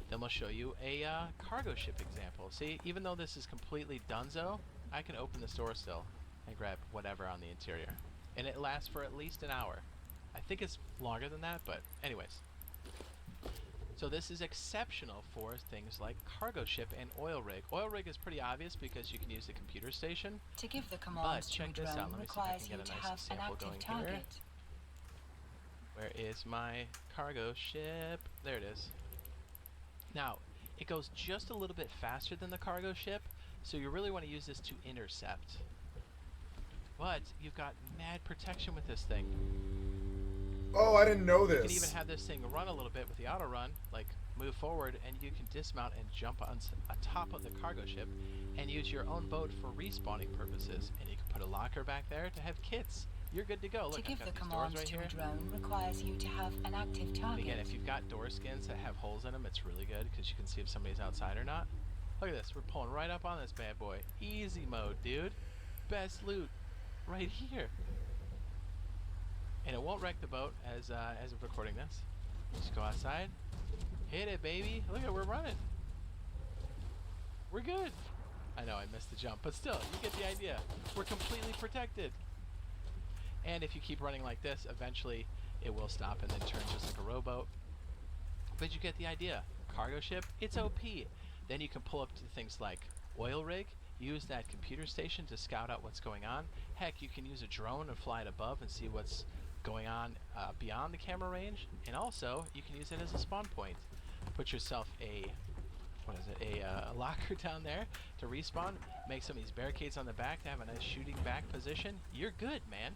Then we'll show you a cargo ship example. See, even though this is completely donezo, I can open this door still and grab whatever on the interior. And it lasts for at least an hour. I think it's longer than that, but anyways. So this is exceptional for things like cargo ship and oil rig. Oil rig is pretty obvious because you can use the computer station. To give the commands to a check this out. drone Let me see if I requires can you get a to nice have an example active going target. here. Where is my cargo ship? There it is. Now, it goes just a little bit faster than the cargo ship, so you really want to use this to intercept. But you've got mad protection with this thing. Oh, I didn't know this. You can even have this thing run a little bit with the auto run, like move forward, and you can dismount and jump on top of the cargo ship and use your own boat for respawning purposes. And you can put a locker back there to have kits. You're good to go. Look, to give I've the got these doors commands right to here. a drone requires you to have an active And target. again, if you've got door skins that have holes in them, it's really good because you can see if somebody's outside or not. Look at this. We're pulling right up on this bad boy. Easy mode, dude. Best loot right here. And it won't wreck the boat as of recording this. Just go outside. Hit it, baby. Look at it. We're running. We're good. I know I missed the jump, but still, you get the idea. We're completely protected. And if you keep running like this, eventually it will stop and then turn just like a rowboat. But you get the idea. Cargo ship, it's OP. Then you can pull up to things like oil rig, use that computer station to scout out what's going on. Heck, you can use a drone and fly it above and see what's going on beyond the camera range. And also, you can use it as a spawn point. Put yourself a locker down there to respawn. Make some of these barricades on the back to have a nice shooting back position. You're good, man.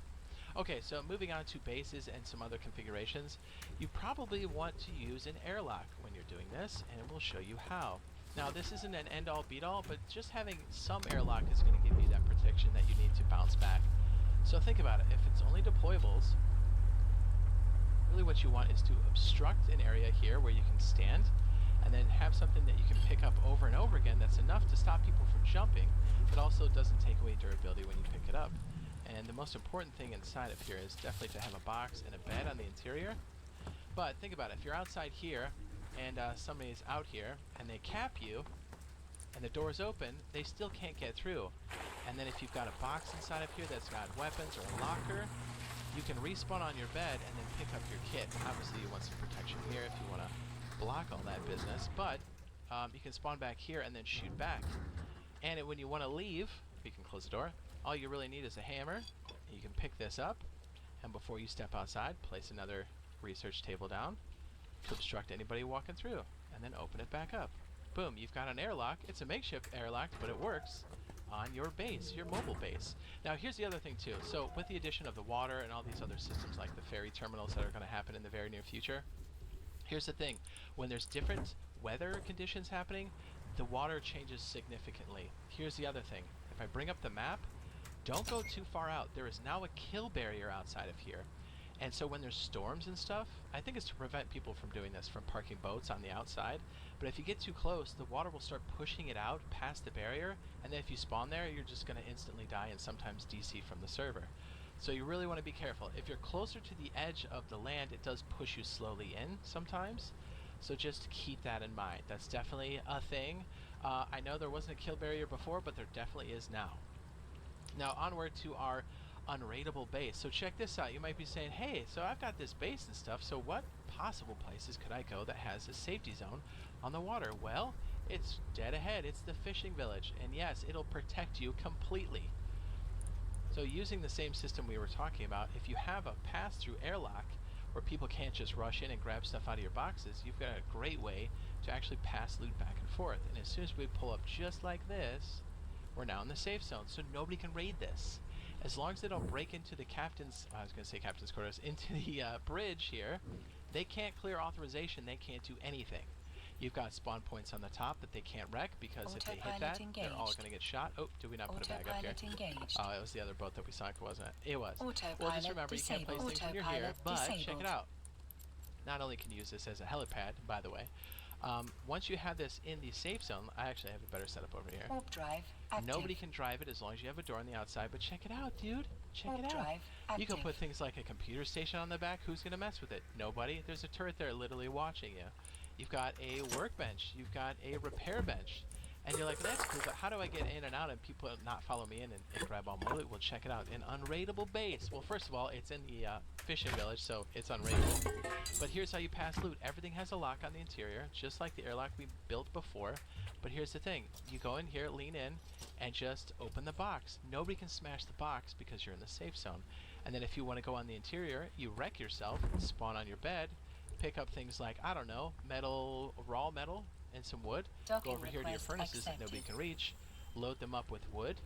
Okay, so moving on to bases and some other configurations, you probably want to use an airlock when you're doing this, and we'll show you how. Now, this isn't an end-all beat-all, but just having some airlock is going to give you that protection that you need to bounce back. So think about it. If it's only deployables, really what you want is to obstruct an area here where you can stand, and then have something that you can pick up over and over again that's enough to stop people from jumping, but also doesn't take away durability when you pick it up. And the most important thing inside of here is definitely to have a box and a bed on the interior. But think about it, if you're outside here and somebody's out here and they cap you and the door's open, they still can't get through. And then if you've got a box inside of here that's got weapons or a locker, you can respawn on your bed and then pick up your kit. Obviously you want some protection here if you want to block all that business, but you can spawn back here and then shoot back. And when you want to leave, you can close the door. All you really need is a hammer. You can pick this up, and before you step outside, place another research table down to obstruct anybody walking through, and then open it back up. Boom, you've got an airlock. It's a makeshift airlock, but it works on your base, your mobile base. Now here's the other thing too. So with the addition of the water and all these other systems like the ferry terminals that are going to happen in the very near future, here's the thing. When there's different weather conditions happening, the water changes significantly. Here's the other thing. If I bring up the map, don't go too far out. There is now a kill barrier outside of here. And so when there's storms and stuff, I think it's to prevent people from doing this, from parking boats on the outside. But if you get too close, the water will start pushing it out past the barrier, and then if you spawn there, you're just going to instantly die and sometimes DC from the server. So you really want to be careful. If you're closer to the edge of the land, it does push you slowly in sometimes. So just keep that in mind. That's definitely a thing. I know there wasn't a kill barrier before, but there definitely is now. Now onward to our unraidable base. So check this out. You might be saying, hey, so I've got this base and stuff, so what possible places could I go that has a safety zone on the water? Well, it's dead ahead. It's the fishing village, and yes, it'll protect you completely. So using the same system we were talking about, if you have a pass-through airlock where people can't just rush in and grab stuff out of your boxes, you've got a great way to actually pass loot back and forth. And as soon as we pull up just like this, we're now in the safe zone, so nobody can raid this. As long as they don't break into the captain's, I was going to say captain's quarters, into the bridge here, they can't clear authorization, they can't do anything. You've got spawn points on the top that they can't wreck, because if they hit that, they're all going to get shot. Oh, did we not put a bag up here? Oh, it was the other boat that we sunk, wasn't it? It was. Well, just remember, you can't place things when you're here, but check it out. Not only can you use this as a helipad, by the way, once you have this in the safe zone, I actually have a better setup over here. Warp drive active. Nobody can drive it as long as you have a door on the outside, but check it out, dude. Check it out. You can put things like a computer station on the back. Who's going to mess with it? Nobody. There's a turret there literally watching you. You've got a workbench. You've got a repair bench. And you're like, that's cool, but how do I get in and out and people not follow me in and grab all my loot? Well, check it out. An unraidable base. Well, first of all, it's in the fishing village, so it's unraidable. But here's how you pass loot. Everything has a lock on the interior, just like the airlock we built before. But here's the thing. You go in here, lean in, and just open the box. Nobody can smash the box because you're in the safe zone. And then if you want to go on the interior, you wreck yourself, spawn on your bed, pick up things like, I don't know, metal, raw metal, and some wood, go over here to your furnaces that nobody can reach, load them up with wood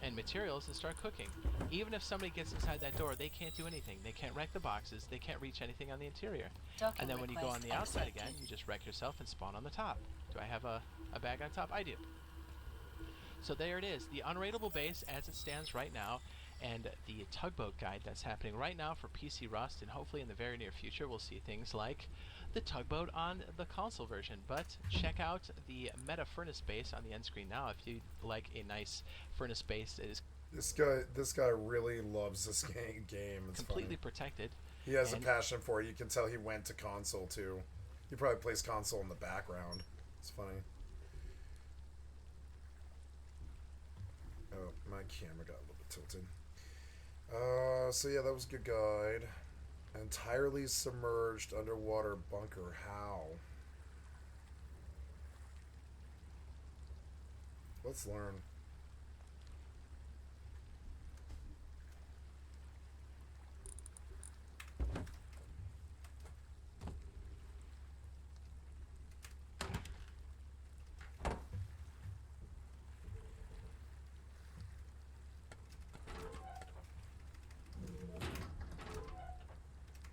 and materials and start cooking. Even if somebody gets inside that door, they can't do anything. They can't wreck the boxes, they can't reach anything on the interior. And then when you go on the outside again, you just wreck yourself and spawn on the top. Do I have a bag on top? I do. So there it is, the unraidable base as it stands right now, and the tugboat guide that's happening right now for PC Rust, and hopefully in the very near future we'll see things like the tugboat on the console version. But check out the meta furnace base on the end screen now if you like a nice furnace base that is this guy really loves this game. It's completely funny. Protected. He has a passion for it. You can tell he went to console too. He probably plays console in the background. It's funny. Oh, my camera got a little bit tilted. So yeah, that was a good guide. Entirely submerged underwater bunker. How? Let's learn.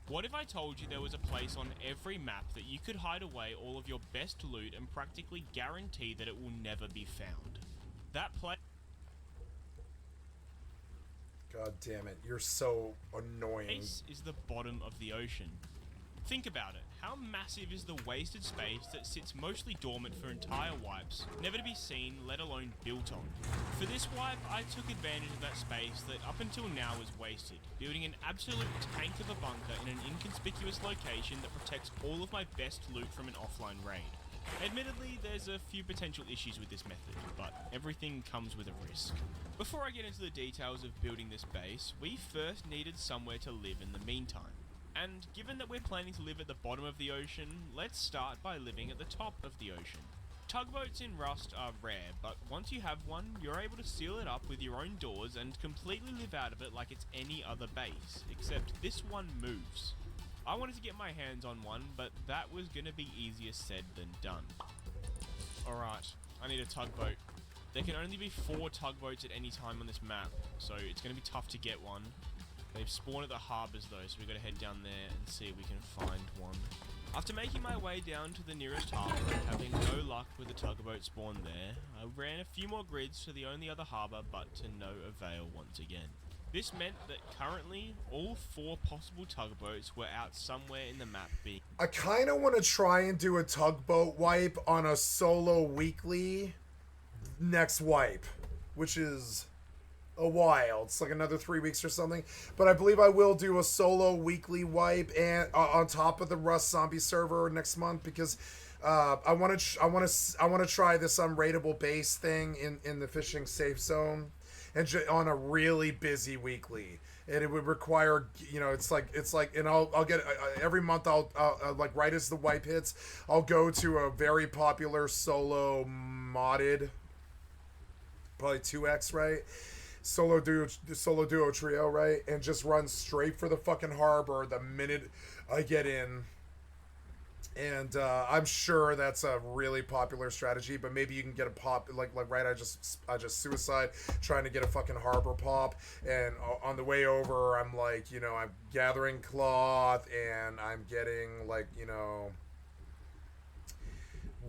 What if I told you there was a place on every map that you could hide away all of your best loot and practically guarantee that it will never be found? That place... God damn it, you're so annoying. ...is the bottom of the ocean. Think about it. How massive is the wasted space that sits mostly dormant for entire wipes, never to be seen, let alone built on? For this wipe, I took advantage of that space that up until now was wasted, building an absolute tank of a bunker in an inconspicuous location that protects all of my best loot from an offline raid. Admittedly, there's a few potential issues with this method, but everything comes with a risk. Before I get into the details of building this base, we first needed somewhere to live in the meantime. And given that we're planning to live at the bottom of the ocean, let's start by living at the top of the ocean. Tugboats in Rust are rare, but once you have one, you're able to seal it up with your own doors and completely live out of it like it's any other base, except this one moves. I wanted to get my hands on one, but that was gonna be easier said than done. Alright, I need a tugboat. There can only be 4 tugboats at any time on this map, so it's gonna be tough to get one. They've spawned at the harbours though, so we've got to head down there and see if we can find one. After making my way down to the nearest harbour and having no luck with the tugboat spawn there, I ran a few more grids to the only other harbour, but to no avail once again. This meant that currently all 4 possible tugboats were out somewhere in the map being... I kind of want to try and do a tugboat wipe on a solo weekly next wipe, which is a while. It's like another 3 weeks or something. But I believe I will do a solo weekly wipe and on top of the Rust zombie server next month, because I want to try this unrateable base thing in the fishing safe zone, and on a really busy weekly. And it would require, you know, it's like, and I'll get every month. I'll like right as the wipe hits, I'll go to a very popular solo modded, probably 2x, right? Solo duo trio, right? And just run straight for the fucking harbor the minute I get in. And I'm sure that's a really popular strategy, but maybe you can get a pop like right. I just suicide trying to get a fucking harbor pop, and on the way over, I'm like, you know, I'm gathering cloth and I'm getting like, you know,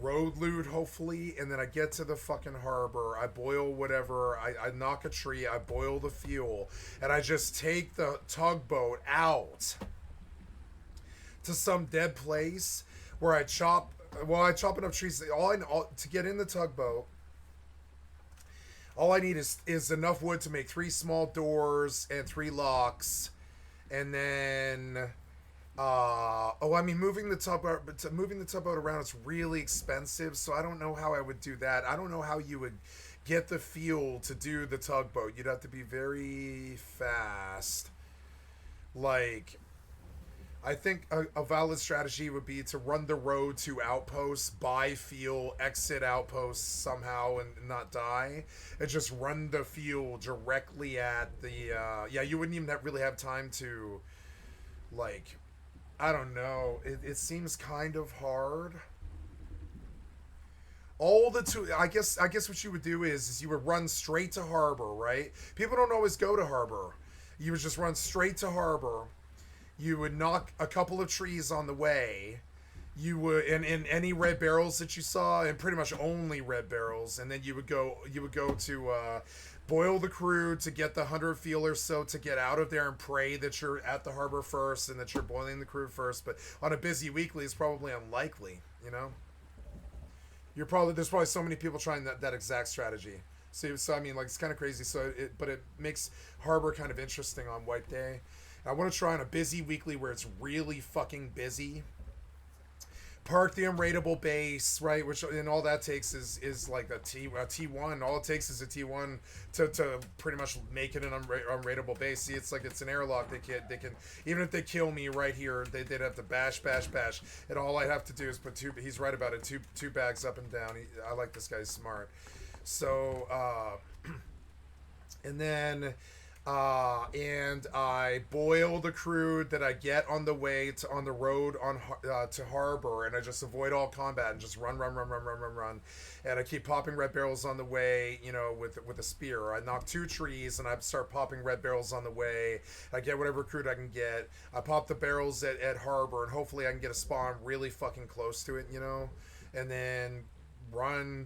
road loot hopefully, and then I get to the fucking harbor, I boil whatever, I knock a tree, I boil the fuel, and I just take the tugboat out to some dead place where I chop enough trees. To get in the tugboat, all I need is enough wood to make 3 small doors and 3 locks, and then moving the tugboat around is really expensive, so I don't know how I would do that. I don't know how you would get the fuel to do the tugboat. You'd have to be very fast. Like, I think a valid strategy would be to run the road to outposts, buy fuel, exit outposts somehow and not die, and just run the fuel directly at the, you wouldn't even really have time to, like, I don't know, it seems kind of hard. I guess what you would do is you would run straight to harbor, right? People don't always go to harbor. You would just run straight to harbor. You would knock a couple of trees on the way. You would, in any red barrels that you saw, and pretty much only red barrels, and then you would go to boil the crew to get the 100 fuel or so to get out of there, and pray that you're at the harbor first and that you're boiling the crew first. But on a busy weekly, it's probably unlikely, you know? There's probably so many people trying that exact strategy. So I mean, like, it's kind of crazy. But it makes harbor kind of interesting on wipe day. I want to try on a busy weekly where it's really fucking busy. Park the unrateable base, right? Which, and all that takes is like a T1. All it takes is a T1 to pretty much make it an unrateable base. See, it's like it's an airlock. They can even if they kill me right here, they'd have to bash, and all I have to do is put he's right about it. Two bags up and down. I like this guy's smart. So and then. And I boil the crude that I get on the way on the road to harbor, and I just avoid all combat and just run. And I keep popping red barrels on the way, you know, with a spear. I knock 2 trees and I start popping red barrels on the way. I get whatever crude I can get. I pop the barrels at harbor, and hopefully I can get a spawn really fucking close to it, you know, and then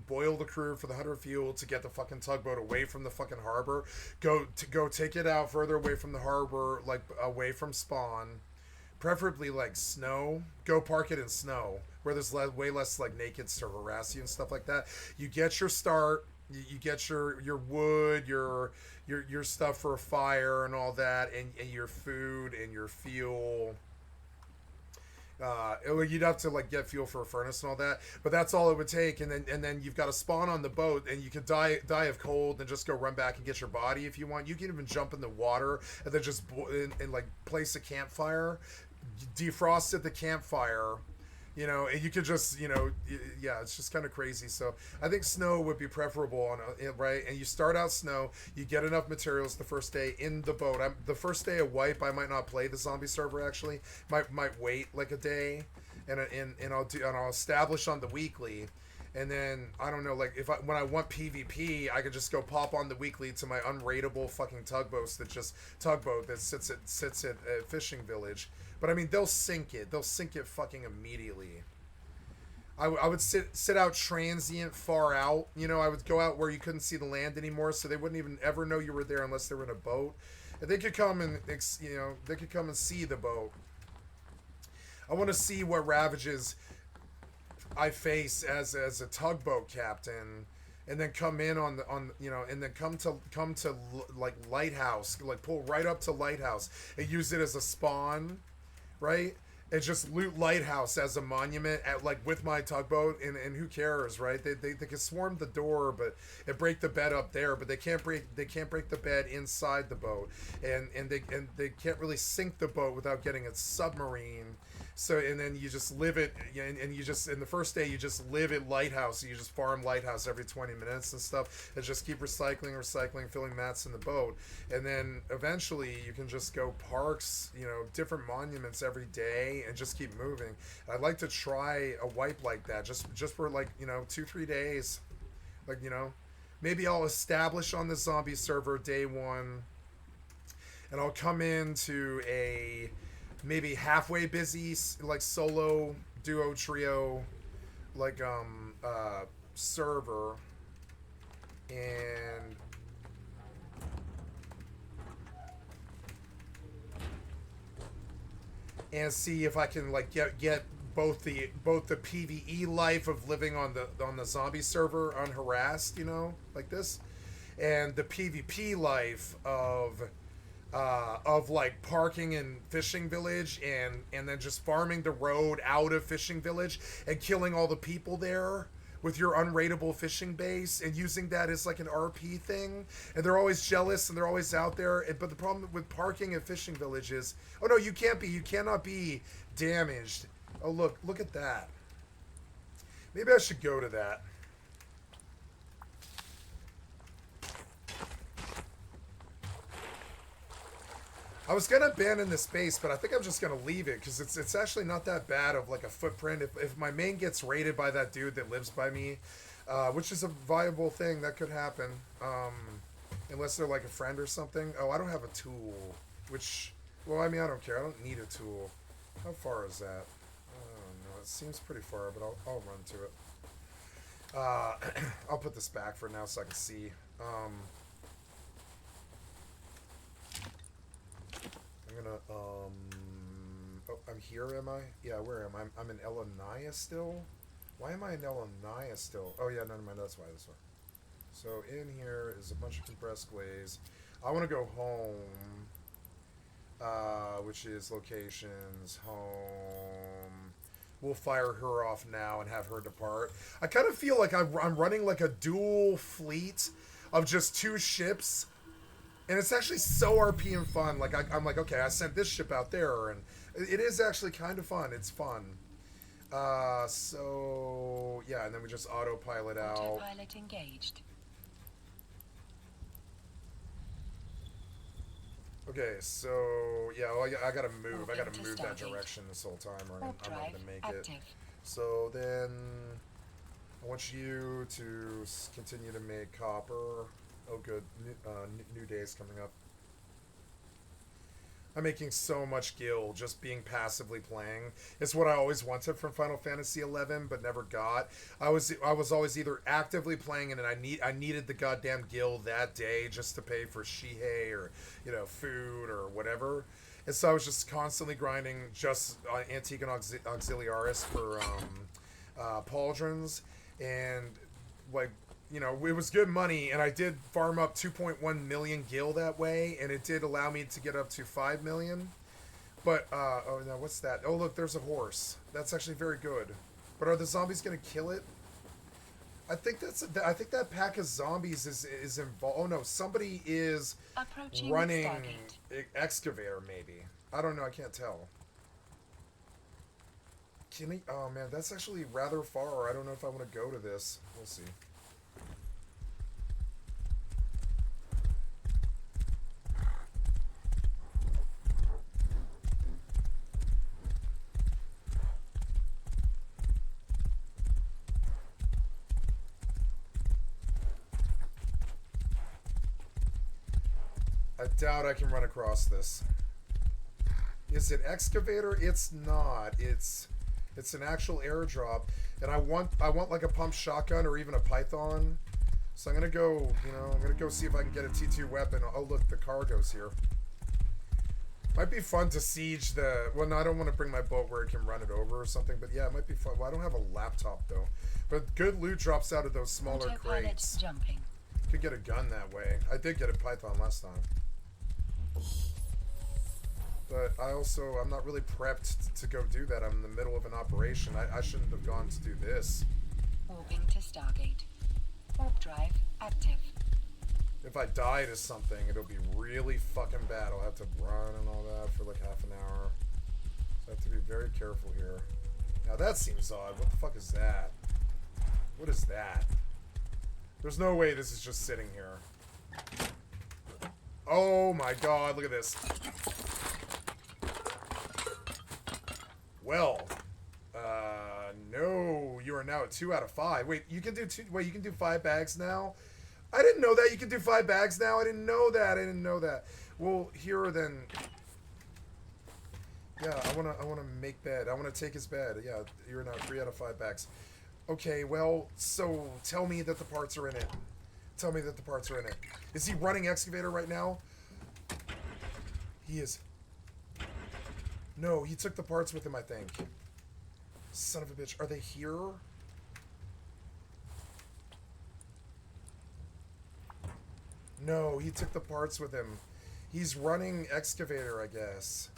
boil the crew for the 100 fuel to get the fucking tugboat away from the fucking harbor. Go take it out further away from the harbor, like away from spawn, preferably like snow. Go park it in snow where there's way less like nakeds to harass you and stuff like that. You get your start. You get your wood, your stuff for a fire and all that, and your food and your fuel. You'd have to like get fuel for a furnace and all that, but that's all it would take. And then you've got a spawn on the boat, and you could die of cold and just go run back and get your body if you want. You can even jump in the water and then just and like place a campfire, defrost at the campfire, you know, and you could just, you know, yeah, it's just kind of crazy. So I think snow would be preferable on right. And you start out snow, you get enough materials the first day in the boat. The first day of wipe, I might not play the zombie server actually. Might wait like a day, and I'll establish on the weekly. And then I don't know, like when I want PvP, I could just go pop on the weekly to my unrateable fucking tugboat that sits at Fishing Village. But I mean, they'll sink it. They'll sink it fucking immediately. I would sit out transient far out. You know, I would go out where you couldn't see the land anymore, so they wouldn't even ever know you were there unless they were in a boat. And they could come and, you know, they could come and see the boat. I want to see what ravages I face as a tugboat captain, and then come in on you know, and then come to like lighthouse, like pull right up to lighthouse and use it as a spawn, right? And just loot lighthouse as a monument at, like, with my tugboat, and who cares, right? They can swarm the door, but and break the bed up there, but they can't break the bed inside the boat, and they can't really sink the boat without getting a submarine. So, and then you just live it, and you just, in the first day, you just live at lighthouse. You just farm lighthouse every 20 minutes and stuff, and just keep recycling, filling mats in the boat. And then eventually you can just go parks, you know, different monuments every day, and just keep moving. I'd like to try a wipe like that, just for, like, you know, 2-3 days. Like, you know, maybe I'll establish on the zombie server day 1, and I'll come into a maybe halfway busy, like, solo, duo, trio, like, server, and see if I can, like, get both the PvE life of living on the zombie server unharassed, you know, like this, and the PvP life of like parking in fishing village, and then just farming the road out of fishing village and killing all the people there with your unrateable fishing base, and using that as like an RP thing. And they're always jealous, and they're always out there. But the problem with parking at fishing village is, oh no, you cannot be damaged. Oh, look at that. Maybe I should go to that. I was gonna abandon this base, but I think I'm just gonna leave it, because it's actually not that bad of, like, a footprint. If my main gets raided by that dude that lives by me, which is a viable thing that could happen, unless they're like a friend or something. Oh, I don't have a tool, which, well, I mean, I don't care. I don't need a tool. How far is that? I don't know. It seems pretty far, but I'll run to it. I'll put this back for now so I can see. I'm gonna, oh, I'm here, am I? Yeah, where am I? I'm in Elanaya still? Why am I in Elanaya still? Oh, yeah, never mind, that's why, this one. So, in here is a bunch of compressed glaze. I want to go home, which is locations, home. We'll fire her off now and have her depart. I kind of feel like I'm running like a dual fleet of just 2 ships. And it's actually so RP and fun. Like, I'm like, okay, I sent this ship out there, and it is actually kind of fun. It's fun. So, yeah, and then we just autopilot out. Autopilot engaged. Okay, so, yeah, well, I gotta move. I gotta move that direction this whole time, or I'm not gonna make it. So then, I want you to continue to make copper. Oh, good. New day's coming up. I'm making so much gil just being passively playing. It's what I always wanted from Final Fantasy XI, but never got. I was always either actively playing it, and I needed the goddamn gil that day just to pay for Shihei or, you know, food or whatever. And so I was just constantly grinding just Antique and Auxiliaris for pauldrons, and, like, you know, it was good money, and I did farm up 2.1 million gil that way, and it did allow me to get up to 5 million. But, oh, no, what's that? Oh, look, there's a horse. That's actually very good. But are the zombies going to kill it? I think that pack of zombies is involved. Oh, no, somebody is running excavator, maybe. I don't know, I can't tell. Can he? Oh, man, that's actually rather far. I don't know if I want to go to this. We'll see. I doubt I can run across this. Is it excavator? It's not. It's an actual airdrop. And I want like a pump shotgun or even a python. So I'm gonna go, you know, I'm gonna go see if I can get a T2 weapon. Oh look, the cargo's here. Might be fun to siege the, well no, I don't want to bring my boat where it can run it over or something, but yeah, it might be fun. Well, I don't have a laptop though. But good loot drops out of those smaller Autopilot crates. jumping. Could get a gun that way. I did get a python last time. But I'm not really prepped to go do that. I'm in the middle of an operation. I shouldn't have gone to do this. Warping to Stargate. Warp drive active. If I die to something, it'll be really fucking bad. I'll have to run and all that for like half an hour. So I have to be very careful here. Now that seems odd. What the fuck is that? What is that? There's no way this is just sitting here. Oh my god, look at this. Well, no, you are now at 2 out of 5. Wait, you can do 2. Wait, you can do 5 bags now. I didn't know that. You can do 5 bags now. I didn't know that. I didn't know that. Well, here then. Yeah, I wanna make bed. I wanna take his bed. Yeah, you're now 3 out of 5 bags. Okay, well, so tell me that the parts are in it. Tell me that the parts are in it. Is he running excavator right now? He is. No, he took the parts with him, I think. Son of a bitch. Are they here? No, he took the parts with him. He's running excavator, I guess.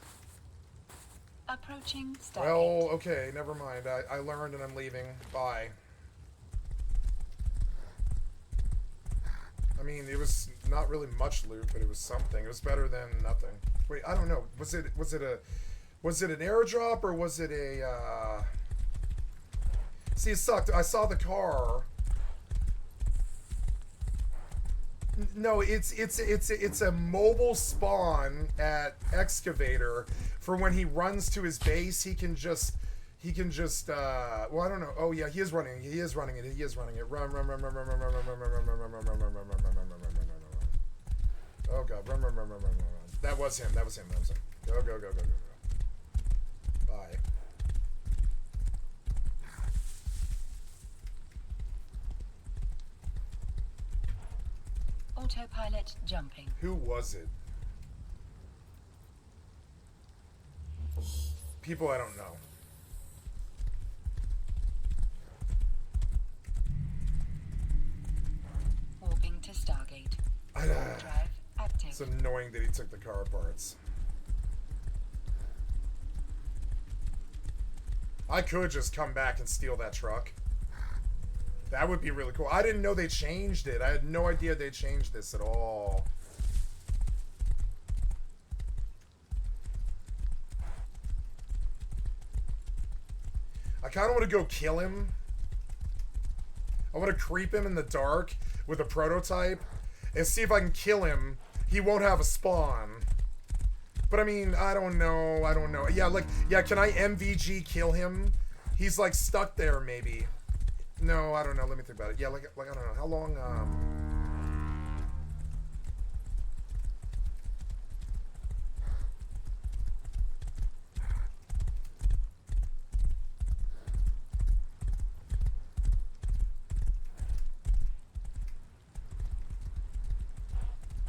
Approaching Stargate. Well, okay, never mind. I learned and I'm leaving. Bye. I mean, it was not really much loot, but it was something. It was better than nothing. Wait, I don't know. Was it an airdrop or was it a See, it sucked. I saw the car. No, it's a mobile spawn at excavator for when he runs to his base. He can just well, I don't know. Oh yeah, he is running it. He is running it. Run. Oh god, run. That was him. Go. Bye. Autopilot jumping. Who was it? People I don't know. Warping to Stargate. Warp drive active. It's annoying that he took the car parts. I could just come back and steal that truck. That would be really cool. I didn't know they changed it. I had no idea they changed this at all. I kind of want to go kill him. I want to creep him in the dark with a prototype and see if I can kill him. He won't have a spawn. But I mean, I don't know. Yeah, can I MVG kill him? He's like stuck there maybe. No, I don't know. Let me think about it. Yeah, like I don't know. How long,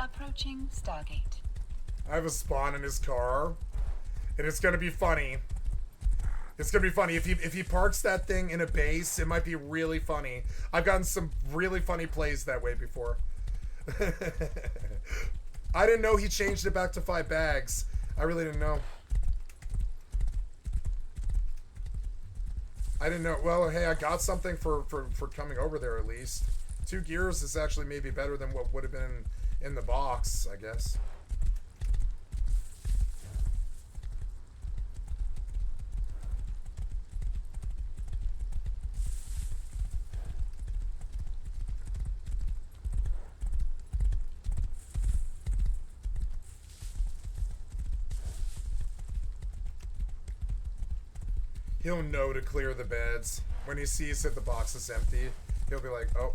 Approaching Stargate. I have a spawn in his car, and it's gonna be funny. It's gonna be funny if he parks that thing in a base. It might be really funny. I've gotten some really funny plays that way before. I didn't know he changed it back to 5 bags. I really didn't know. I didn't know. Well, hey, I got something for coming over there at least. 2 gears is actually maybe better than what would have been in the box, I guess. He'll know to clear the beds. When he sees that the box is empty, he'll be like, oh,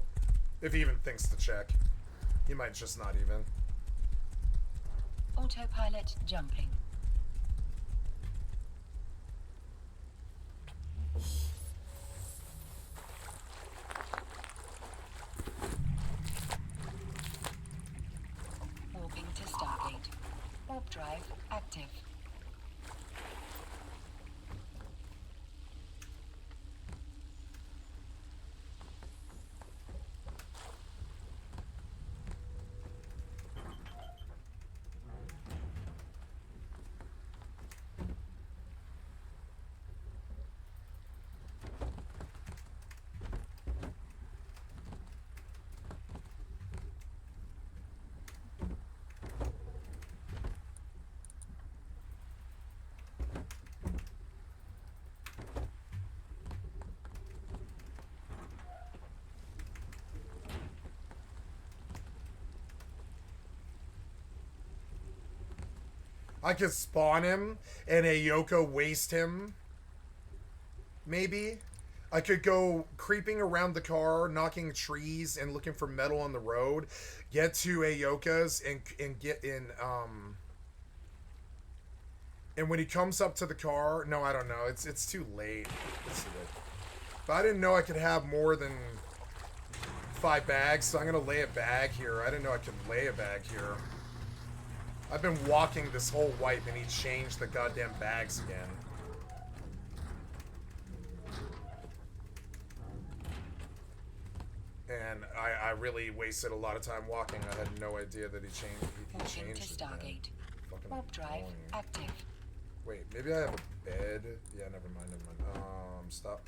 if he even thinks to check. He might just not even. Autopilot jumping. drive active. I could spawn him and Ayoko waste him. Maybe. I could go creeping around the car, knocking trees and looking for metal on the road. Get to Ayoka's and get in and when he comes up to the car, no, I don't know. It's too late. It's too late. But I didn't know I could have more than 5 bags, so I'm gonna lay a bag here. I didn't know I could lay a bag here. I've been walking this whole wipe and he changed the goddamn bags again. And I really wasted a lot of time walking. I had no idea that he changed Moving to it. Stargate. Fucking Warp drive annoying. active. Wait, maybe I have a bed? Yeah, never mind, never mind. Stop.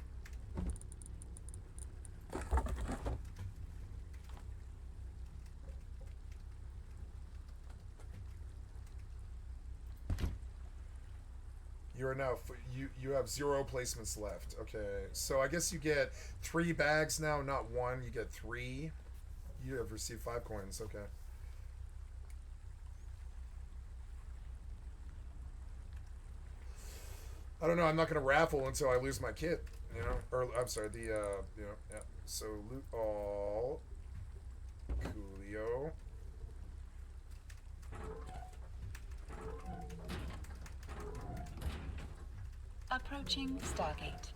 You are now you have 0 placements left. Okay, so I guess you get 3 bags now, not 1. You get 3. You have received 5 coins. Okay. I don't know. I'm not gonna raffle until I lose my kit. You know, or I'm sorry. The you know, yeah. So loot all. Coolio. Approaching Stargate.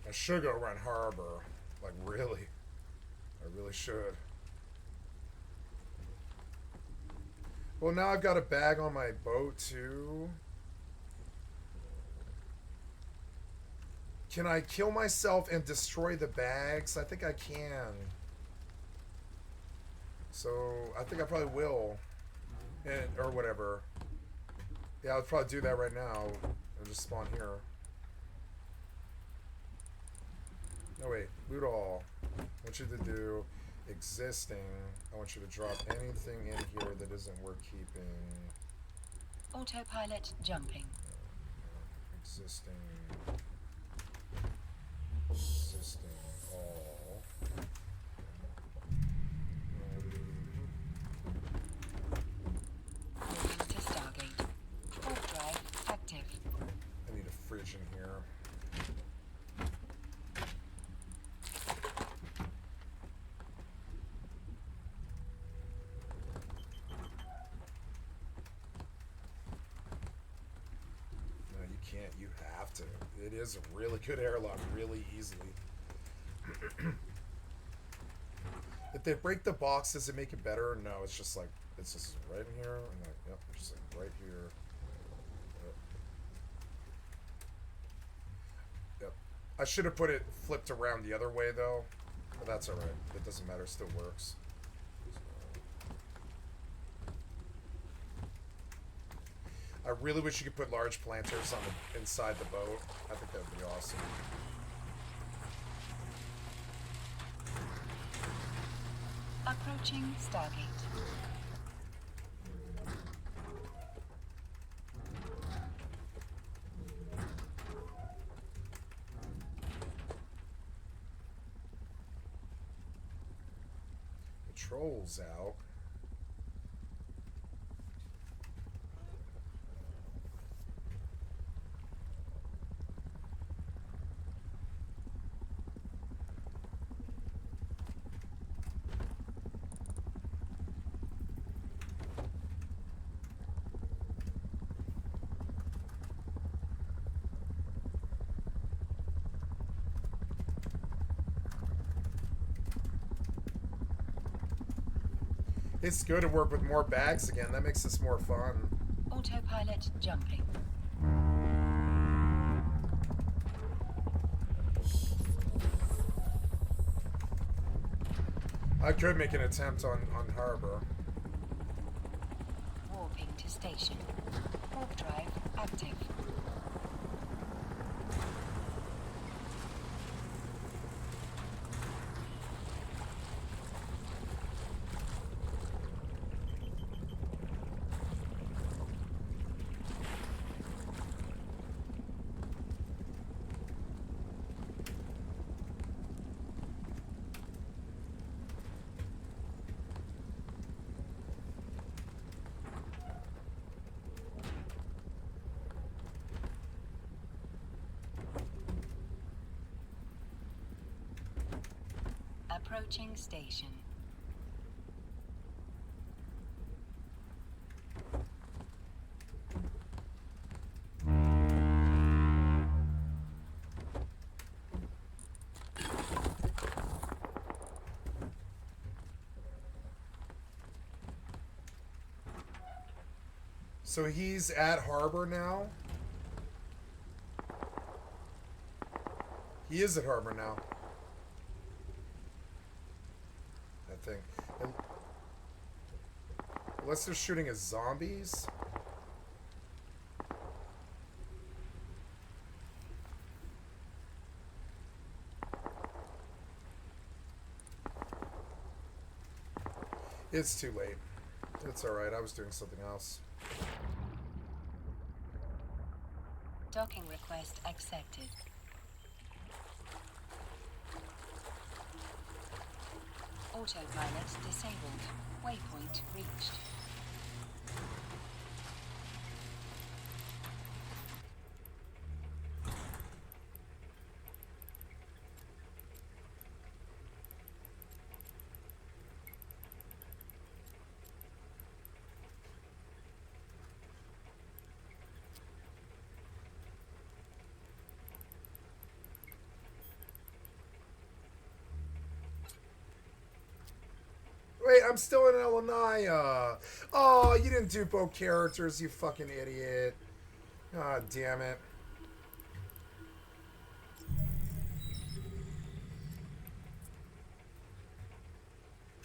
I should go run harbor. Like, really. I really should. Well, now I've got a bag on my boat, too. Can I kill myself and destroy the bags? I think I can. So, I think I probably will. And, or whatever. Yeah, I'll probably do that right now. I'll just spawn here. No, wait. Loot all. I want you to do existing. I want you to drop anything in here that isn't worth keeping. Autopilot jumping. Existing. Existing all. Moving to Stargate. Warp drive active. I need a fridge in here. No, you can't. You have to. It is a really good airlock, really easily. If they break the box, does it make it better? No, it's just like, it's just right in here, and like, yep, just like right here. Yep. I should have put it flipped around the other way, though. But that's alright. It doesn't matter. It still works. I really wish you could put large planters on the inside the boat. I think that would be awesome. Approaching Stargate. Patrol's out. It's good to work with more bags again. That makes this more fun. Autopilot jumping. I could make an attempt on harbor. Warping to station. Warp drive active. Approaching station. So he's at harbor now? He is at harbor now. I think. And unless they're shooting at zombies? It's too late. It's alright, I was doing something else. Docking request accepted. Autopilot disabled. Waypoint reached. Wait, I'm still in Illinois. Oh, you didn't do both characters, you fucking idiot. God damn it.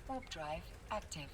Warp drive active.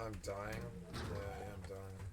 I'm dying. Yeah, I am dying.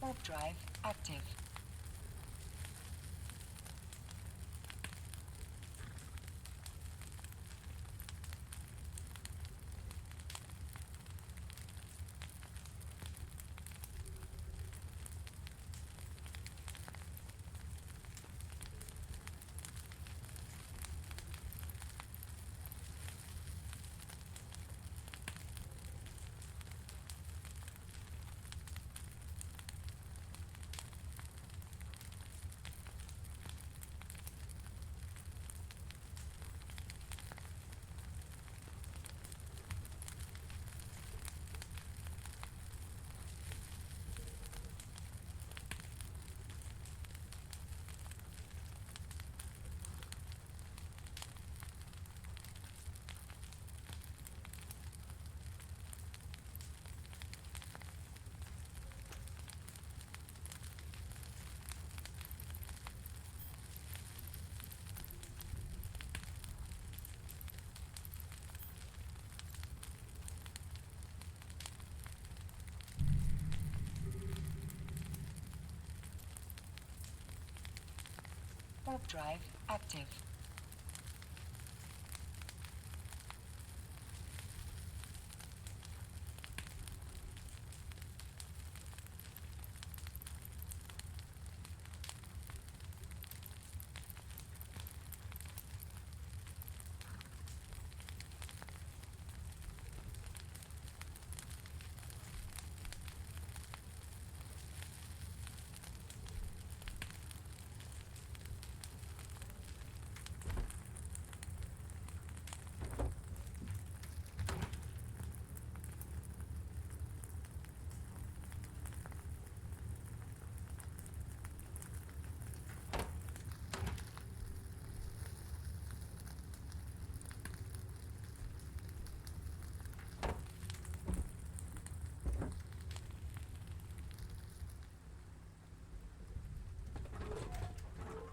Warp drive active. Warp drive active.